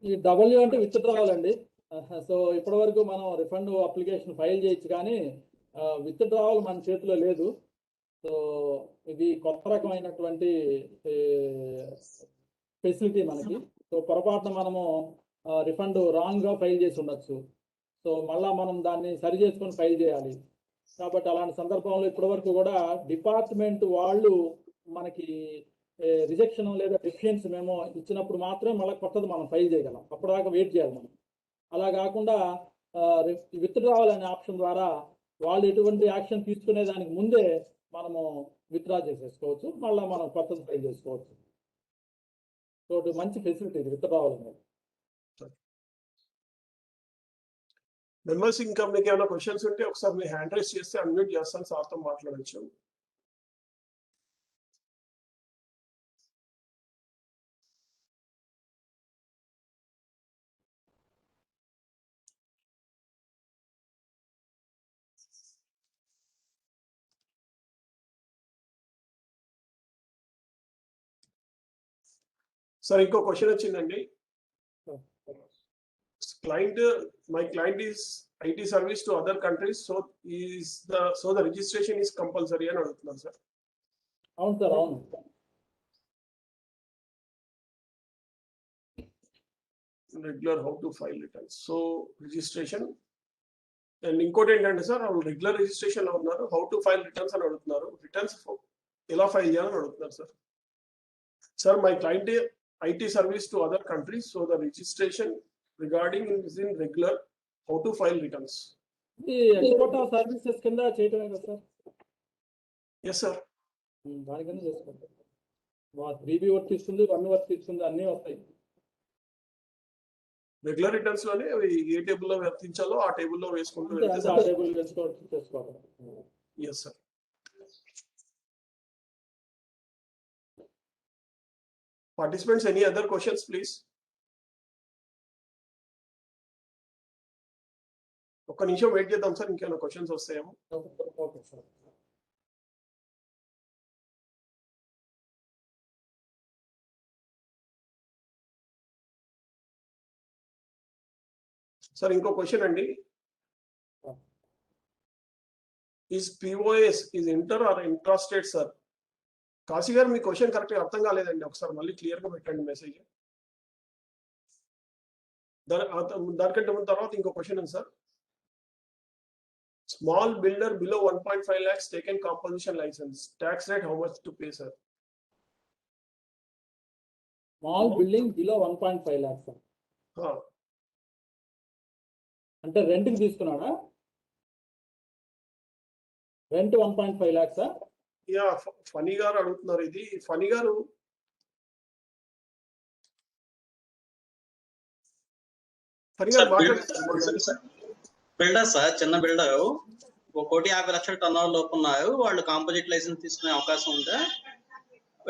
ఈ W అంటే విత్ డ్రావల్ అండి. సో ఇప్పటి వరకు మనం రిఫండ్ అప్లికేషన్ ఫైల్ చేయొచ్చు, కానీ విత్ డ్రావల్ మన చేతిలో లేదు. సో ఇది కొత్త రకమైనటువంటి ఫెసిలిటీ మనకి. సో పొరపాటున మనము రిఫండ్ రాంగ్గా ఫైల్ చేసి ఉండొచ్చు, సో మళ్ళీ మనం దాన్ని సరి చేసుకొని ఫైల్ చేయాలి. కాబట్టి అలాంటి సందర్భంలో ఇప్పటి వరకు కూడా డిపార్ట్మెంట్ వాళ్ళు మనకి రిజెక్షన్ లేదా డెఫిషియన్సీ మేము ఇచ్చినప్పుడు మాత్రమే మళ్ళీ కొత్తది మనం ఫైల్ చేయగలం, అప్పటిదాకా వెయిట్ చేయాలి మనం. అలా కాకుండా విత్ డ్రావల్ అనే ఆప్షన్ ద్వారా వాళ్ళు ఎటువంటి యాక్షన్ తీసుకునే దానికి ముందే మనము విత్డ్రా చేసేసుకోవచ్చు, మళ్ళీ మనం కొత్తది ఫైల్ చేసుకోవచ్చు. సో మంచి ఫెసిలిటీ ఇది విత్ డ్రావల్ అనేది. మెంబర్స్ ఇంకా మీకు ఏమైనా క్వశ్చన్స్ ఉంటే ఒకసారి మీ హ్యాండ్ రైజ్ చేస్తే అన్మ్యూట్ చేస్తాను, సార్తో మాట్లాడచ్చు. సార్, ఇంకో క్వశ్చన్ వచ్చిందండి. My client is IT service to other countries, so the registration is compulsory అని అడుగుతున్నారు సార్. అవును సార్, అవును. Regular how to file returns, so registration. And ఇంకోటి ఏంటంటే సార్, రెగ్యులర్ రిజిస్ట్రేషన్ లో ఉన్నారు, హౌ టు ఫైల్ రిటర్న్స్ అని అడుగుతున్నారు. రిటర్న్స్ ఎలా ఫైల్ చేయాలని అడుగుతున్నారు sir. Sir, my client IT service to other countries, so the registration regarding is in regular, how to file returns. ఈ ఎక్స్పోర్ట్ ఆఫ్ సర్వీసెస్ కింద చేయటమే కదా సార్? Yes sir. దాని కింద చేసుకుంటాం. 3B వర్తిస్తుంది, 1 వర్తిస్తుంది, అన్నీ వస్తాయి. రెగ్యులర్ రిటర్న్స్ లోనే ఏ టేబుల్ లో వర్తించాలో ఆ టేబుల్ లో వేసుకుంటూ చేసుకోవాలి. Yes sir. Participants, any other questions, please? ఒక్క నిమిషం వెయిట్ చేద్దాం సార్, ఇంకేమైనా క్వశ్చన్స్ వస్తాయేమో. Okay sir. సార్, ఇంకో క్వశ్చన్ అండి. Is POS is inter or intrastate sir? Kashi గారు, మీ క్వశ్చన్ కరెక్ట్గా అర్థం కాలేదండి, ఒకసారి మళ్ళీ క్లియర్గా పెట్టండి మెసేజ్. దానికంటే ముందు తర్వాత ఇంకో క్వశ్చన్ ఉంది sir. Small builder below 1.5 lakhs taken composition license, tax rate how much to pay sir? Small building below 1.5 lakhs. అంటే రెంట్కి తీసుకున్నాడా? Rent 1.5 lakhs. యా, ఫనీ గారు అడుగుతున్నారు ఇది. ఫనీ గారు బిల్డర్ సార్, చిన్న బిల్డర్, 1,50,00,000 టర్నోవర్ లోపు ఉన్నారు. వాళ్ళు కాంపోజిట్ లైసెన్స్ తీసుకునే అవకాశం ఉందా?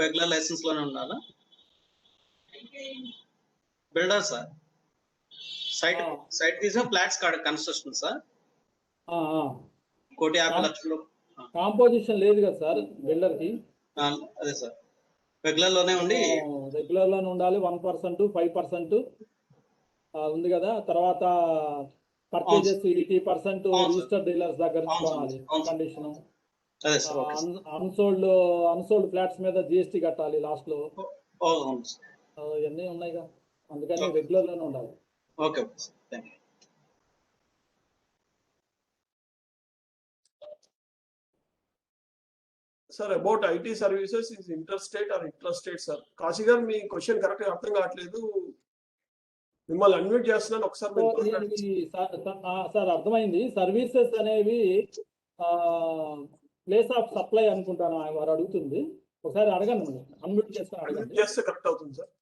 రెగ్యులర్ లైసెన్స్ లోనే ఉండాలా? బిల్డర్ సార్, సైట్ తీసుకుని ఫ్లాట్స్ కన్స్ట్రక్షన్ సార్. 1,50,00,000. కాంపోజిషన్ లేదు కదా సార్ బిల్డర్ కి. అదే సార్, రెగ్యులర్ లోనే ఉండాలి. 1%, 5% ఉంది కదా. తర్వాత పర్చేజెస్ 80% రిజిస్టర్ డీలర్స్ దగ్గర తీసుకోవాలి కండిషన్. అన్సోల్డ్ ఫ్లాట్స్ మీద జిఎస్టీ కట్టాలి లాస్ట్ లో. ఇవన్నీ ఉన్నాయిగా, అందుకని రెగ్యులర్ లోనే ఉండాలి. Okay sir, about IT services is interstate or intrastate sir? Kashi గారు, మీ క్వశ్చన్ కరెక్ట్ గా అర్థం కావట్లేదు. మిమ్మల్ని అన్మ్యూట్ చేస్తున్నాను ఒకసారి. సార్ అర్థమైంది. సర్వీసెస్ అనేవి ప్లేస్ ఆఫ్ సప్లై అనుకుంటాను వారు అడుగుతుంది. ఒకసారి అడగండి, అన్మ్యూట్ చేసుకుని అడగండి. చేస్తే కరెక్ట్ అవుతుంది సార్.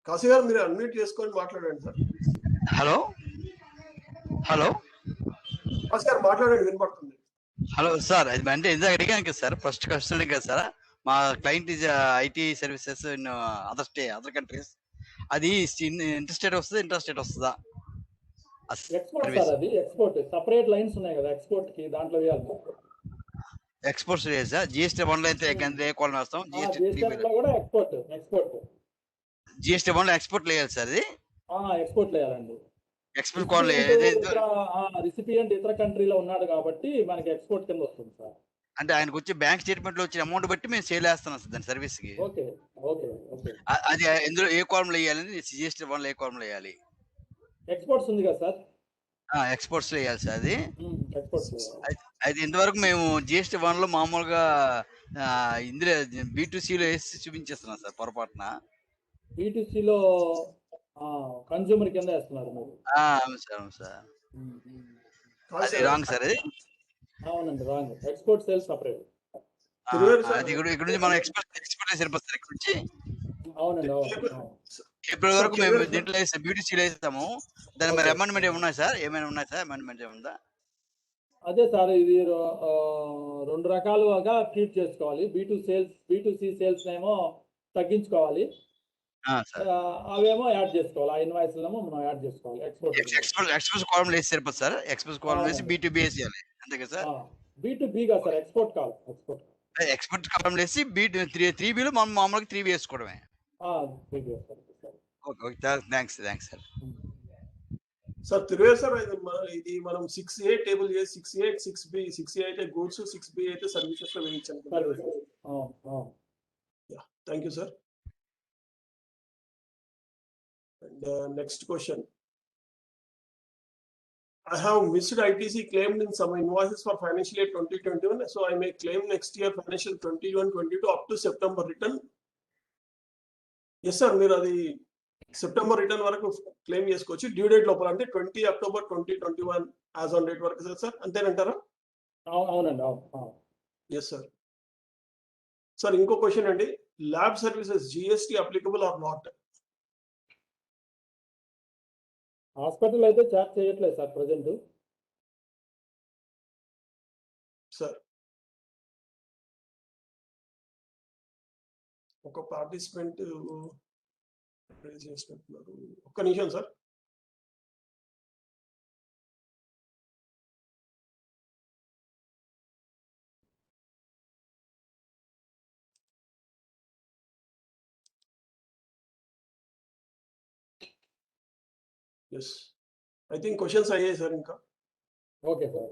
కాశీ గారు, మీరు అన్మ్యూట్ చేసుకొని మాట్లాడండి సార్. హలో హలో కాశీ గారు మాట్లాడండి, వినపడుతుంది. హలో సార్, అది అంటే ఇందాక అడిగాను కదా సార్, ఫస్ట్ క్వశ్చన్ కదా సార్. మా client is IT services in other countries. అది ఇంటర్స్టేట్ వస్తుందా, ఇంట్రాస్టేట్ వస్తుందా? ఎక్స్పోర్ట్ సార్, అది ఎక్స్పోర్ట్. సెపరేట్ లైన్స్ ఉన్నాయి కదా ఎక్స్పోర్ట్ కి, దాంట్లో వేయాలి. Exports sir. జిఎస్టీ 1 లో అయితే ఏ కాలం వేస్తాం? జిఎస్టీ 1 లో ఎక్స్పోర్ట్ వేయాలి సార్. అది ఎక్స్పోర్ట్ వేయాలండి. ఎక్స్పోర్ట్ కాల్ రిసిపియంట్ ఇతర కంట్రీలో ఉన్నాడు కాబట్టి మనకి ఎక్స్పోర్ట్ కింద వస్తుంది సార్. అంటే ఆయనకు వచ్చే బ్యాంక్ స్టేట్మెంట్ లో వచ్చిన అమౌంట్ బట్టి మేము సేల్ వేస్తున్నాం సార్ దాని సర్వీస్ కి. అది ఎందులో ఏ కాలంలో వేయాలని జిఎస్టీ 1 లో ఏ కాలంలో వేయాలి? ఎక్స్పోర్ట్స్ ఉంది కదా సార్, ఎక్స్పోర్ట్స్ లో వేయాలి సార్. అది అది ఇంతవరకు మేము జిఎస్టీ 1 లో మామూలుగా ఇందులో B2C లో వేసి చూపించేస్తున్నాం సార్. పొరపాటున B2C లో కన్స్యూమర్ కింద వేస్తున్నారు. అవును సార్. అది రాంగ్ సార్. అది అవునండి, రాంగ్. Export sales separate. అది కూడా ఇక్కడ నుంచి మనం ఎక్స్పోర్ట్ సరిపోతుంది ఇక్కడ నుంచి. అవునండి, ఇప్పటి వరకు మేము దీంట్లో B2C లో వేస్తాము. దాని మరి అమెండ్మెంట్ ఏమున్నాయి సార్? ఏమైనా ఉన్నాయి సార్? అమెండ్మెంట్ ఏముందా? అదే సార్, ఇది 2 రకాలుగా ట్రీట్ చేసుకోవాలి. B2C సేల్స్ ఏమో తగ్గించుకోవాలి, అవేమో యాడ్ చేసుకోవాలి. ఆ ఇన్వాయిస్ ఏమో మనం యాడ్ చేసుకోవాలి. ఎక్స్పోర్ట్ కాలం వేసి సరిపోతుంది సార్. ఎక్స్పోర్ట్ కాలం వేసి B2B వేసేయాలి, అంతే కదా సార్? B2B గా సార్, ఎక్స్పోర్ట్ కాల్. ఎక్స్పోర్ట్ కాలం వేసి 3B లో మనం మామూలుగా 3B వేసుకోవడమే. Okay, thanks sir. Sir Thiruvel sir, ఇది మనం 6A టేబుల్ చేసి 6A 6B, 6A అయితే గూడ్స్, 6B అయితే సర్వీసెస్ లో వేయించాను. Thank you sir. And next question. I have missed ITC claimed in some invoices for financial year 2021, so I may claim next year financial 21-22 up to September return. Yes sir, మీరు అది September return వరకు claim చేసుకోవచ్చు, due date లోపల. అంటే 20 October 2021 as on date వరకు sir, అంతేనంటారా? అవునండి. Yes sir. Sir, ఇంకో క్వశ్చన్ అండి. Lab services GST applicable or not? Hospital అయితే చార్జ్ చేయట్లేదు సార్ ప్రజెంట్. సార్, ఒక పార్టిసిపెంట్ చేసినట్టున్నారు, ఒక్క నిమిషం sir. Yes, I think questions అయ్యాయి సార్. ఇంకా ఓకే సార్.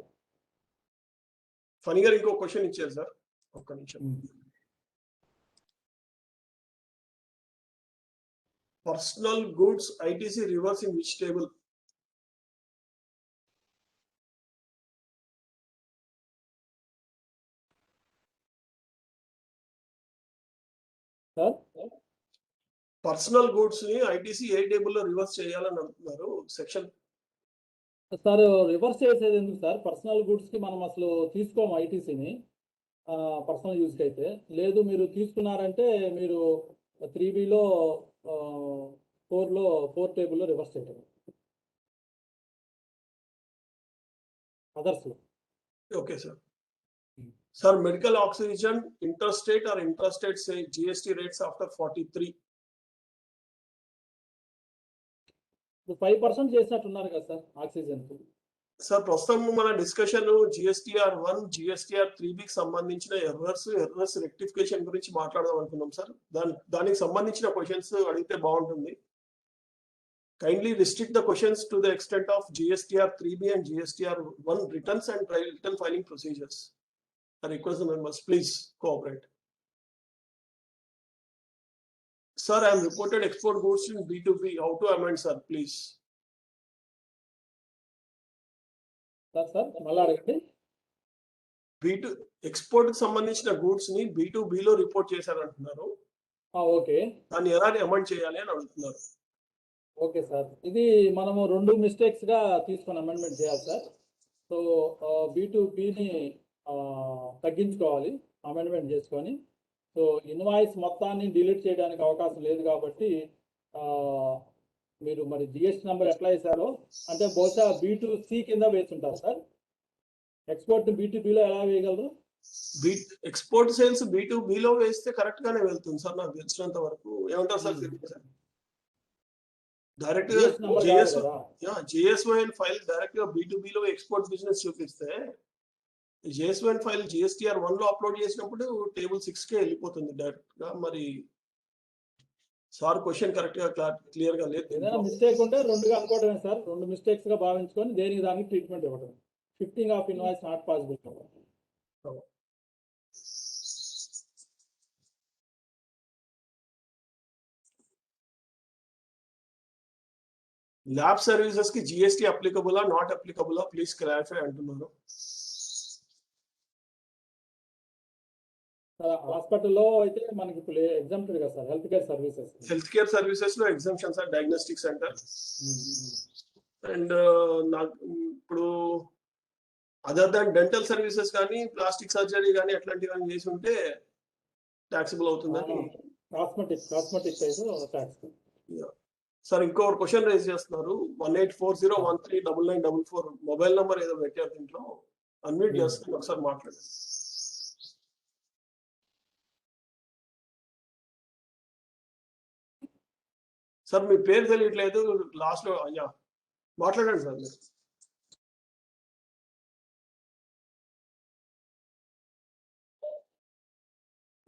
ఫనీ గారు ఇంకో క్వశ్చన్ ఇచ్చారు సార్, ఒక్క నిమిషం. Personal goods ITC reverse in which table? Sir personal goods ని ఐటీసీ ఏ టేబుల్ లో రివర్స్ చేయాలని అంటున్నారు సెక్షన్. సార్ రివర్స్ చేసేది ఎందుకు సార్? పర్సనల్ గుడ్స్ కి మనం అసలు తీసుకోము ఐటీసీని పర్సనల్ యూజ్కి అయితే. లేదు మీరు తీసుకున్నారంటే మీరు 3Bలో 4 టేబుల్లో రివర్స్ చేయటం others. Okay sir. Sir medical oxygen interstate or intrastate GST rates after 43. 5% చేసినట్టున్నారు కదా సార్ ఆక్సిజన్. సార్ ప్రస్తుతం మన డిస్కషన్ జిఎస్టీఆర్ 1 జిఎస్టీఆర్ 3బికి సంబంధించిన ఎర్రర్స్ రెక్టిఫికేషన్ గురించి మాట్లాడదాం అనుకున్నాం సార్. దానికి సంబంధించిన క్వశ్చన్స్ అడిగితే బాగుంటుంది. Kindly restrict the questions to the extent of GSTR 3B and GSTR 1 returns and return filing procedures. I request the members, please cooperate. Sir, I am reported export goods in B2B. How to amend, sir, please? Sir మళ్ళీ అడగండి. B2 export కి సంబంధించిన goods ని B2B లో report చేశారంటున్నారు. Okay, దాన్ని ఎలా amend చేయాలి అని అడుగుతున్నారు. ఓకే సార్, ఇది మనము 2 మిస్టేక్స్ గా తీసుకొని అమెండ్మెంట్ చేయాలి సార్. సో B2Bని తగ్గించుకోవాలి అమెండ్మెంట్ చేసుకొని. సో ఇన్వాయిస్ మొత్తాన్ని డిలీట్ చేయడానికి అవకాశం లేదు కాబట్టి మీరు మరి జిఎస్టీ నెంబర్ ఎట్లా వేశారో అంటే బహుశా B2C కింద వేస్తుంటారు సార్. ఎక్స్పోర్ట్ B2Bలో ఎలా వేయగలరు? ఎక్స్పోర్ట్ సేల్స్ B2B లో వేస్తే కరెక్ట్ గానే వెళ్తుంది సార్ నాకు తెలిసినంత వరకు. ఏమంటారు సార్? డైరెక్ట్ గా జిఎస్వైఎన్ ఫైల్ డైరెక్ట్ గా B2B లో ఎక్స్పోర్ట్ బిజినెస్ చూపిస్తే జిఎస్వైఎన్ ఫైల్ జిఎస్టీఆర్ 1 లో అప్లోడ్ చేసినప్పుడు టేబుల్ 6 కే వెళ్ళిపోతుంది డైరెక్ట్ గా. మరి సార్ క్వశ్చన్ కరెక్ట్ గా క్లియర్ గా లేదు. ఏదైనా మిస్టేక్ ఉంటే 2గా అనుకోవడమే సార్. 2 మిస్టేక్స్ గా భావించుకొని దేనికి దానికి ట్రీట్మెంట్ ఇవ్వడం. Shifting of invoice not possible. Lab services కి జిఎస్టీ అప్లికబులా నాట్ అప్లికబులా ప్లీజ్ క్లారిఫై అంటున్నారు. హాస్పిటల్లో అయితే మనకి ఇప్పుడు ఎగ్జాంపుల్ కదా సార్ హెల్త్ కేర్ సర్వీసెస్ లో exemption sir diagnostic centre. And నాకు ఇప్పుడు అదర్ దాన్ డెంటల్ సర్వీసెస్ కానీ ప్లాస్టిక్ సర్జరీ కానీ అట్లాంటివి చేసి ఉంటే టాక్సిబుల్ అవుతుందని. కాస్మెటిక్ అయితే టాక్స్. సార్ ఇంకొక క్వశ్చన్ రైజ్ చేస్తున్నారు. 1840139944 మొబైల్ నంబర్ ఏదో పెట్టారు దీంట్లో. అన్మ్యూట్ చేస్తాను, ఒకసారి మాట్లాడండి. సార్ మీ పేరు తెలియట్లేదు లాస్ట్ లో. అయ్యా మాట్లాడండి సార్ మీరు.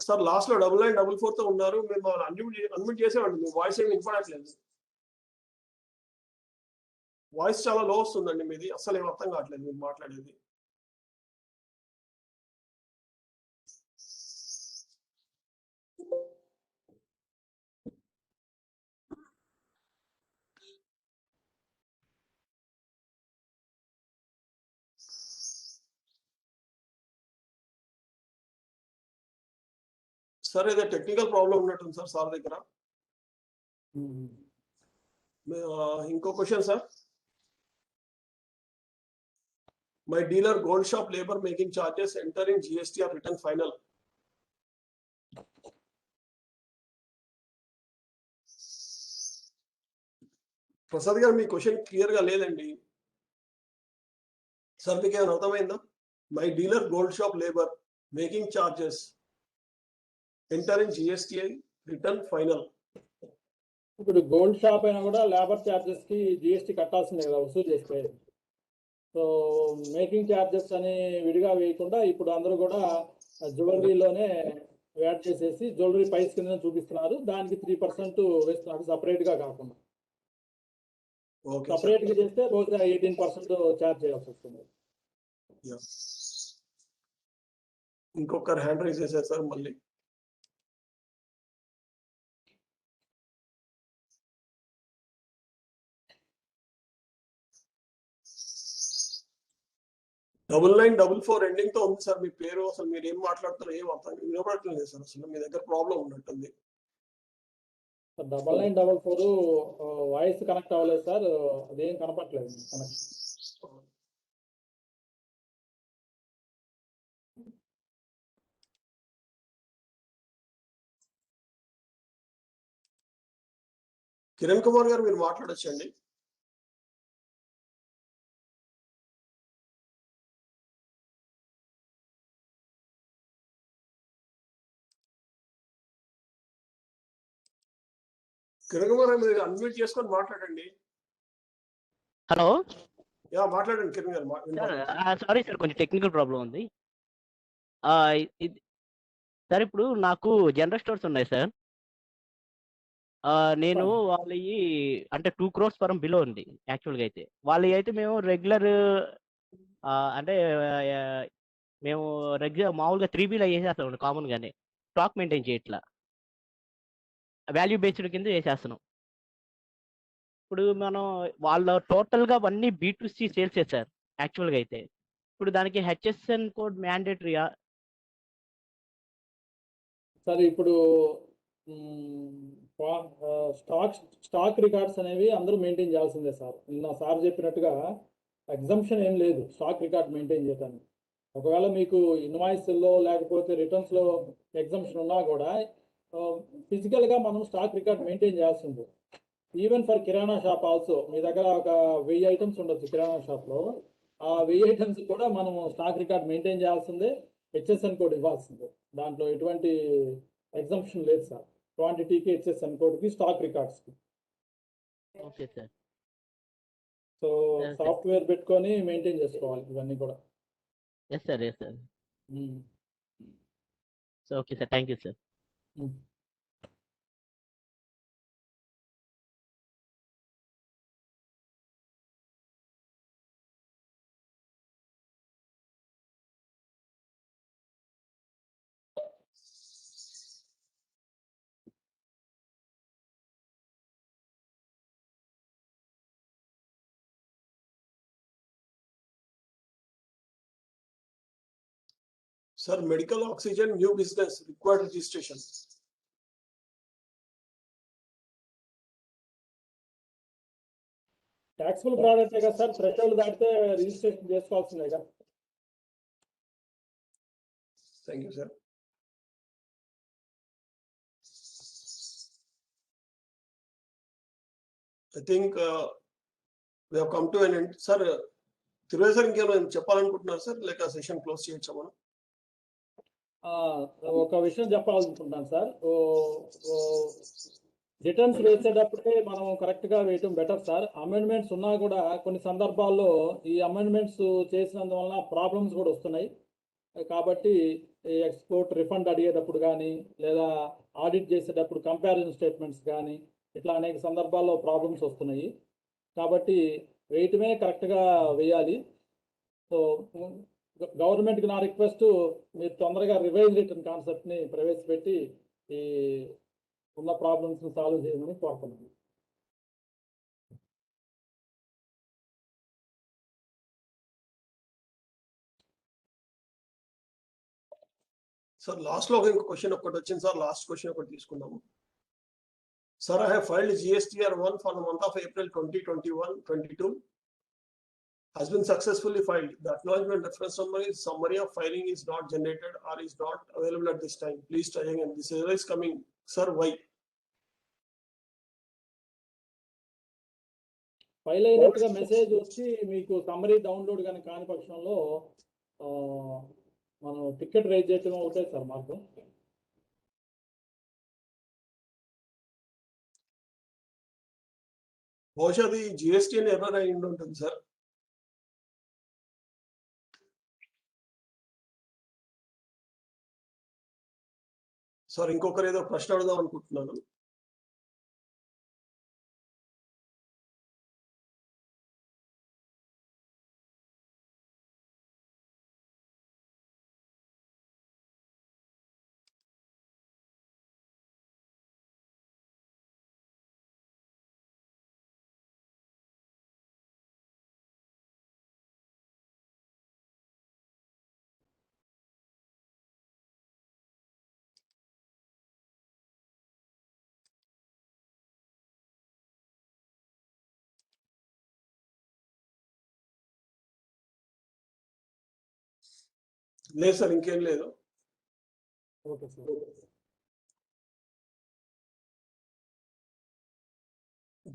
సార్ లాస్ట్ లో 9944 తో ఉన్నారు. మేము అన్మ్యూట్ చేసేవాడి. మీ వాయిస్ ఏమి వినపడట్లేదు. వాయిస్ చాలా లో వస్తుందండి మీది. అస్సలు ఏం అర్థం కావట్లేదు మీరు మాట్లాడేది. సార్ ఏదో టెక్నికల్ ప్రాబ్లం ఉన్నట్టుంది సార్ దగ్గర. ఇంకో question sir. My dealer gold shop labour making charges entering GST or return final. Prasad గారు మీ క్వశ్చన్ క్లియర్ గా లేదండి సార్. మీకు ఏమైనా అర్థమైందా? My dealer gold shop labour making charges entering GST return final. ఇప్పుడు గోల్డ్ షాప్ అయినా కూడా లేబర్ ఛార్జెస్ కి జిఎస్టీ కట్టాల్సిందే కదా వసూలు చేస్తే. సో మేకింగ్ ఛార్జెస్ అని విడిగా వేయకుండా ఇప్పుడు అందరూ కూడా జ్యువెలరీలోనే యాడ్ చేసేసి జ్యువెలరీ ప్రైస్ కింద చూపిస్తున్నారు. దానికి 3% వేస్తున్నారు సపరేట్ గా కాకుండా. సపరేట్ గా చేస్తే బహుశా 18% ఛార్జ్ చేయాల్సి వస్తుంది. ఇంకొకరు హ్యాండ్ రైజ్ చేశారు సార్ మళ్ళీ. డబుల్ 944 ఎండింగ్ తో ఉంది సార్ మీ పేరు. అసలు మీరు ఏం మాట్లాడుతారో ఏం అర్థం వినపడట్లేదు సార్. అసలు మీ దగ్గర ప్రాబ్లం ఉన్నట్టుంది. $9944 వాయిస్ కనెక్ట్ అవ్వలేదు సార్, అదేం కనపట్లేదు కనెక్ట్. కిరణ్ కుమార్ గారు మీరు మాట్లాడొచ్చండి. కిరణ్ కుమార్ గారు మీరు అన్మ్యూట్ చేసుకొని మాట్లాడండి. హలో యా మాట్లాడండి కిరణ్ గారు. సార్, సారీ సార్, కొంచెం టెక్నికల్ ప్రాబ్లం ఉంది. సార్ ఇప్పుడు నాకు జనరల్ స్టోర్స్ ఉన్నాయి సార్. నేను వాళ్ళవి అంటే 2 crores పరం బిలో ఉంది యాక్చువల్గా. అయితే వాళ్ళవి అయితే మేము రెగ్యులర్ అంటే మేము రెగ్యులర్ మామూలుగా 3Bలో వేసేస్తాం కామన్గానే, స్టాక్ మెయింటైన్ చేయట్లా, వాల్యూ బేస్డ్ కింద వేసేస్తున్నాం. ఇప్పుడు మనం వాళ్ళ టోటల్గా అన్నీ B2C సేల్స్ సార్ యాక్చువల్గా. అయితే ఇప్పుడు దానికి HSN కోడ్ మ్యాండేటరీయా సార్? ఇప్పుడు స్టాక్ రికార్డ్స్ అనేవి అందరూ మెయింటైన్ చేయాల్సిందే సార్. నిన్న సార్ చెప్పినట్టుగా ఎగ్జంప్షన్ ఏం లేదు స్టాక్ రికార్డ్ మెయింటైన్ చేయడానికి. ఒకవేళ మీకు ఇన్వాయిస్లో లేకపోతే రిటర్న్స్లో ఎగ్జంప్షన్ ఉన్నా కూడా ఫిజికల్గా మనం స్టాక్ రికార్డ్ మెయింటైన్ చేయాల్సిందే. Even for kirana shop also, మీ దగ్గర ఒక 1000 ఐటమ్స్ ఉండొచ్చు కిరాణా షాప్లో, ఆ 1000 ఐటమ్స్ కూడా మనం స్టాక్ రికార్డ్ మెయింటైన్ చేయాల్సిందే, HSN కోడ్ ఇవ్వాల్సిందే. దాంట్లో ఎటువంటి ఎగ్జంప్షన్ లేదు సార్. క్వాంటిటీకి, HSN కోడ్కి, స్టాక్ రికార్డ్స్కి. Okay sir. సో సాఫ్ట్వేర్ పెట్టుకొని మెయింటైన్ చేసుకోవాలి ఇవన్నీ కూడా. Yes sir, yes sir. So okay sir, thank you sir. Sir, medical oxygen new business required registration. Taxable ప్రోడక్టే కదా సార్, థ్రెషోల్డ్ దాటితే రిజిస్ట్రేషన్ చేసుకోవాల్సిందే కదా. Thank you, sir. I think we have come to an end. Sir, Thiruvedi sir ఇంకేమైనా చెప్పాలనుకుంటున్నారు sir, లేక session close చేయొచ్చా మనం? ఒక విషయం చెప్పాలనుకుంటున్నాను సార్. రిటర్న్స్ వేసేటప్పుడే మనం కరెక్ట్గా వేయటం బెటర్ సార్. అమెండ్మెంట్స్ ఉన్నా కూడా కొన్ని సందర్భాల్లో ఈ అమెండ్మెంట్స్ చేసినందువలన ప్రాబ్లమ్స్ కూడా వస్తున్నాయి. కాబట్టి ఎక్స్పోర్ట్ రిఫండ్ అడిగేటప్పుడు కానీ, లేదా ఆడిట్ చేసేటప్పుడు కంపారిజన్ స్టేట్మెంట్స్ కానీ, ఇట్లా అనేక సందర్భాల్లో ప్రాబ్లమ్స్ వస్తున్నాయి. కాబట్టి వేయటమే కరెక్ట్గా వేయాలి. సో గవర్నమెంట్కి నా రిక్వెస్ట్, మీరు తొందరగా రివైజ్ రిటర్న్ కాన్సెప్ట్ని ప్రవేశపెట్టి ఈ ఉన్న ప్రాబ్లమ్స్ని సాల్వ్ చేయమని కోరుతున్నాను. సార్ లాస్ట్ లో ఇంకో క్వశ్చన్ ఒకటి వచ్చింది సార్, లాస్ట్ క్వశ్చన్ ఒకటి తీసుకుందాము. Sir, I have filed GSTR 1 for the month of April 2021-22. Has been successfully filed. The acknowledgement reference number is summary of filing is not generated or is not available at this time. Please try again. This error is coming. Sir, why? File అయినట్టుగా message వచ్చి మీకు summary download కానీ కాని పక్షంలో మనం ticket rise చేయటం ఒకటే sir మాకు. బహుశా అది GST అని ఎర్రర్ అయి ఉంటుంది సార్. సార్, ఇంకొకరు ఏదో ప్రశ్న అడుగుదాం అనుకుంటున్నాను. లేదు సార్, ఇంకేం లేదు. Okay sir.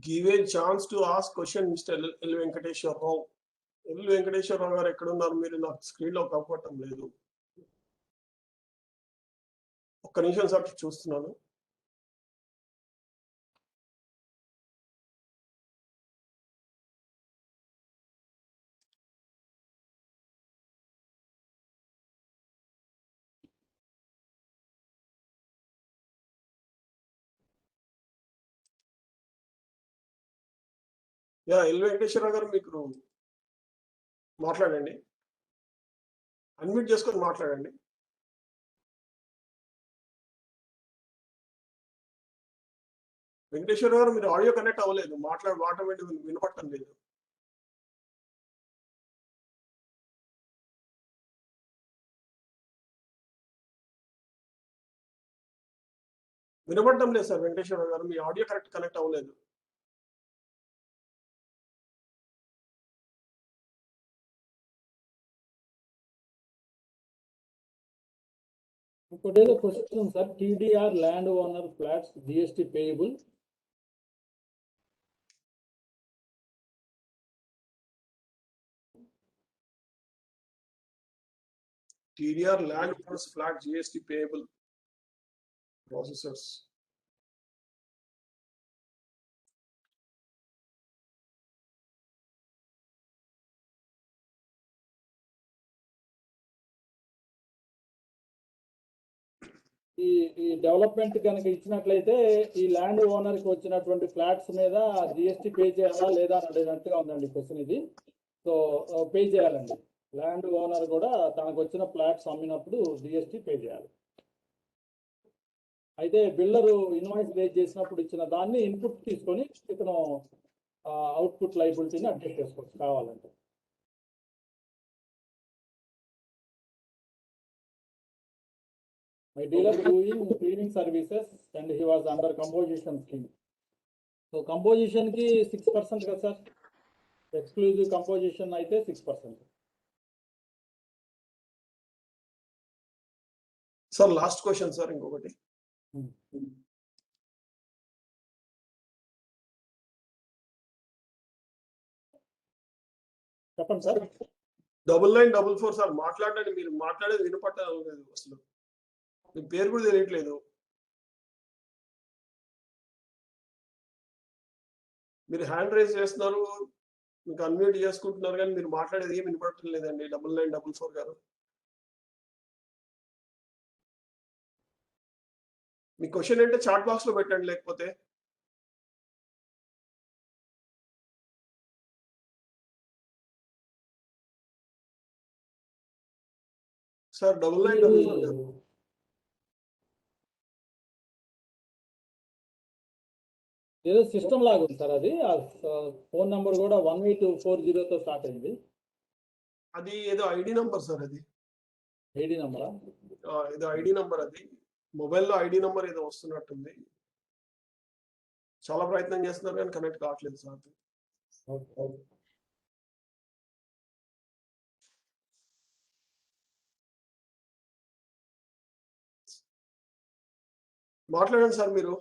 Give a chance to ask question mister L Venkateswararao. L Venkateswararao గారు ఎక్కడ ఉన్నారు? మీరు నాకు స్క్రీన్ లో కనపడటం లేదు. ఒక్క నిమిషం సార్, చూస్తున్నాను. యా, ఎల్ వెంకటేశ్వరరావు గారు మీకు మాట్లాడండి. అన్మ్యూట్ చేసుకొని మాట్లాడండి. వెంకటేశ్వరరావు గారు, మీరు ఆడియో కనెక్ట్ అవ్వలేదు. ఆటోమేటిక్ వినపడటం లేదు. వినపడటం లేదు సార్ వెంకటేశ్వరరావు గారు, మీ ఆడియో కనెక్ట్ అవ్వలేదు. ఇంకోటి ఏదో క్వశ్చన్ ఉంది sir, TDR land owner flats GST payable. TDR land owners flat GST payable processors. ఈ డెవలప్మెంట్ కనుక ఇచ్చినట్లయితే ఈ ల్యాండ్ ఓనర్ కి వచ్చినటువంటి ఫ్లాట్స్ మీద జిఎస్టీ పే చేయాలా లేదా అని అడిగినట్టుగా ఉందండి క్వశ్చన్ ఇది. సో పే చేయాలండి. ల్యాండ్ ఓనర్ కూడా తనకు వచ్చిన ఫ్లాట్స్ అమ్మినప్పుడు జిఎస్టీ పే చేయాలి. అయితే బిల్డరు ఇన్వాయిస్ రేజ్ చేసినప్పుడు ఇచ్చిన దాన్ని ఇన్పుట్ తీసుకొని ఇతను అవుట్పుట్ లైబిలిటీని అడ్జస్ట్ చేసుకోవచ్చు కావాలంటే. My dealer doing cleaning services and he was under composition scheme. So composition ki 6% కదా సార్, ఎక్స్క్లూజివ్ కంపోజిషన్ అయితే 6%. సార్ లాస్ట్ క్వశ్చన్ సార్, ఇంకొకటి. చెప్పండి సార్. 9944 సార్, మాట్లాడండి. మీరు మాట్లాడేది వినపడలేదు అసలు. మీ పేరు కూడా తెలియట్లేదు. మీరు హ్యాండ్ రైజ్ చేస్తున్నారు, మీకు అన్మ్యూట్ చేసుకుంటున్నారు, కానీ మీరు మాట్లాడేది ఏమి వినపడటం లేదండి. 9944 గారు, మీ క్వశ్చన్ అంటే చాట్ బాక్స్ లో పెట్టండి. లేకపోతే సార్ 9944 గారు, ఏదో సిస్టమ్ లాగా ఉంది సార్ అది. ఫోన్ నంబర్ కూడా 18240తో స్టార్ట్ అయింది. అది ఏదో ఐడి నంబర్ సార్. అది ఐడి నంబరా? ఏదో ఐడి నంబర్. అది మొబైల్లో ఐడి నంబర్ ఏదో వస్తున్నట్టుంది. చాలా ప్రయత్నం చేస్తున్నారు కానీ కనెక్ట్ కావట్లేదు సార్. మాట్లాడండి సార్ మీరు.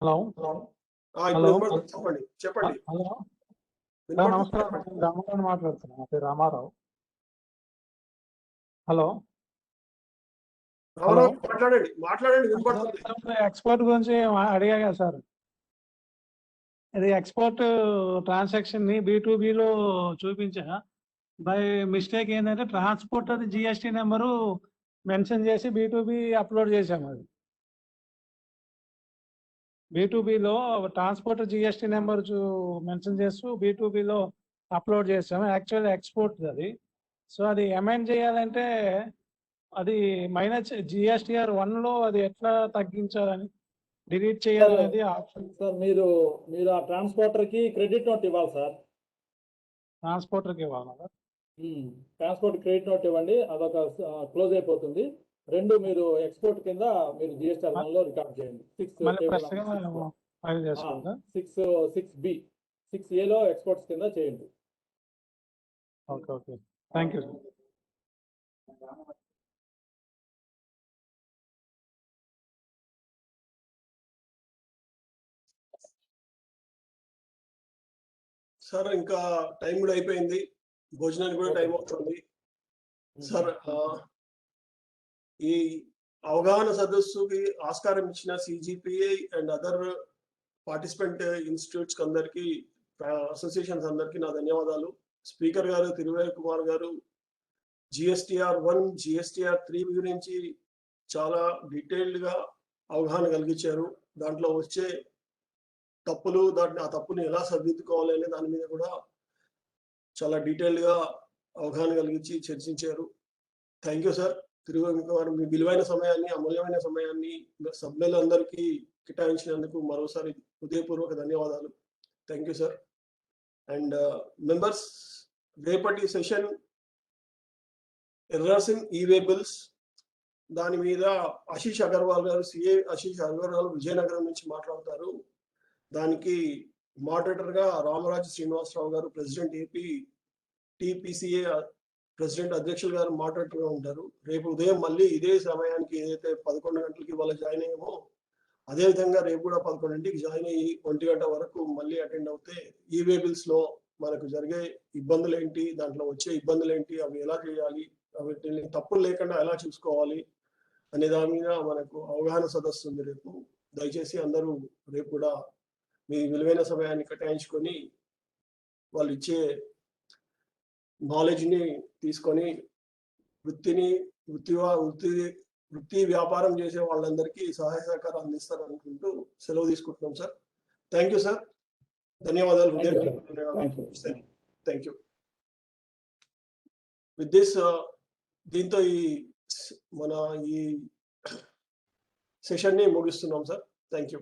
హలో చెప్పండి చెప్పండి. హలో నమస్కారం, రామారావు మాట్లాడుతున్నా. నా పేరు రామారావు. హలో మాట్లాడండి మాట్లాడండి, వినపడుతుంది. ఎక్స్పోర్ట్ గురించి అడిగా కదా సార్. ఇది ఎక్స్పోర్ట్ ట్రాన్సాక్షన్ ని B2Bలో చూపించా. బై మిస్టేక్ ఏంటంటే ట్రాన్స్పోర్ట్ అది జిఎస్టీ నెంబరు మెన్షన్ చేసి B2B అప్లోడ్ చేసాము. అది B2Bలో ట్రాన్స్పోర్ట్ జిఎస్టీ నెంబర్ మెన్షన్ చేస్తూ B2Bలో అప్లోడ్ చేసాము. యాక్చువల్లీ ఎక్స్పోర్ట్ అది. సో అది అమెండ్ చేయాలంటే అది మైనస్ GSTR 1లో అది ఎట్లా తగ్గించాలని, డిలీట్ చేయాలనేది ఆప్షన్. సార్ మీరు ఆ ట్రాన్స్పోర్టర్ కి క్రెడిట్ నోట్ ఇవ్వాలి సార్. ట్రాన్స్పోర్టర్కి ఇవ్వాలా? ట్రాన్స్పోర్ట్ క్రెడిట్ నోట్ ఇవ్వండి, అదొక క్లోజ్ అయిపోతుంది. రెండు మీరు ఎక్స్పోర్ట్ కింద మీరు GSTR 1లో రికార్డ్ చేయండి. 6B 6Aలో ఎక్స్పోర్ట్స్ కింద చేయండి. Okay okay, thank you. Sir ఇంకా టైం కూడా అయిపోయింది, భోజనానికి కూడా టైం అవుతుంది సార్. ఈ అవగాహన సదస్సుకి ఆస్కారం ఇచ్చిన CGPI and other participant institutes అందరికి, అసోసియేషన్స్ అందరికి నా ధన్యవాదాలు. స్పీకర్ గారు తిరువేల్ కుమార్ గారు GSTR 1 GSTR 3 గురించి చాలా డీటెయిల్డ్ గా అవగాహన కలిగించారు. దాంట్లో వచ్చే తప్పులు, ఆ తప్పుని ఎలా సరిదిద్దుకోవాలి అనే దాని మీద కూడా చాలా డీటెయిల్డ్ గా అవగాహన కలిగించి చర్చించారు. Thank you sir. Thiruvel Kumar, మీ విలువైన సమయాన్ని, అమూల్యమైన సమయాన్ని సభ్యులందరికీ కేటాయించినందుకు మరోసారి హృదయపూర్వక ధన్యవాదాలు. Thank you sir. And members, రేపటి session errors in e-way bills, దాని మీద ఆశీష్ అగర్వాల్ గారు, సిఏ ఆశీష్ అగర్వాల్ విజయనగరం నుంచి మాట్లాడతారు. దానికి మోడరేటర్ గా రామరాజు శ్రీనివాసరావు గారు, ప్రెసిడెంట్ ఏపీ TPCA ప్రెసిడెంట్ అధ్యక్షులు గారు మోడరేటర్ గా ఉంటారు. రేపు ఉదయం మళ్ళీ ఇదే సమయానికి, ఏదైతే 11 గంటలకి ఇవాళ జాయిన్ అయ్యామో అదే విధంగా రేపు కూడా 11ంటికి జాయిన్ అయ్యి 1 గంట వరకు మళ్ళీ అటెండ్ అవుతే ఈవే బిల్స్ లో మనకు జరిగే ఇబ్బందులు ఏంటి, దాంట్లో వచ్చే ఇబ్బందులు ఏంటి, అవి ఎలా చేయాలి, అవి తప్పులు లేకుండా ఎలా చూసుకోవాలి అనే దాని మీద మనకు అవగాహన సదస్సు ఉంది రేపు. దయచేసి అందరూ రేపు కూడా మీ విలువైన సమయాన్ని కేటాయించుకొని వాళ్ళు ఇచ్చే నాలెడ్జ్ ని తీసుకొని వృత్తి వ్యాపారం చేసే వాళ్ళందరికీ సహాయ సహకారం అందిస్తారు అనుకుంటూ సెలవు తీసుకుంటున్నాం సార్. Thank you sir. ధన్యవాదాలు. Thank you. విత్ దిస్, దీంతో మన ఈ సెషన్ ని ముగిస్తున్నాం సార్. Thank you.